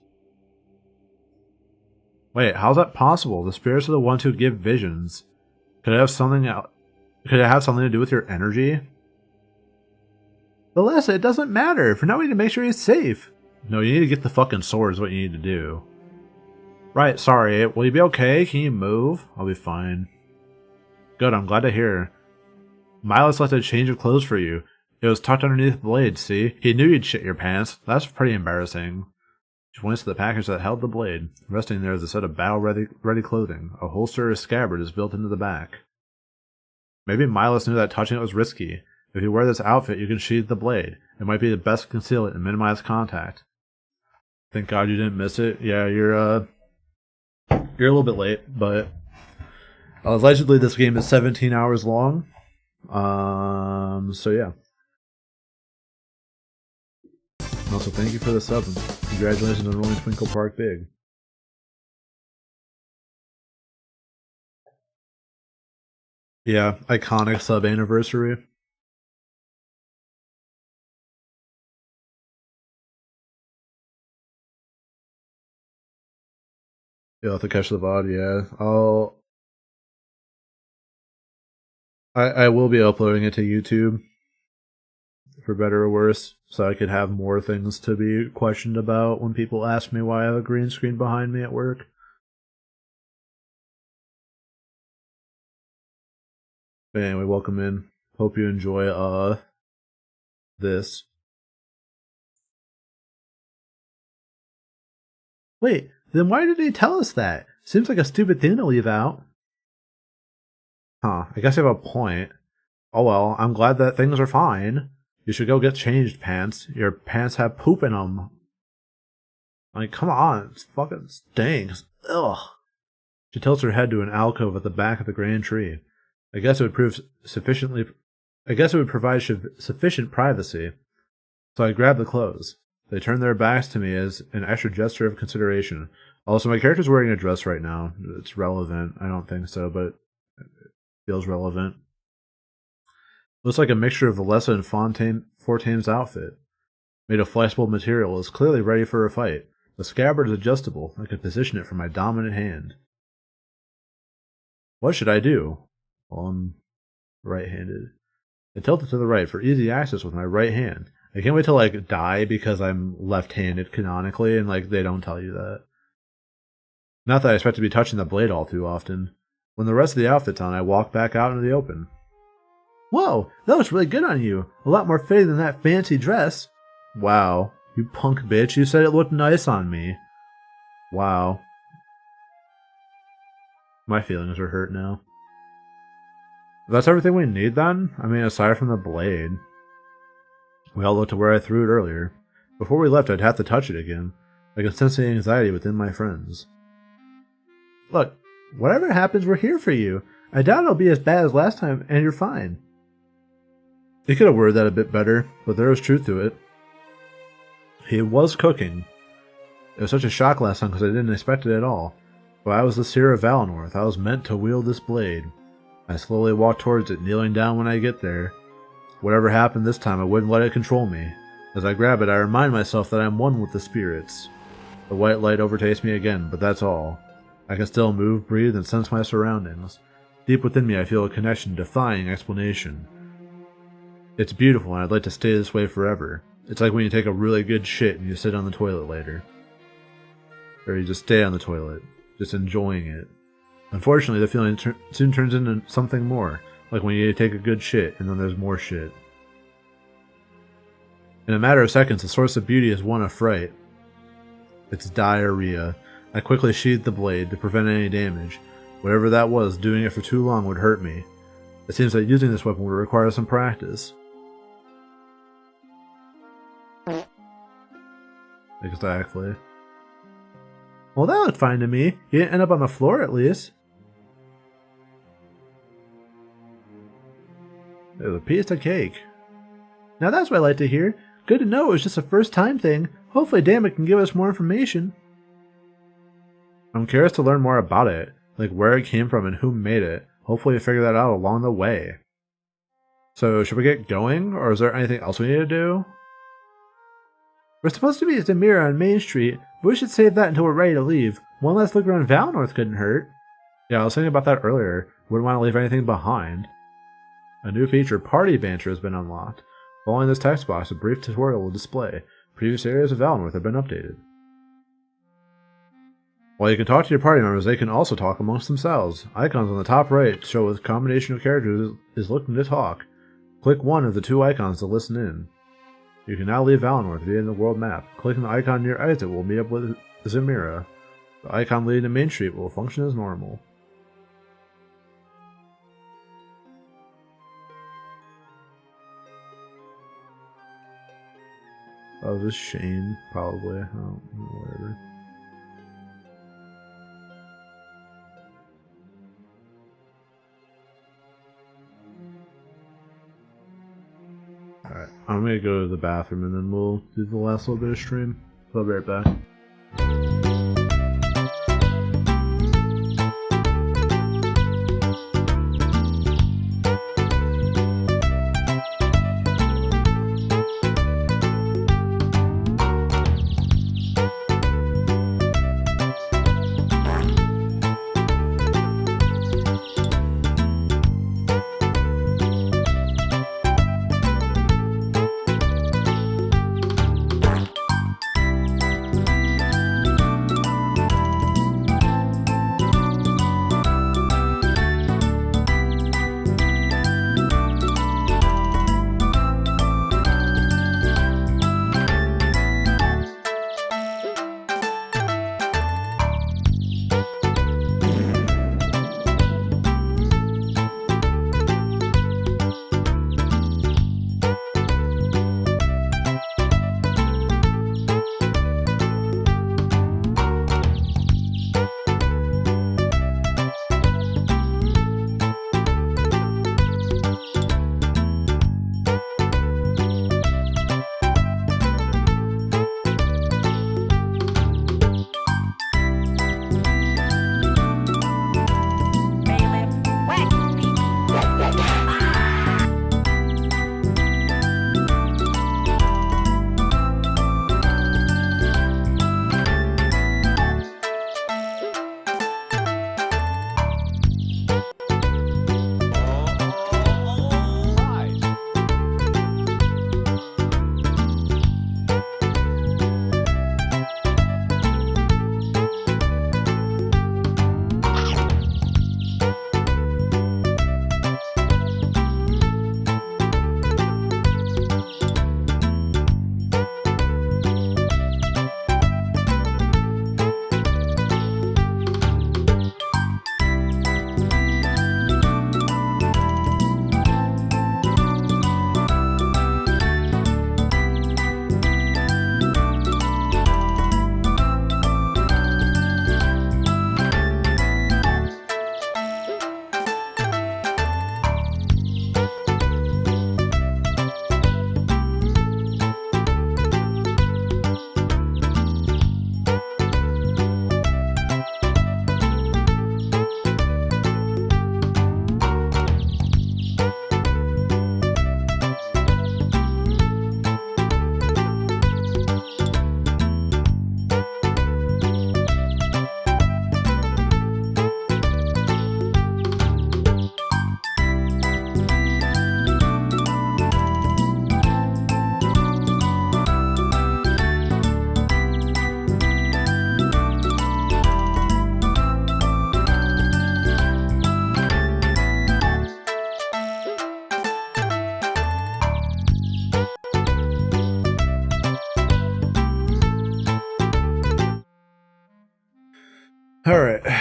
[SPEAKER 1] Wait, how's that possible? The spirits are the ones who give visions. Could it have something to do with your energy? Alessa, it doesn't matter. For now, we need to make sure he's safe. No, you need to get the fucking sword is what you need to do. Right, sorry. Will you be okay? Can you move? I'll be fine. Good, I'm glad to hear. Milas left a change of clothes for you. It was tucked underneath the blade, see? He knew you'd shit your pants. That's pretty embarrassing. She points to the package that held the blade. Resting there is a set of battle-ready clothing. A holster or scabbard is built into the back. Maybe Milas knew that touching it was risky. If you wear this outfit, you can sheathe the blade. It might be the best to conceal it and minimize contact. Thank God you didn't miss it. Yeah, you're a little bit late, but allegedly this game is 17 hours long. So yeah. Also, thank you for the sub. Congratulations on rolling Twinkle Park big. Yeah, iconic sub anniversary. You'll have to catch the VOD, yeah. I will be uploading it to YouTube, for better or worse, so I could have more things to be questioned about when people ask me why I have a green screen behind me at work. But anyway, welcome in. Hope you enjoy this. Wait, then why did he tell us that? Seems like a stupid thing to leave out. Huh, I guess you have a point. Oh well, I'm glad that things are fine. You should go get changed, Pants. Your pants have poop in them. Like, come on, it fucking stinks. Ugh. She tilts her head to an alcove at the back of the grand tree. I guess it would provide sufficient privacy. So I grab the clothes. They turn their backs to me as an extra gesture of consideration. Also, my character's wearing a dress right now. It's relevant. I don't think so, but it feels relevant. Looks like a mixture of Alessa and Fortame's outfit. Made of flexible material, is clearly ready for a fight. The scabbard is adjustable. I can position it for my dominant hand. What should I do? Well, I'm right-handed. I tilt it to the right for easy access with my right hand. I can't wait to die because I'm left-handed canonically, and they don't tell you that. Not that I expect to be touching the blade all too often. When the rest of the outfit's on, I walk back out into the open. Whoa, that looks really good on you. A lot more fitting than that fancy dress. Wow, you punk bitch, you said it looked nice on me. Wow. My feelings are hurt now. That's everything we need then? I mean, aside from the blade. We all looked to where I threw it earlier. Before we left, I'd have to touch it again. I can sense the anxiety within my friends. Look, whatever happens, we're here for you. I doubt it'll be as bad as last time, and you're fine. He could have worded that a bit better, but there was truth to it. He was cooking. It was such a shock last time because I didn't expect it at all. But I was the seer of Valinor. I was meant to wield this blade. I slowly walk towards it, kneeling down when I get there. Whatever happened this time, I wouldn't let it control me. As I grab it, I remind myself that I am one with the spirits. The white light overtakes me again, but that's all. I can still move, breathe, and sense my surroundings. Deep within me, I feel a connection defying explanation. It's beautiful, and I'd like to stay this way forever. It's like when you take a really good shit and you sit on the toilet later. Or you just stay on the toilet, just enjoying it. Unfortunately, the feeling soon turns into something more, like when you take a good shit and then there's more shit. In a matter of seconds, the source of beauty is one of fright. It's diarrhea. I quickly sheathed the blade to prevent any damage. Whatever that was, doing it for too long would hurt me. It seems that using this weapon would require some practice. Exactly. Well, that looked fine to me. You didn't end up on the floor, at least. There's a piece of cake. Now that's what I like to hear. Good to know it was just a first-time thing. Hopefully Dammit can give us more information. I'm curious to learn more about it, like where it came from and who made it. Hopefully we figure that out along the way. So, should we get going, or is there anything else we need to do? We're supposed to be at Zemira on Main Street, but we should save that until we're ready to leave. One last look around Valinor couldn't hurt. Yeah, I was thinking about that earlier. Wouldn't want to leave anything behind. A new feature, Party Banter, has been unlocked. Following this text box, a brief tutorial will display. Previous areas of Valinor have been updated. While you can talk to your party members, they can also talk amongst themselves. Icons on the top right show a combination of characters is looking to talk. Click one of the two icons to listen in. You can now leave Valinor to be in the world map. Clicking the icon near Isaac will meet up with Zemira. The icon leading to Main Street will function as normal. Oh, this is Shane, probably. Oh, whatever. Alright, I'm gonna go to the bathroom and then we'll do the last little bit of stream. I'll be right back. Alright. I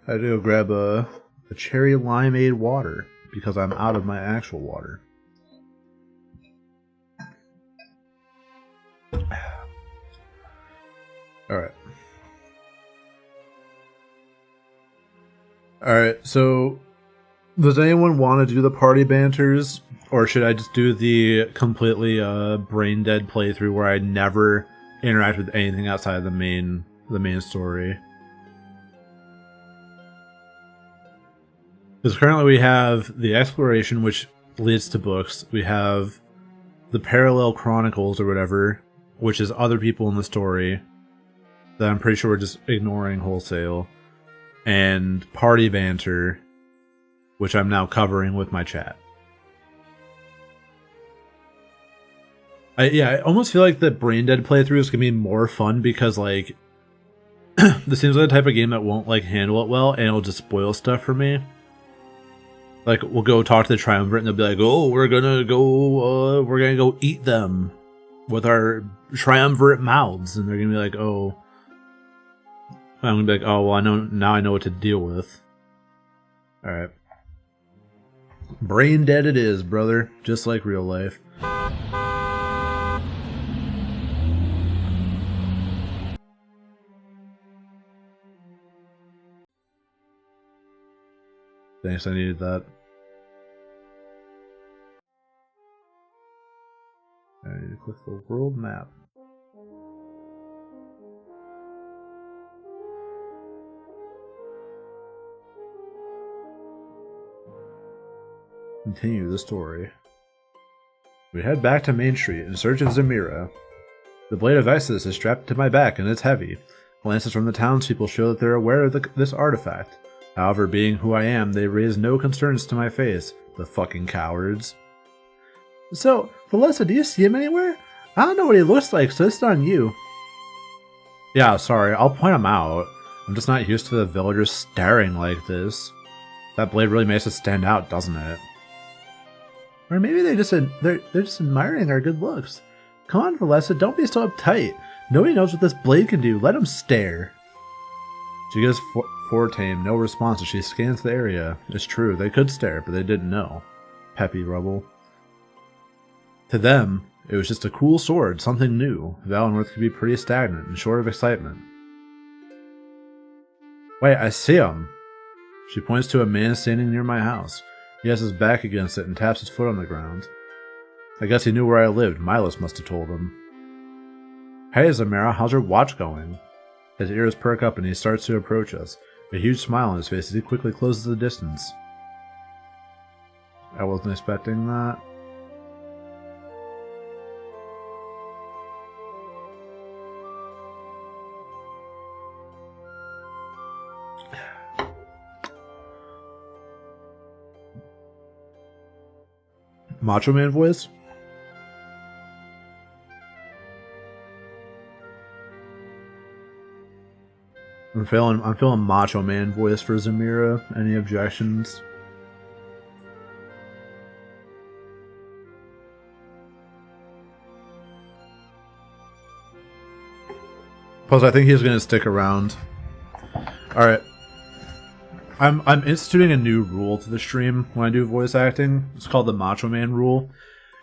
[SPEAKER 1] had to go grab a cherry limeade water because I'm out of my actual water. Alright. Alright, so does anyone want to do the party banters? Or should I just do the completely brain dead playthrough where I never interact with anything outside of the main story? Because currently we have the exploration, which leads to books. We have the parallel chronicles or whatever, which is other people in the story that I'm pretty sure we're just ignoring wholesale. And party banter, which I'm now covering with my chat. I almost feel like the brain dead playthrough is gonna be more fun because like this seems like the type of game that won't like handle it well and it'll just spoil stuff for me. Like we'll go talk to the triumvirate and they'll be like, "Oh, we're gonna go eat them with our triumvirate mouths," and they're gonna be like, "Oh," I'm gonna be like, "Oh, well, I know what to deal with." All right, brain dead it is, brother, just like real life. Thanks, I needed that. I need to click the world map. Continue the story. We head back to Main Street in search of Zamira. The blade of Isis is strapped to my back and it's heavy. Glances from the townspeople show that they're aware of this artifact. However, being who I am, they raise no concerns to my face. The fucking cowards. So, Valessa, do you see him anywhere? I don't know what he looks like, so it's on you. Yeah, sorry, I'll point him out. I'm just not used to the villagers staring like this. That blade really makes it stand out, doesn't it? Or maybe they're just admiring our good looks. Come on, Valessa, don't be so uptight. Nobody knows what this blade can do. Let him stare. She gives Fortame no response as she scans the area. It's true, they could stare, but they didn't know. Peppy rubble. To them, it was just a cool sword, something new. Valenworth could be pretty stagnant and short of excitement. Wait, I see him! She points to a man standing near my house. He has his back against it and taps his foot on the ground. I guess he knew where I lived. Milos must have told him. Hey, Zamira, how's your watch going? His ears perk up and he starts to approach us. A huge smile on his face as he quickly closes the distance. I wasn't expecting that. Macho Man voice? I'm feeling Macho Man voice for Zamira. Any objections? Plus, I think he's gonna stick around. All right. I'm instituting a new rule to the stream when I do voice acting. It's called the Macho Man rule.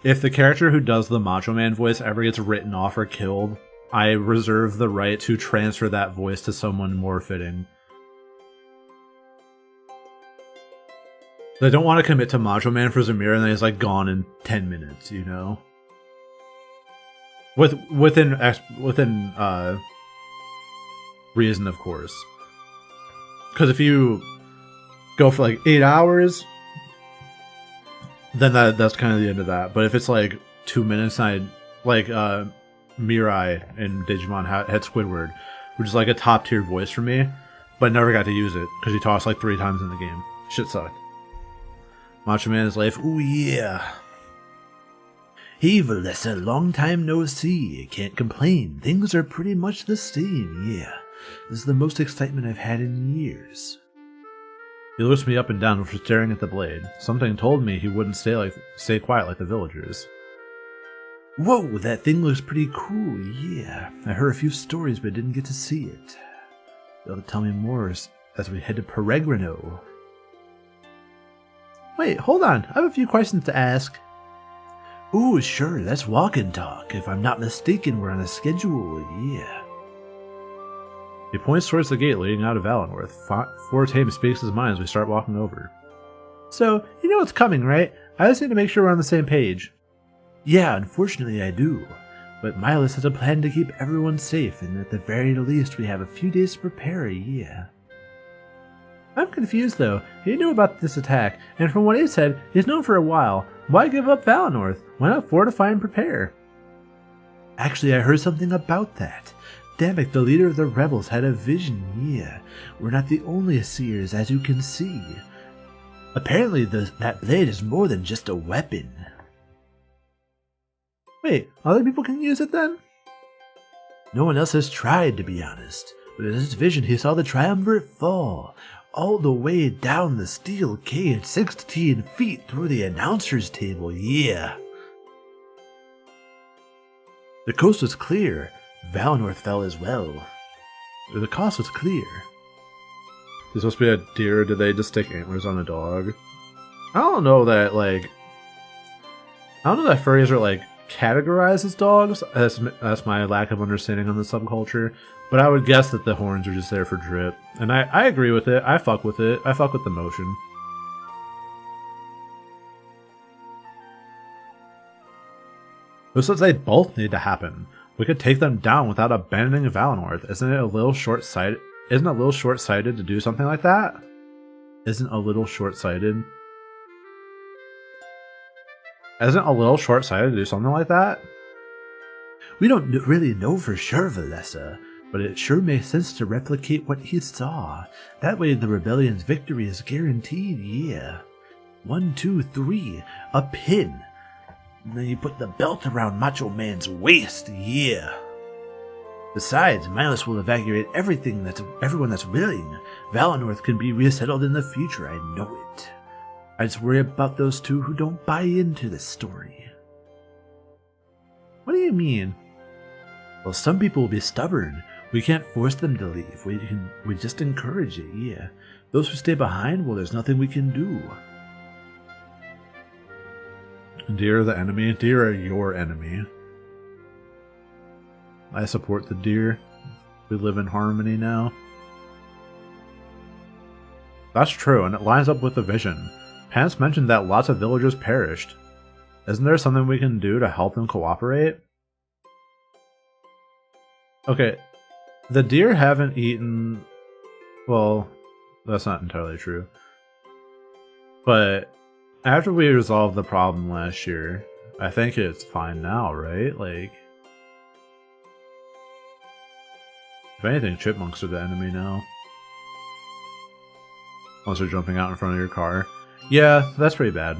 [SPEAKER 1] If the character who does the Macho Man voice ever gets written off or killed, I reserve the right to transfer that voice to someone more fitting. I don't want to commit to Macho Man for Zamira and then he's like gone in 10 minutes, you know? Within reason, of course. Because if you go for like 8 hours, then that's kind of the end of that. But if it's like 2 minutes, like Mirai in Digimon had Squidward, which is like a top tier voice for me, but never got to use it because he talks like 3 times in the game. Shit sucked. Macho Man is life. Ooh yeah. Hey Valessa, long time no see. Can't complain. Things are pretty much the same. Yeah, this is the most excitement I've had in years. He looks me up and down for staring at the blade. Something told me he wouldn't stay quiet like the villagers. Whoa, that thing looks pretty cool, yeah. I heard a few stories but didn't get to see it. You'll have to tell me more as we head to Peregrino. Wait, hold on. I have a few questions to ask. Ooh, sure, let's walk and talk. If I'm not mistaken, we're on a schedule, yeah. He points towards the gate leading out of Valinor. Fortame speaks his mind as we start walking over. So, you know what's coming, right? I just need to make sure we're on the same page. Yeah, unfortunately I do. But Milas has a plan to keep everyone safe, and at the very least we have a few days to prepare, yeah. I'm confused though. He knew about this attack, and from what he said, he's known for a while. Why give up Valinor? Why not fortify and prepare? Actually, I heard something about that. Damek, the leader of the rebels, had a vision, yeah. We're not the only seers, as you can see. Apparently, that blade is more than just a weapon. Wait, other people can use it then? No one else has tried, to be honest. But in his vision, he saw the triumvirate fall, all the way down the steel cage 16 feet through the announcer's table, yeah. The coast was clear. Valinor fell as well. The coast was clear. Is this supposed to be a deer, or did they just stick antlers on a dog? I don't know that, furries are, categorized as dogs. That's my lack of understanding on the subculture. But I would guess that the horns are just there for drip. And I agree with it. I fuck with it. I fuck with the motion. But since they both need to happen, we could take them down without abandoning Valinor. Isn't it a little short-sighted? Isn't it a little short-sighted to do something like that? Isn't a little short-sighted? Isn't a little short-sighted to do something like that? We don't really know for sure, Valessa, but it sure makes sense to replicate what he saw. That way the rebellion's victory is guaranteed, yeah. 1, 2, 3, a pin. And then you put the belt around Macho Man's waist, yeah. Besides, Milas will evacuate everyone that's willing. Valinor can be resettled in the future, I know it. I just worry about those two who don't buy into this story. What do you mean? Well, some people will be stubborn. We can't force them to leave. We just encourage it, yeah. Those who stay behind, well, there's nothing we can do. Deer are the enemy. Deer are your enemy. I support the deer. We live in harmony now. That's true, and it lines up with the vision. Pants mentioned that lots of villagers perished. Isn't there something we can do to help them cooperate? Okay, the deer haven't eaten... Well, that's not entirely true. But after we resolved the problem last year, I think it's fine now, right? If anything, chipmunks are the enemy now. Unless they're jumping out in front of your car. Yeah, that's pretty bad.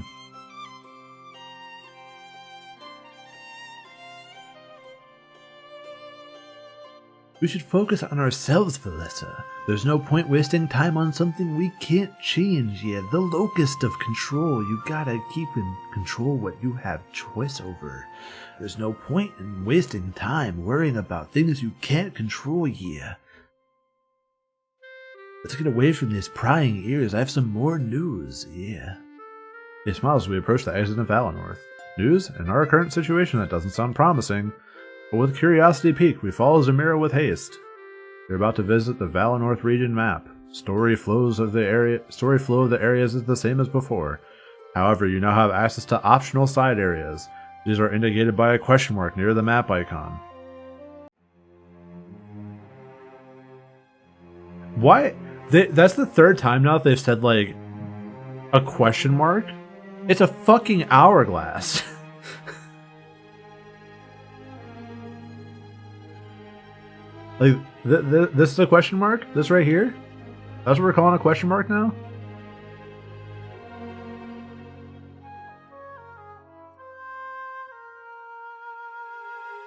[SPEAKER 1] We should focus on ourselves, Valessa. There's no point wasting time on something we can't change yet. The locust of control. You gotta keep in control what you have choice over. There's no point in wasting time worrying about things you can't control yet. Let's get away from these prying ears. I have some more news, yeah. He smiles as we approach the exit of Valinor. News? In our current situation, that doesn't sound promising. But with curiosity piqued, we follow Zamira with haste. You're about to visit the Valinor region map. Story flow of the areas is the same as before. However, you now have access to optional side areas. These are indicated by a question mark near the map icon. Why? That's the third time now that they've said, a question mark? It's a fucking hourglass. This is a question mark? This right here? That's what we're calling a question mark now?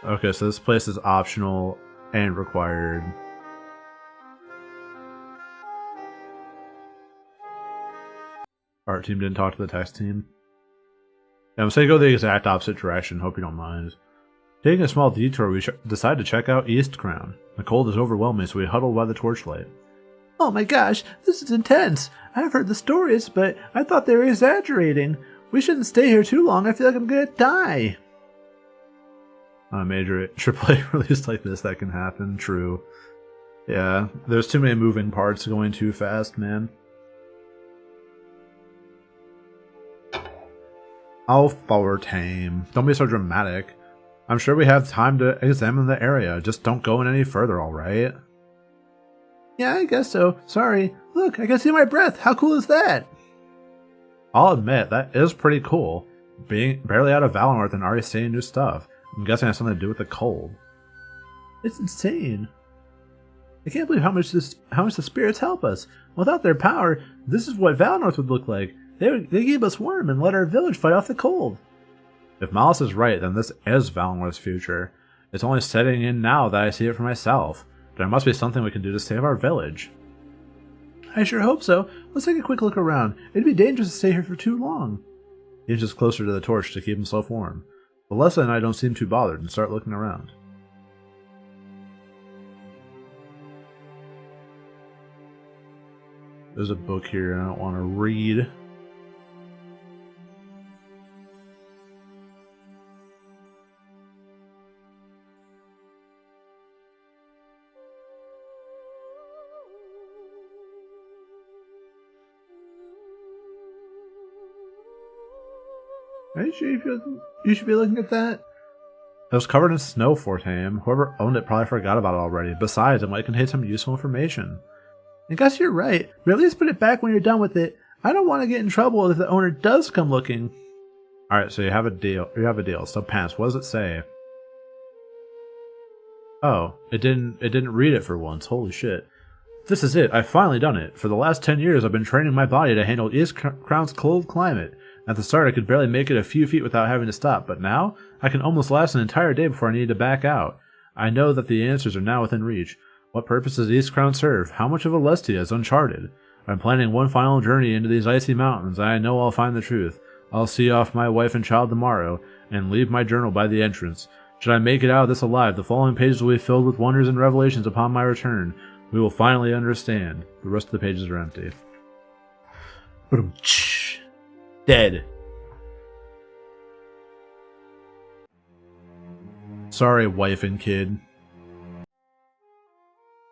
[SPEAKER 1] Okay, so this place is optional and required. Art team didn't talk to the text team. Yeah, I'm saying go the exact opposite direction. Hope you don't mind. Taking a small detour, we decide to check out East Crown. The cold is overwhelming, so we huddle by the torchlight. Oh my gosh, this is intense. I've heard the stories, but I thought they were exaggerating. We shouldn't stay here too long. I feel like I'm gonna die. On a major AAA release like this, that can happen. True. Yeah, there's too many moving parts going too fast, man. Oh, forward tame. Don't be so dramatic. I'm sure we have time to examine the area. Just don't go in any further, alright? Yeah, I guess so. Sorry. Look, I can see my breath. How cool is that? I'll admit, that is pretty cool. Being barely out of Valinor and already seeing new stuff. I'm guessing it has something to do with the cold. It's insane. I can't believe how much the spirits help us. Without their power, this is what Valinor would look like. They keep us warm and let our village fight off the cold. If Malice is right, then this is Valinor's future. It's only setting in now that I see it for myself. There must be something we can do to save our village. I sure hope so. Let's take a quick look around. It'd be dangerous to stay here for too long. He inches closer to the torch to keep himself warm. Alessa and I don't seem too bothered and start looking around. There's a book here I don't want to read. Are you sure you should be looking at that? It was covered in snow, Fortame. Whoever owned it probably forgot about it already. Besides, it might contain some useful information. I guess you're right, but at least put it back when you're done with it. I don't want to get in trouble if the owner does come looking. Alright, so you have a deal. So Pants, what does it say? Oh, it didn't read it for once. Holy shit. This is it. I've finally done it. For the last 10 years, I've been training my body to handle East Crown's cold climate. At the start, I could barely make it a few feet without having to stop, but now, I can almost last an entire day before I need to back out. I know that the answers are now within reach. What purpose does East Crown serve? How much of Alestia is uncharted? I'm planning one final journey into these icy mountains, and I know I'll find the truth. I'll see off my wife and child tomorrow, and leave my journal by the entrance. Should I make it out of this alive, the following pages will be filled with wonders and revelations upon my return. We will finally understand. The rest of the pages are empty. Dead. Sorry, wife and kid.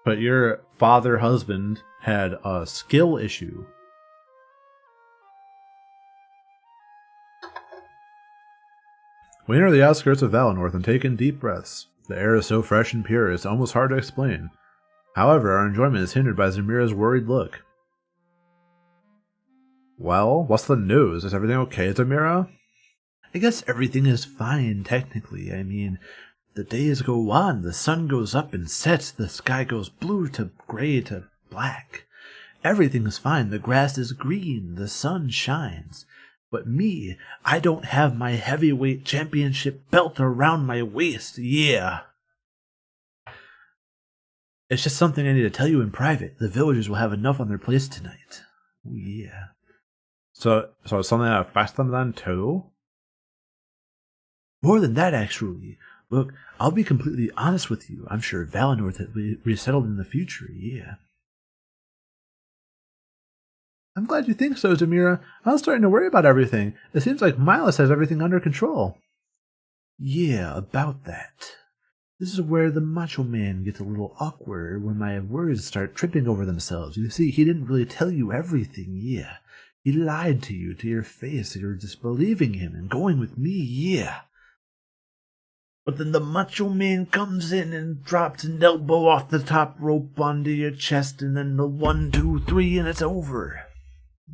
[SPEAKER 1] But your father-husband had a skill issue. We enter the outskirts of Valinor and take in deep breaths. The air is so fresh and pure, it's almost hard to explain. However, our enjoyment is hindered by Zamira's worried look. Well, what's the news? Is everything okay, Zamira? I guess everything is fine, technically. I mean, the days go on, the sun goes up and sets, the sky goes blue to gray to black. Everything is fine, the grass is green, the sun shines. But me, I don't have my heavyweight championship belt around my waist, yeah. It's just something I need to tell you in private. The villagers will have enough on their plates tonight. Oh, yeah. So it's something that affects them then too? More than that, actually. Look, I'll be completely honest with you. I'm sure Valinor will be resettled in the future, yeah. I'm glad you think so, Zamira. I was starting to worry about everything. It seems like Milas has everything under control. Yeah, about that. This is where the macho man gets a little awkward when my words start tripping over themselves. You see, he didn't really tell you everything, yeah. He lied to you to your face. You're disbelieving him and going with me, yeah. But then the macho man comes in and drops an elbow off the top rope onto your chest, and then the 1, 2, 3, and it's over.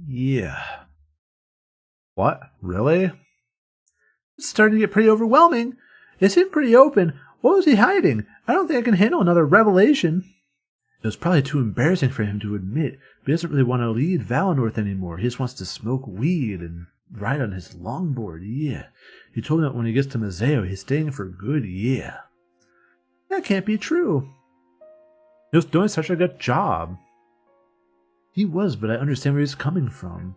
[SPEAKER 1] Yeah. What? Really? It's starting to get pretty overwhelming. It seemed pretty open. What was he hiding? I don't think I can handle another revelation. It was probably too embarrassing for him to admit, but he doesn't really want to lead Valinor anymore. He just wants to smoke weed and ride on his longboard, yeah. He told me that when he gets to Mazeo, he's staying for good, yeah. That can't be true. He was doing such a good job. He was, but I understand where he's coming from.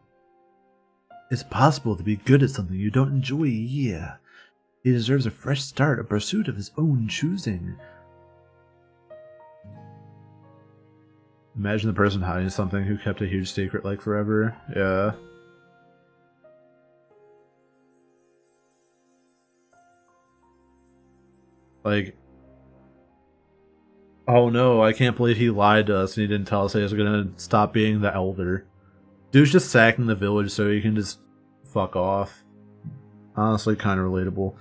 [SPEAKER 1] It's possible to be good at something you don't enjoy, yeah. He deserves a fresh start, a pursuit of his own choosing. Imagine the person hiding something who kept a huge secret like forever. Yeah. Like, oh no, I can't believe he lied to us and he didn't tell us he was gonna stop being the elder. Dude's just sacking the village so he can just fuck off. Honestly, kind of relatable.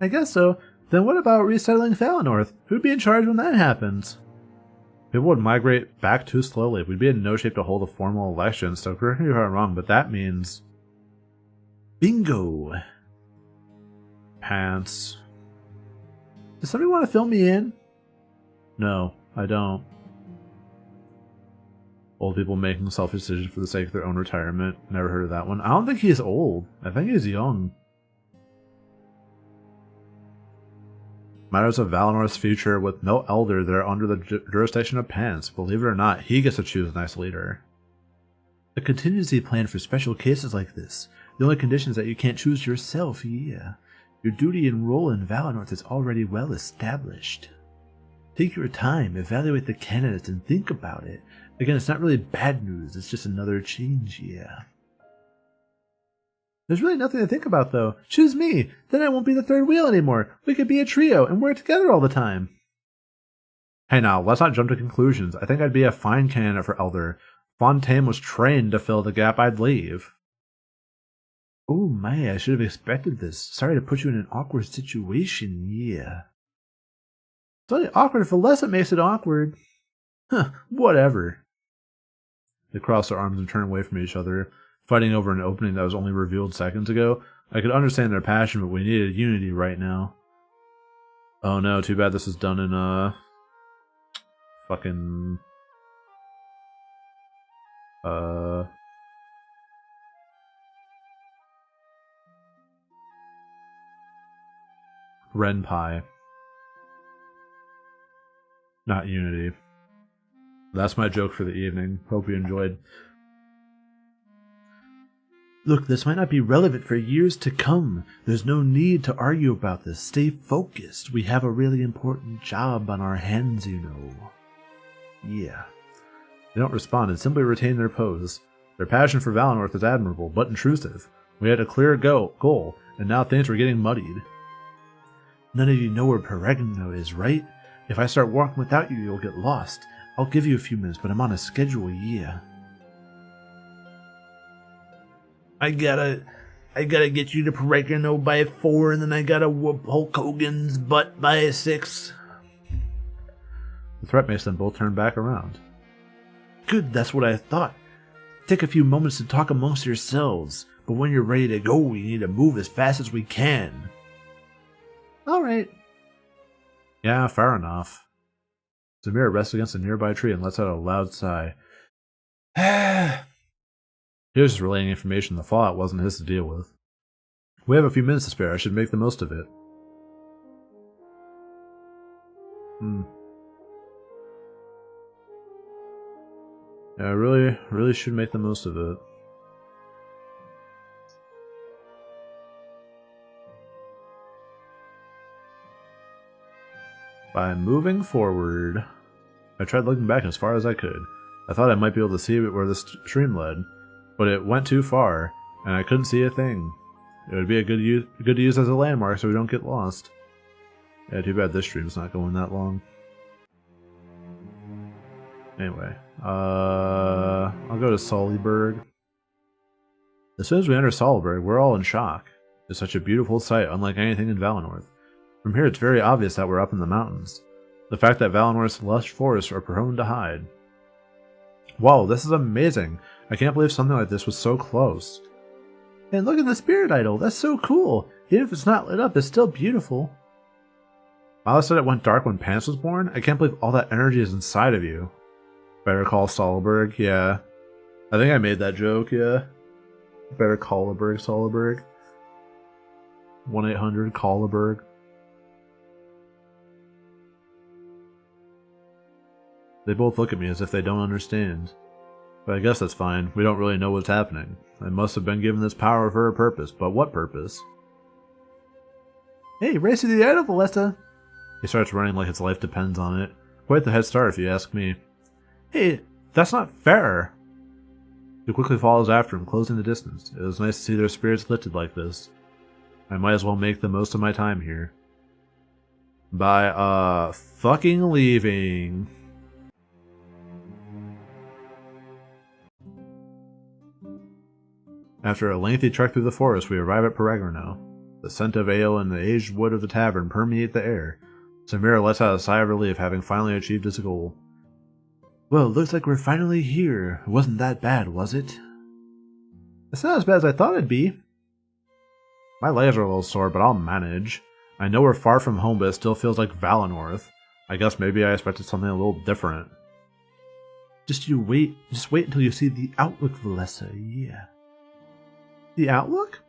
[SPEAKER 1] I guess so. Then what about resettling Valinor? Who'd be in charge when that happens? People would migrate back too slowly. We'd be in no shape to hold a formal election, so correct me if I'm wrong, but that means... Bingo! Pants. Does somebody want to fill me in? No, I don't. Old people making selfish decisions for the sake of their own retirement. Never heard of that one. I don't think he's old. I think he's young. Matters of Valinor's future with no elder that are under the jurisdiction of Pants. Believe it or not, he gets to choose a nice leader. A contingency plan for special cases like this. The only condition is that you can't choose yourself, yeah. Your duty and role in Valinor is already well established. Take your time, evaluate the candidates, and think about it. Again, it's not really bad news, it's just another change, yeah. There's really nothing to think about, though. Choose me! Then I won't be the third wheel anymore. We could be a trio and work together all the time. Hey now, let's not jump to conclusions. I think I'd be a fine candidate for Elder. Fontaine was trained to fill the gap I'd leave. Oh my, I should have expected this. Sorry to put you in an awkward situation, yeah. It's only awkward if the lesson makes it awkward. Huh, whatever. They crossed their arms and turned away from each other, fighting over an opening that was only revealed seconds ago. I could understand their passion, but we needed unity right now. Oh no, too bad this was done in, fucking... Ren'Py. Not Unity. That's my joke for the evening. Hope you enjoyed. Look, this might not be relevant for years to come. There's no need to argue about this. Stay focused. We have a really important job on our hands, you know. Yeah. They don't respond and simply retain their pose. Their passion for Valinor is admirable, but intrusive. We had a clear goal, and now things were getting muddied. None of you know where Peregrino is, right? If I start walking without you, you'll get lost. I'll give you a few minutes, but I'm on a schedule, yeah. I gotta get you to Peregrino by 4, and then I gotta whoop Hulk Hogan's butt by 6. The threat makes them both turn back around. Good, that's what I thought. Take a few moments to talk amongst yourselves, but when you're ready to go, we need to move as fast as we can. Alright. Yeah, fair enough. Zemira rests against a nearby tree and lets out a loud sigh. He was just relaying information. The fallout wasn't his to deal with. We have a few minutes to spare. I should make the most of it. Yeah, I really should make the most of it. By moving forward, I tried looking back as far as I could. I thought I might be able to see where the stream led, but it went too far, and I couldn't see a thing. It would be good to use as a landmark so we don't get lost. Yeah, too bad this stream's not going that long. Anyway, I'll go to Soliburg. As soon as we enter Soliburg, we're all in shock. It's such a beautiful sight, unlike anything in Valinor. From here, it's very obvious that we're up in the mountains. The fact that Valinor's lush forests are prone to hide. Wow, this is amazing! I can't believe something like this was so close. And look at the spirit idol, that's so cool! Even if it's not lit up, it's still beautiful. Milo said it went dark when Pants was born? I can't believe all that energy is inside of you. Better call Soliburg, yeah. I think I made that joke, yeah. Better call Soliburg. 1-800-Coliburg. They both look at me as if they don't understand. But I guess that's fine. We don't really know what's happening. I must have been given this power for a purpose, but what purpose? Hey, race to the idol, Valletta! He starts running like his life depends on it. Quite the head start if you ask me. Hey, that's not fair! He quickly follows after him, closing the distance. It was nice to see their spirits lifted like this. I might as well make the most of my time here. By, fucking leaving. After a lengthy trek through the forest, we arrive at Peregrino. The scent of ale and the aged wood of the tavern permeate the air. Samira lets out a sigh of relief, having finally achieved his goal. Well, looks like we're finally here. It wasn't that bad, was it? It's not as bad as I thought it'd be. My legs are a little sore, but I'll manage. I know we're far from home, but it still feels like Valinor. I guess maybe I expected something a little different. Just wait until you see the Outlook, Valessa, yeah. The Outlook?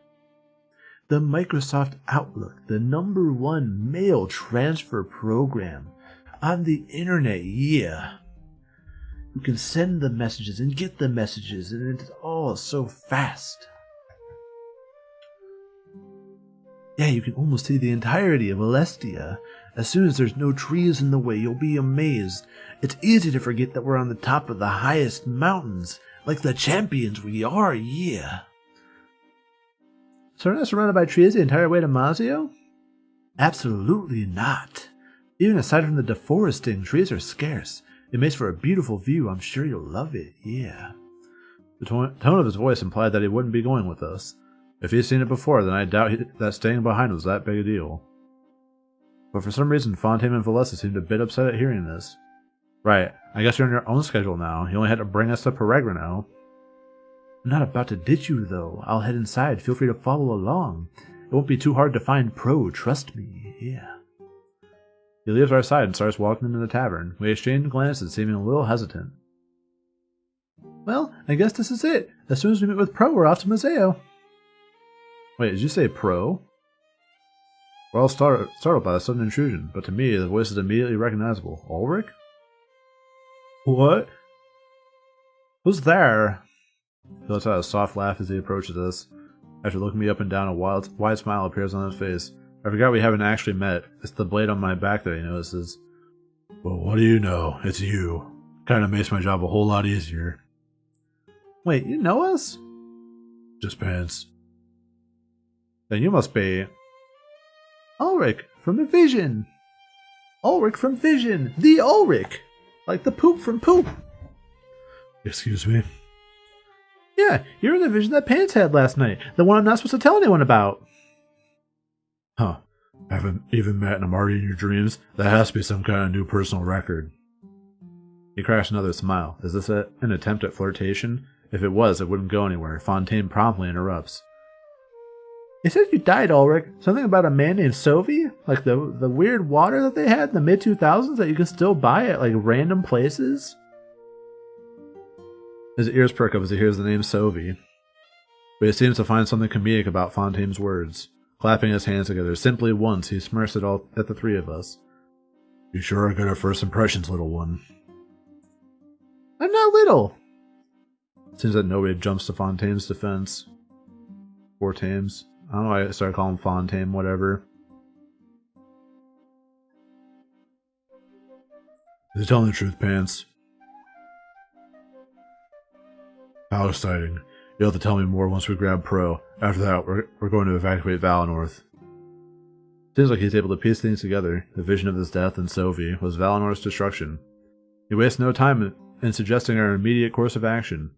[SPEAKER 1] The Microsoft Outlook, the #1 mail transfer program on the internet, yeah. You can send the messages and get the messages, and it's all so fast. Yeah, you can almost see the entirety of Alestia. As soon as there's no trees in the way, you'll be amazed. It's easy to forget that we're on the top of the highest mountains, like the champions we are, yeah. So we're not surrounded by trees the entire way to Mazio? Absolutely not. Even aside from the deforesting, trees are scarce. It makes for a beautiful view. I'm sure you'll love it, yeah. The tone of his voice implied that he wouldn't be going with us. If he'd seen it before, then I doubt that staying behind was that big a deal. But for some reason, Fontaine and Valessa seemed a bit upset at hearing this. Right, I guess you're on your own schedule now. You only had to bring us to Peregrino. I'm not about to ditch you, though. I'll head inside. Feel free to follow along. It won't be too hard to find Pro, trust me, yeah. He leaves our side and starts walking into the tavern. We exchange glances, seeming a little hesitant. Well, I guess this is it. As soon as we meet with Pro, we're off to Mazeo. Wait, did you say Pro? We're all startled by the sudden intrusion, but to me, the voice is immediately recognizable. Ulrich? What? Who's there? He lets out a soft laugh as he approaches us. After looking me up and down, a wide smile appears on his face. I forgot we haven't actually met. It's the blade on my back that he notices. Well, what do you know? It's you. Kinda makes my job a whole lot easier. Wait, you know us? Just pants. Then you must be... Ulrich from the Vision! Ulrich from Vision! The Ulrich! Like the poop from Poop! Excuse me? Yeah, you're in the vision that Pants had last night. The one I'm not supposed to tell anyone about. Huh. Haven't even met and I'm already in your dreams? That has to be some kind of new personal record. He cracks another smile. Is this an attempt at flirtation? If it was, it wouldn't go anywhere. Fontaine promptly interrupts. They said you died, Ulrich. Something about a man named Sophie? Like the weird water that they had in the mid-2000s that you can still buy at like random places? His ears perk up as he hears the name Sophie. But he seems to find something comedic about Fontaine's words. Clapping his hands together simply once, he smirks at the three of us. You sure are good at first impressions, little one. I'm not little. Seems that nobody jumps to Fontaine's defense. Fortames. I don't know why I started calling him Fontaine, whatever. He's telling the truth, Pants. How exciting. You'll have to tell me more once we grab Pro. After that, we're going to evacuate Valinor. Seems like he's able to piece things together. The vision of his death and Sophie was Valinor's destruction. He wastes no time in suggesting our immediate course of action.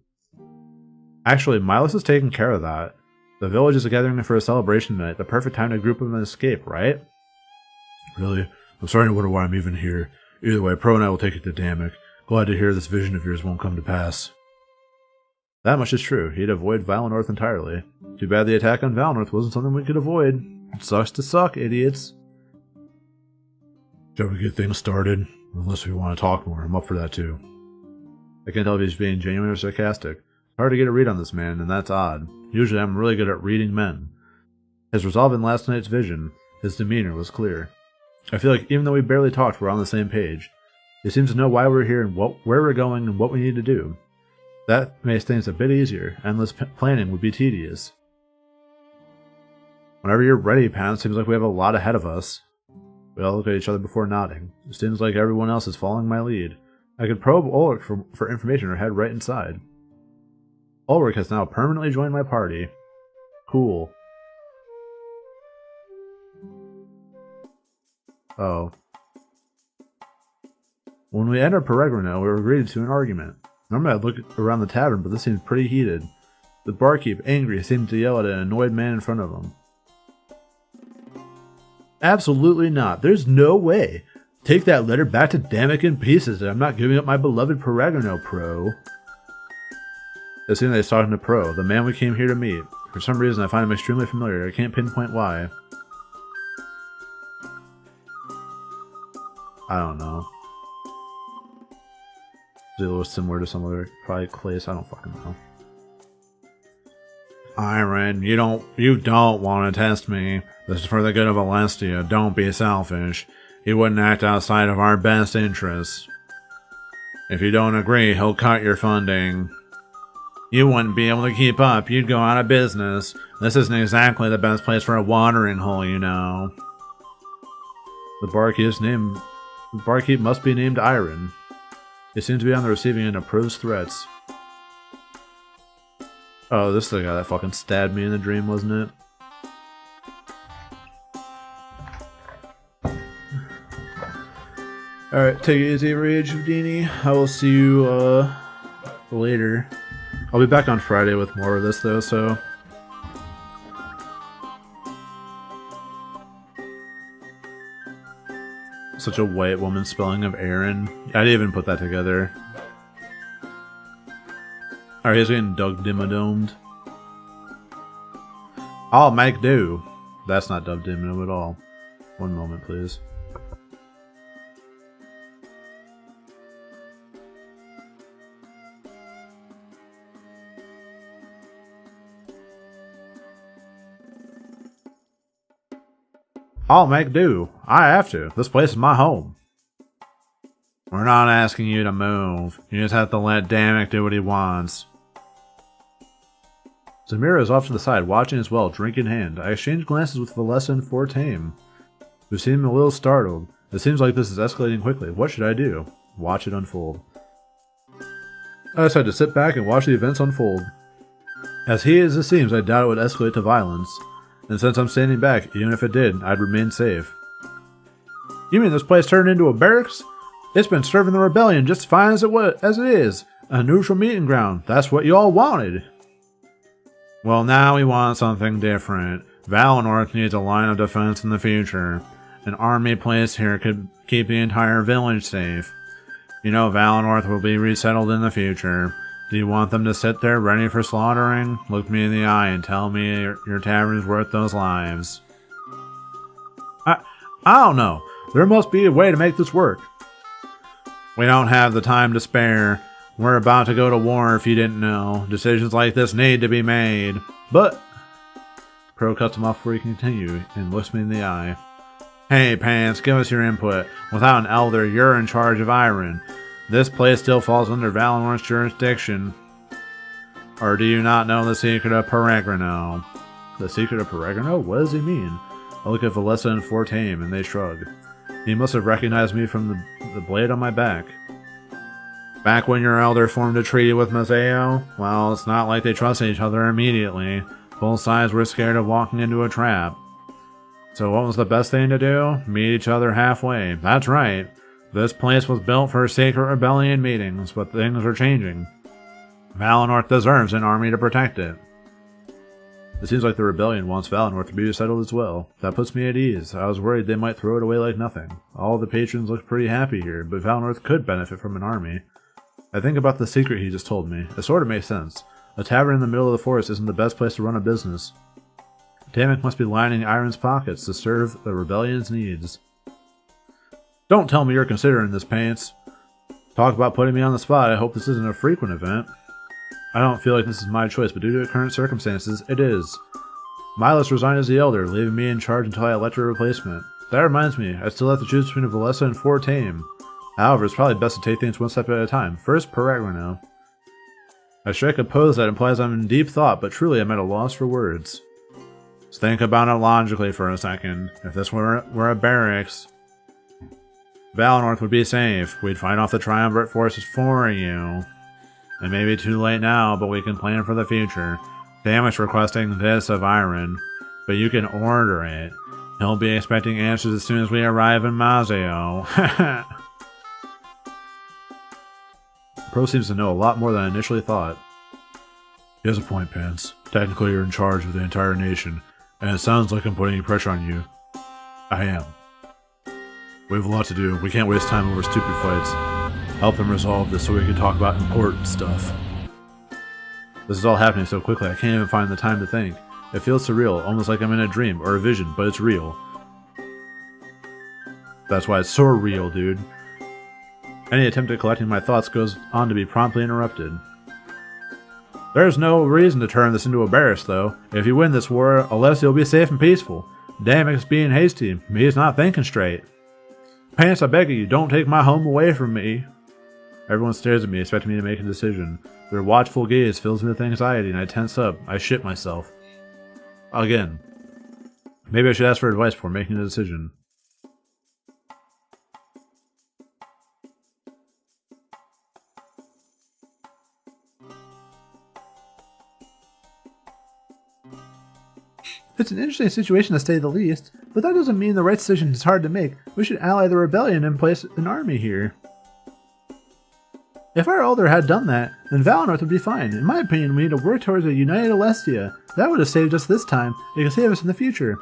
[SPEAKER 1] Actually, Milos is taking care of that. The village is gathering for a celebration tonight. The perfect time to group them and escape, right? Really? I'm starting to wonder why I'm even here. Either way, Pro and I will take it to Damek. Glad to hear this vision of yours won't come to pass. That much is true. He'd avoid Valinor entirely. Too bad the attack on Valinor wasn't something we could avoid. It sucks to suck, idiots. Shall we get things started? Unless we want to talk more, I'm up for that too. I can't tell if he's being genuine or sarcastic. It's hard to get a read on this man, and that's odd. Usually I'm really good at reading men. His resolve in last night's vision, his demeanor was clear. I feel like even though we barely talked, we're on the same page. He seems to know why we're here and where we're going and what we need to do. That makes things a bit easier. Endless planning would be tedious. Whenever you're ready, Pan, it seems like we have a lot ahead of us. We all look at each other before nodding. It seems like everyone else is following my lead. I could probe Ulrich for information or head right inside. Ulrich has now permanently joined my party. Cool. Oh. When we entered Peregrino, we were greeted to an argument. Normally I'd look around the tavern, but this seemed pretty heated. The barkeep, angry, seemed to yell at an annoyed man in front of him. Absolutely not. There's no way. Take that letter back to Damek in pieces, and I'm not giving up my beloved Peregrino, Pro. It seemed that he's talking to Pro, the man we came here to meet. For some reason, I find him extremely familiar. I can't pinpoint why. I don't know. Is it a little similar to some other probably place? I don't fucking know. Iron, you don't want to test me. This is for the good of Alestia. Don't be selfish. You wouldn't act outside of our best interests. If you don't agree, he'll cut your funding. You wouldn't be able to keep up. You'd go out of business. This isn't exactly the best place for a watering hole, you know. The barkeep must be named Iron. He seems to be on the receiving end of Pro's threats. Oh, this is the guy that fucking stabbed me in the dream, wasn't it? Alright, take it easy, Rage Houdini. I will see you, later. I'll be back on Friday with more of this, though, so... Such a white woman spelling of Aaron. I didn't even put that together. Alright, he's getting Doug Dimmadomed. I'll make do. That's not Doug Dimmadome at all. One moment, please. I'll make do. I have to. This place is my home. We're not asking you to move. You just have to let Damek do what he wants. Zamira is off to the side, watching as well, drink in hand. I exchange glances with Valessa and Fortame, who seem a little startled. It seems like this is escalating quickly. What should I do? Watch it unfold. I decide to sit back and watch the events unfold. As heated as it seems, I doubt it would escalate to violence. And since I'm standing back, even if it did, I'd remain safe. You mean this place turned into a barracks? It's been serving the rebellion just as fine as it is. A neutral meeting ground. That's what you all wanted. Well, now we want something different. Valinor needs a line of defense in the future. An army placed here could keep the entire village safe. You know Valinor will be resettled in the future. Do you want them to sit there ready for slaughtering? Look me in the eye and tell me your tavern's worth those lives. I don't know. There must be a way to make this work. We don't have the time to spare. We're about to go to war if you didn't know. Decisions like this need to be made. But... Pro cuts him off before he can continue and looks me in the eye. Hey, Pants, give us your input. Without an elder, you're in charge of Iron. This place still falls under Valinor's jurisdiction. Or do you not know the secret of Peregrino? The secret of Peregrino? What does he mean? I look at Valessa and Fortame, and they shrug. He must have recognized me from the blade on my back. Back when your elder formed a treaty with Mazeo? Well, it's not like they trusted each other immediately. Both sides were scared of walking into a trap. So what was the best thing to do? Meet each other halfway. That's right. This place was built for secret rebellion meetings, but things are changing. Valinor deserves an army to protect it. It seems like the rebellion wants Valinor to be resettled as well. That puts me at ease. I was worried they might throw it away like nothing. All the patrons look pretty happy here, but Valinor could benefit from an army. I think about the secret he just told me. It sort of makes sense. A tavern in the middle of the forest isn't the best place to run a business. Damek must be lining Iron's pockets to serve the rebellion's needs. Don't tell me you're considering this, Pants. Talk about putting me on the spot. I hope this isn't a frequent event. I don't feel like this is my choice, but due to current circumstances, it is. Milos resigned as the elder, leaving me in charge until I elect a replacement. That reminds me, I still have to choose between Valessa and Fortame. However, it's probably best to take things one step at a time. First, Peregrino. I strike a pose that implies I'm in deep thought, but truly I'm at a loss for words. Just think about it logically for a second. If this were a barracks, Valinor would be safe. We'd fight off the Triumvirate forces for you. It may be too late now, but we can plan for the future. Damek's requesting this of Iron, but you can order it. He'll be expecting answers as soon as we arrive in Mazio. Pro seems to know a lot more than I initially thought. He has a point, Pants. Technically, you're in charge of the entire nation, and it sounds like I'm putting any pressure on you. I am. We have a lot to do. We can't waste time over stupid fights. Help them resolve this so we can talk about important stuff. This is all happening so quickly I can't even find the time to think. It feels surreal, almost like I'm in a dream or a vision, but it's real. That's why it's so real, dude. Any attempt at collecting my thoughts goes on to be promptly interrupted. There's no reason to turn this into a Barris, though. If you win this war, Alessia will be safe and peaceful. Damek's being hasty. He's not thinking straight. Pants, I beg of you, don't take my home away from me. Everyone stares at me, expecting me to make a decision. Their watchful gaze fills me with anxiety, and I tense up. I shit myself. Again. Maybe I should ask for advice before making a decision. It's an interesting situation to say the least, but that doesn't mean the right decision is hard to make. We should ally the rebellion and place an army here. If our elder had done that, then Valinor would be fine. In my opinion, we need to work towards a united Alessia. That would have saved us this time. It can save us in the future.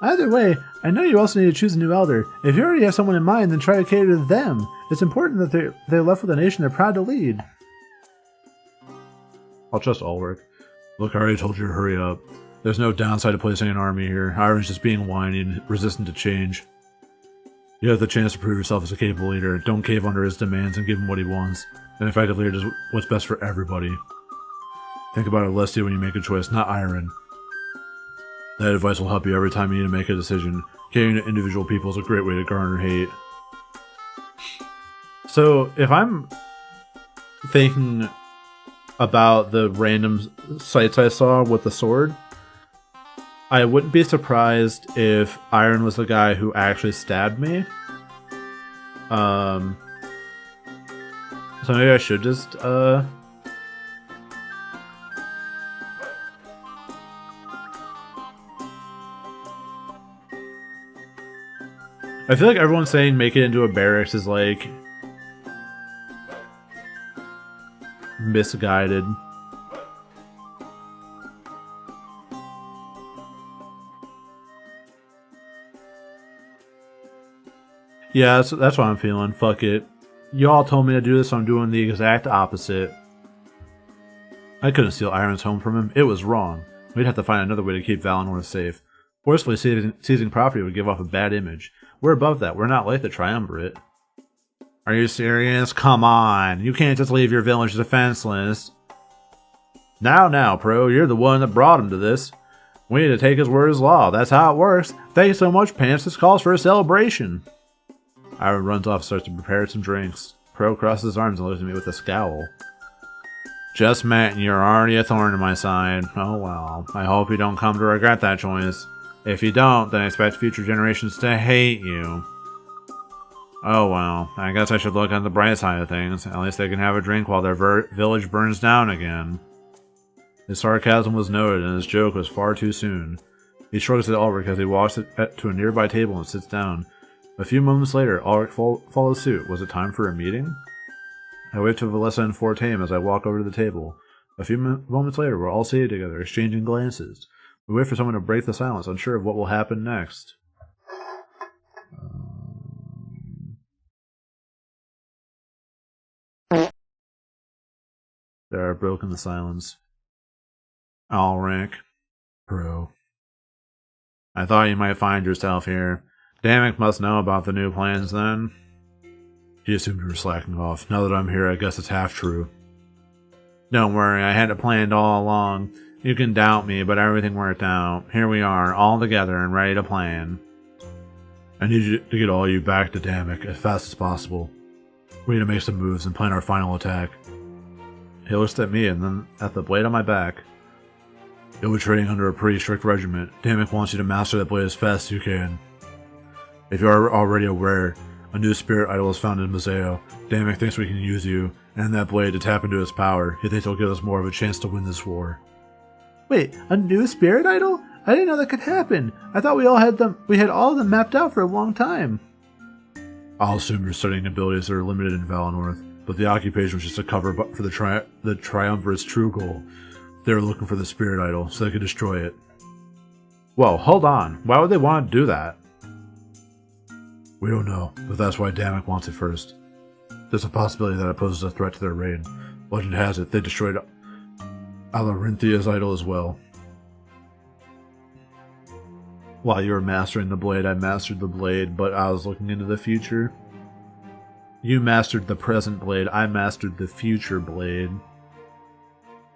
[SPEAKER 1] Either way, I know you also need to choose a new elder. If you already have someone in mind, then try to cater to them. It's important that they're left with a nation they're proud to lead. I'll trust Ulrich. Look, I already told you to hurry up. There's no downside to placing an army here. Iron's just being whiny and resistant to change. You have the chance to prove yourself as a capable leader. Don't cave under his demands and give him what he wants. An effective leader does what's best for everybody. Think about Alessia when you make a choice, not Iron. That advice will help you every time you need to make a decision. Catering to individual people is a great way to garner hate. So, if I'm thinking about the random sites I saw with the sword, I wouldn't be surprised if Iron was the guy who actually stabbed me. So maybe I should just, I feel like everyone's saying make it into a barracks is like misguided. Yeah, that's what I'm feeling. Fuck it. Y'all told me to do this, so I'm doing the exact opposite. I couldn't steal Iron's home from him. It was wrong. We'd have to find another way to keep Valinor safe. Forcefully seizing property would give off a bad image. We're above that. We're not like the Triumvirate. Are you serious? Come on. You can't just leave your village defenseless. Now, Pro. You're the one that brought him to this. We need to take his word as law. That's how it works. Thank you so much, Pants. This calls for a celebration. Iron runs off and starts to prepare some drinks. Pro crosses his arms and looks at me with a scowl. Just met and you're already a thorn in my side. Oh well. I hope you don't come to regret that choice. If you don't, then I expect future generations to hate you. Oh well. I guess I should look on the bright side of things. At least they can have a drink while their village burns down again. His sarcasm was noted and his joke was far too soon. He shrugs at Ulrich as he walks to a nearby table and sits down. A few moments later, Ulrich follows suit. Was it time for a meeting? I wave to Valessa and Fortame as I walk over to the table. A few moments later, we're all seated together, exchanging glances. We wait for someone to break the silence, unsure of what will happen next. There are broken the silence. Ulrich. Pro. I thought you might find yourself here. Damek must know about the new plans then. He assumed you were slacking off. Now that I'm here, I guess it's half true. Don't worry, I had it planned all along. You can doubt me, but everything worked out. Here we are, all together and ready to plan. I need you to get all you back to Damek as fast as possible. We need to make some moves and plan our final attack. He looks at me and then at the blade on my back. You'll be training under a pretty strict regiment. Damek wants you to master that blade as fast as you can. If you are already aware, a new spirit idol is found in Museo. Damek thinks we can use you and that blade to tap into his power. He thinks it'll give us more of a chance to win this war. Wait, a new spirit idol? I didn't know that could happen. I thought we had all of them mapped out for a long time. I'll assume your studying abilities are limited in Valinor, but the occupation was just a cover for the Triumvirate's true goal. They were looking for the spirit idol so they could destroy it. Whoa, hold on. Why would they want to do that? We don't know, but that's why Damek wants it first. There's a possibility that it poses a threat to their reign. Legend has it, they destroyed Alarinthia's idol as well. While you were mastering the blade, I mastered the blade, but I was looking into the future. You mastered the present blade, I mastered the future blade.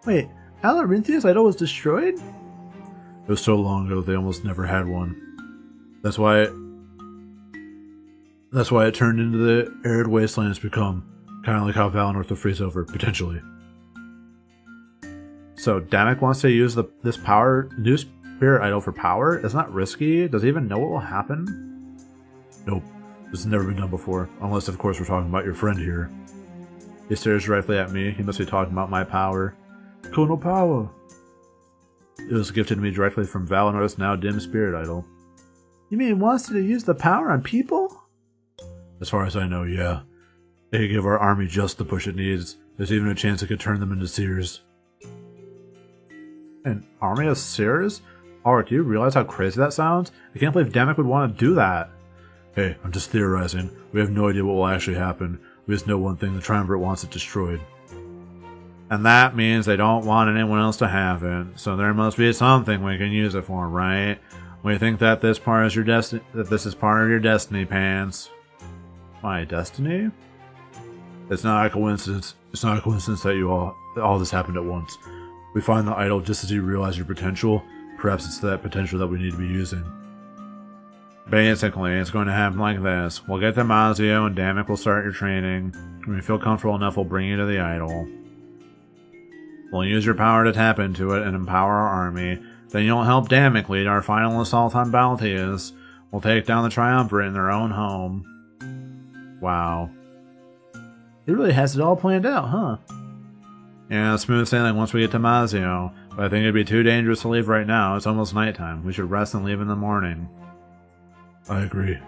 [SPEAKER 1] Wait, Alarinthia's idol was destroyed? It was so long ago they almost never had one. That's why it turned into the arid wasteland it's become. Kind of like how Valinor will freeze over, potentially. So Damek wants to use this new spirit idol for power? Isn't that risky? Does he even know what will happen? Nope. This has never been done before. Unless, of course, we're talking about your friend here. He stares directly at me. He must be talking about my power. Kono power! It was gifted to me directly from Valinor's now dim spirit idol. You mean he wants to use the power on people? As far as I know, yeah. It could give our army just the push it needs. There's even a chance it could turn them into seers. An army of seers? Ulrich, do you realize how crazy that sounds? I can't believe Damek would want to do that. Hey, I'm just theorizing. We have no idea what will actually happen. We just know one thing, the Triumvirate wants it destroyed. And that means they don't want anyone else to have it. So there must be something we can use it for, right? We think that this is part of your destiny, Pants. My destiny? It's not a coincidence. It's not a coincidence that all this happened at once. We find the idol just as you realize your potential. Perhaps it's that potential that we need to be using. Basically, it's going to happen like this. We'll get to Mazio and Damek will start your training. When you feel comfortable enough, we'll bring you to the idol. We'll use your power to tap into it and empower our army. Then you'll help Damek lead our final assault on Balthius. We'll take down the Triumvirate in their own home. Wow. He really has it all planned out, huh? Yeah, smooth sailing once we get to Mazio. But I think it'd be too dangerous to leave right now. It's almost nighttime. We should rest and leave in the morning. I agree.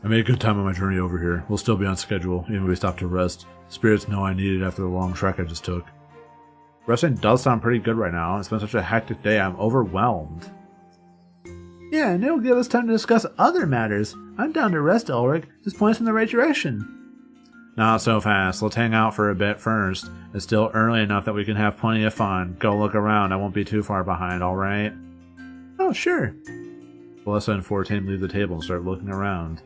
[SPEAKER 1] I made good time on my journey over here. We'll still be on schedule, even if we stop to rest. Spirits know I need it after the long trek I just took. Resting does sound pretty good right now. It's been such a hectic day, I'm overwhelmed. Yeah, and it'll give us time to discuss other matters. I'm down to rest, Ulrich. Just point us in the right direction. Not so fast. Let's hang out for a bit first. It's still early enough that we can have plenty of fun. Go look around. I won't be too far behind, alright? Oh, sure. Melissa and 14 leave the table and start looking around.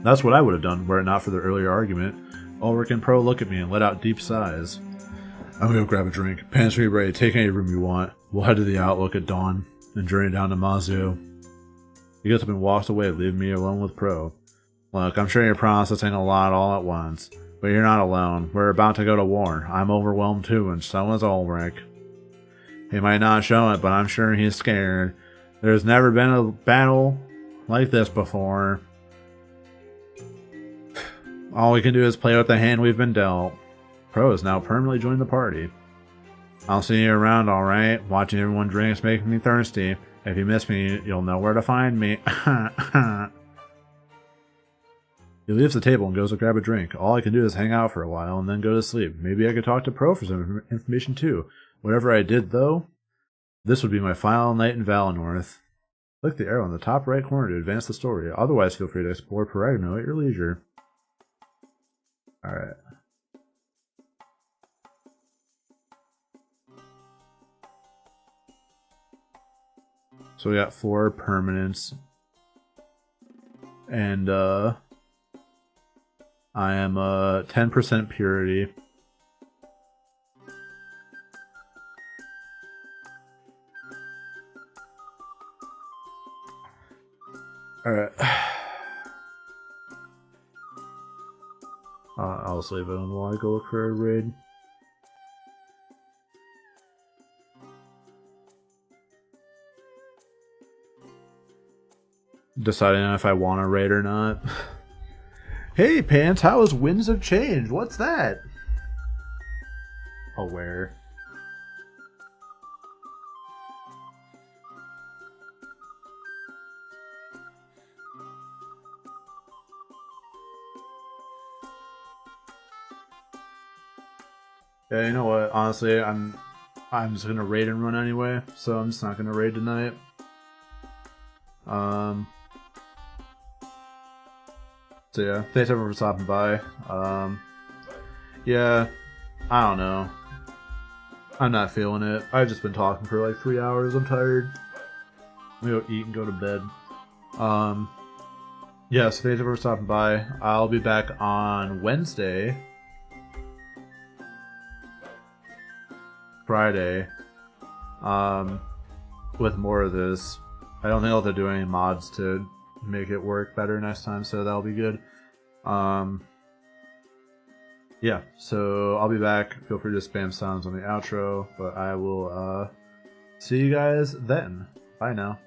[SPEAKER 1] That's what I would have done were it not for the earlier argument. Ulrich and Pro look at me and let out deep sighs. I'm gonna go grab a drink. Pants are ready. Take any room you want. We'll head to the Outlook at dawn and journey down to Mazio. He gets up and walks away, leaving me alone with Pro. Look, I'm sure you're processing a lot all at once, but you're not alone. We're about to go to war. I'm overwhelmed too, and so is Ulrich. He might not show it, but I'm sure he's scared. There's never been a battle like this before. All we can do is play with the hand we've been dealt. Pro has now permanently joined the party. I'll see you around, alright? Watching everyone drink is making me thirsty. If you miss me, you'll know where to find me. He leaves the table and goes to grab a drink. All I can do is hang out for a while and then go to sleep. Maybe I could talk to Pro for some information too. Whatever I did, though, this would be my final night in Valinor. Click the arrow in the top right corner to advance the story. Otherwise, feel free to explore Peregno at your leisure. Alright. So we got 4 permanents. And, I am 10% purity. Alright. I'll save it while I go look for a raid. deciding if I want to raid or not. Hey, Pants, how is Winds of Change? What's that? Aware. Yeah, you know what? Honestly, I'm just gonna raid and run anyway, so I'm just not gonna raid tonight. So yeah, thanks everyone for stopping by. Yeah, I don't know. I'm not feeling it. I've just been talking for like 3 hours. I'm tired. I'm gonna go eat and go to bed. Yeah, so thanks everyone for stopping by. I'll be back on Wednesday, Friday, with more of this. I don't think I'll have to do any mods to make it work better next time, so that'll be good. Yeah, so I'll be back. Feel free to spam sounds on the outro, but I will see you guys then. Bye now.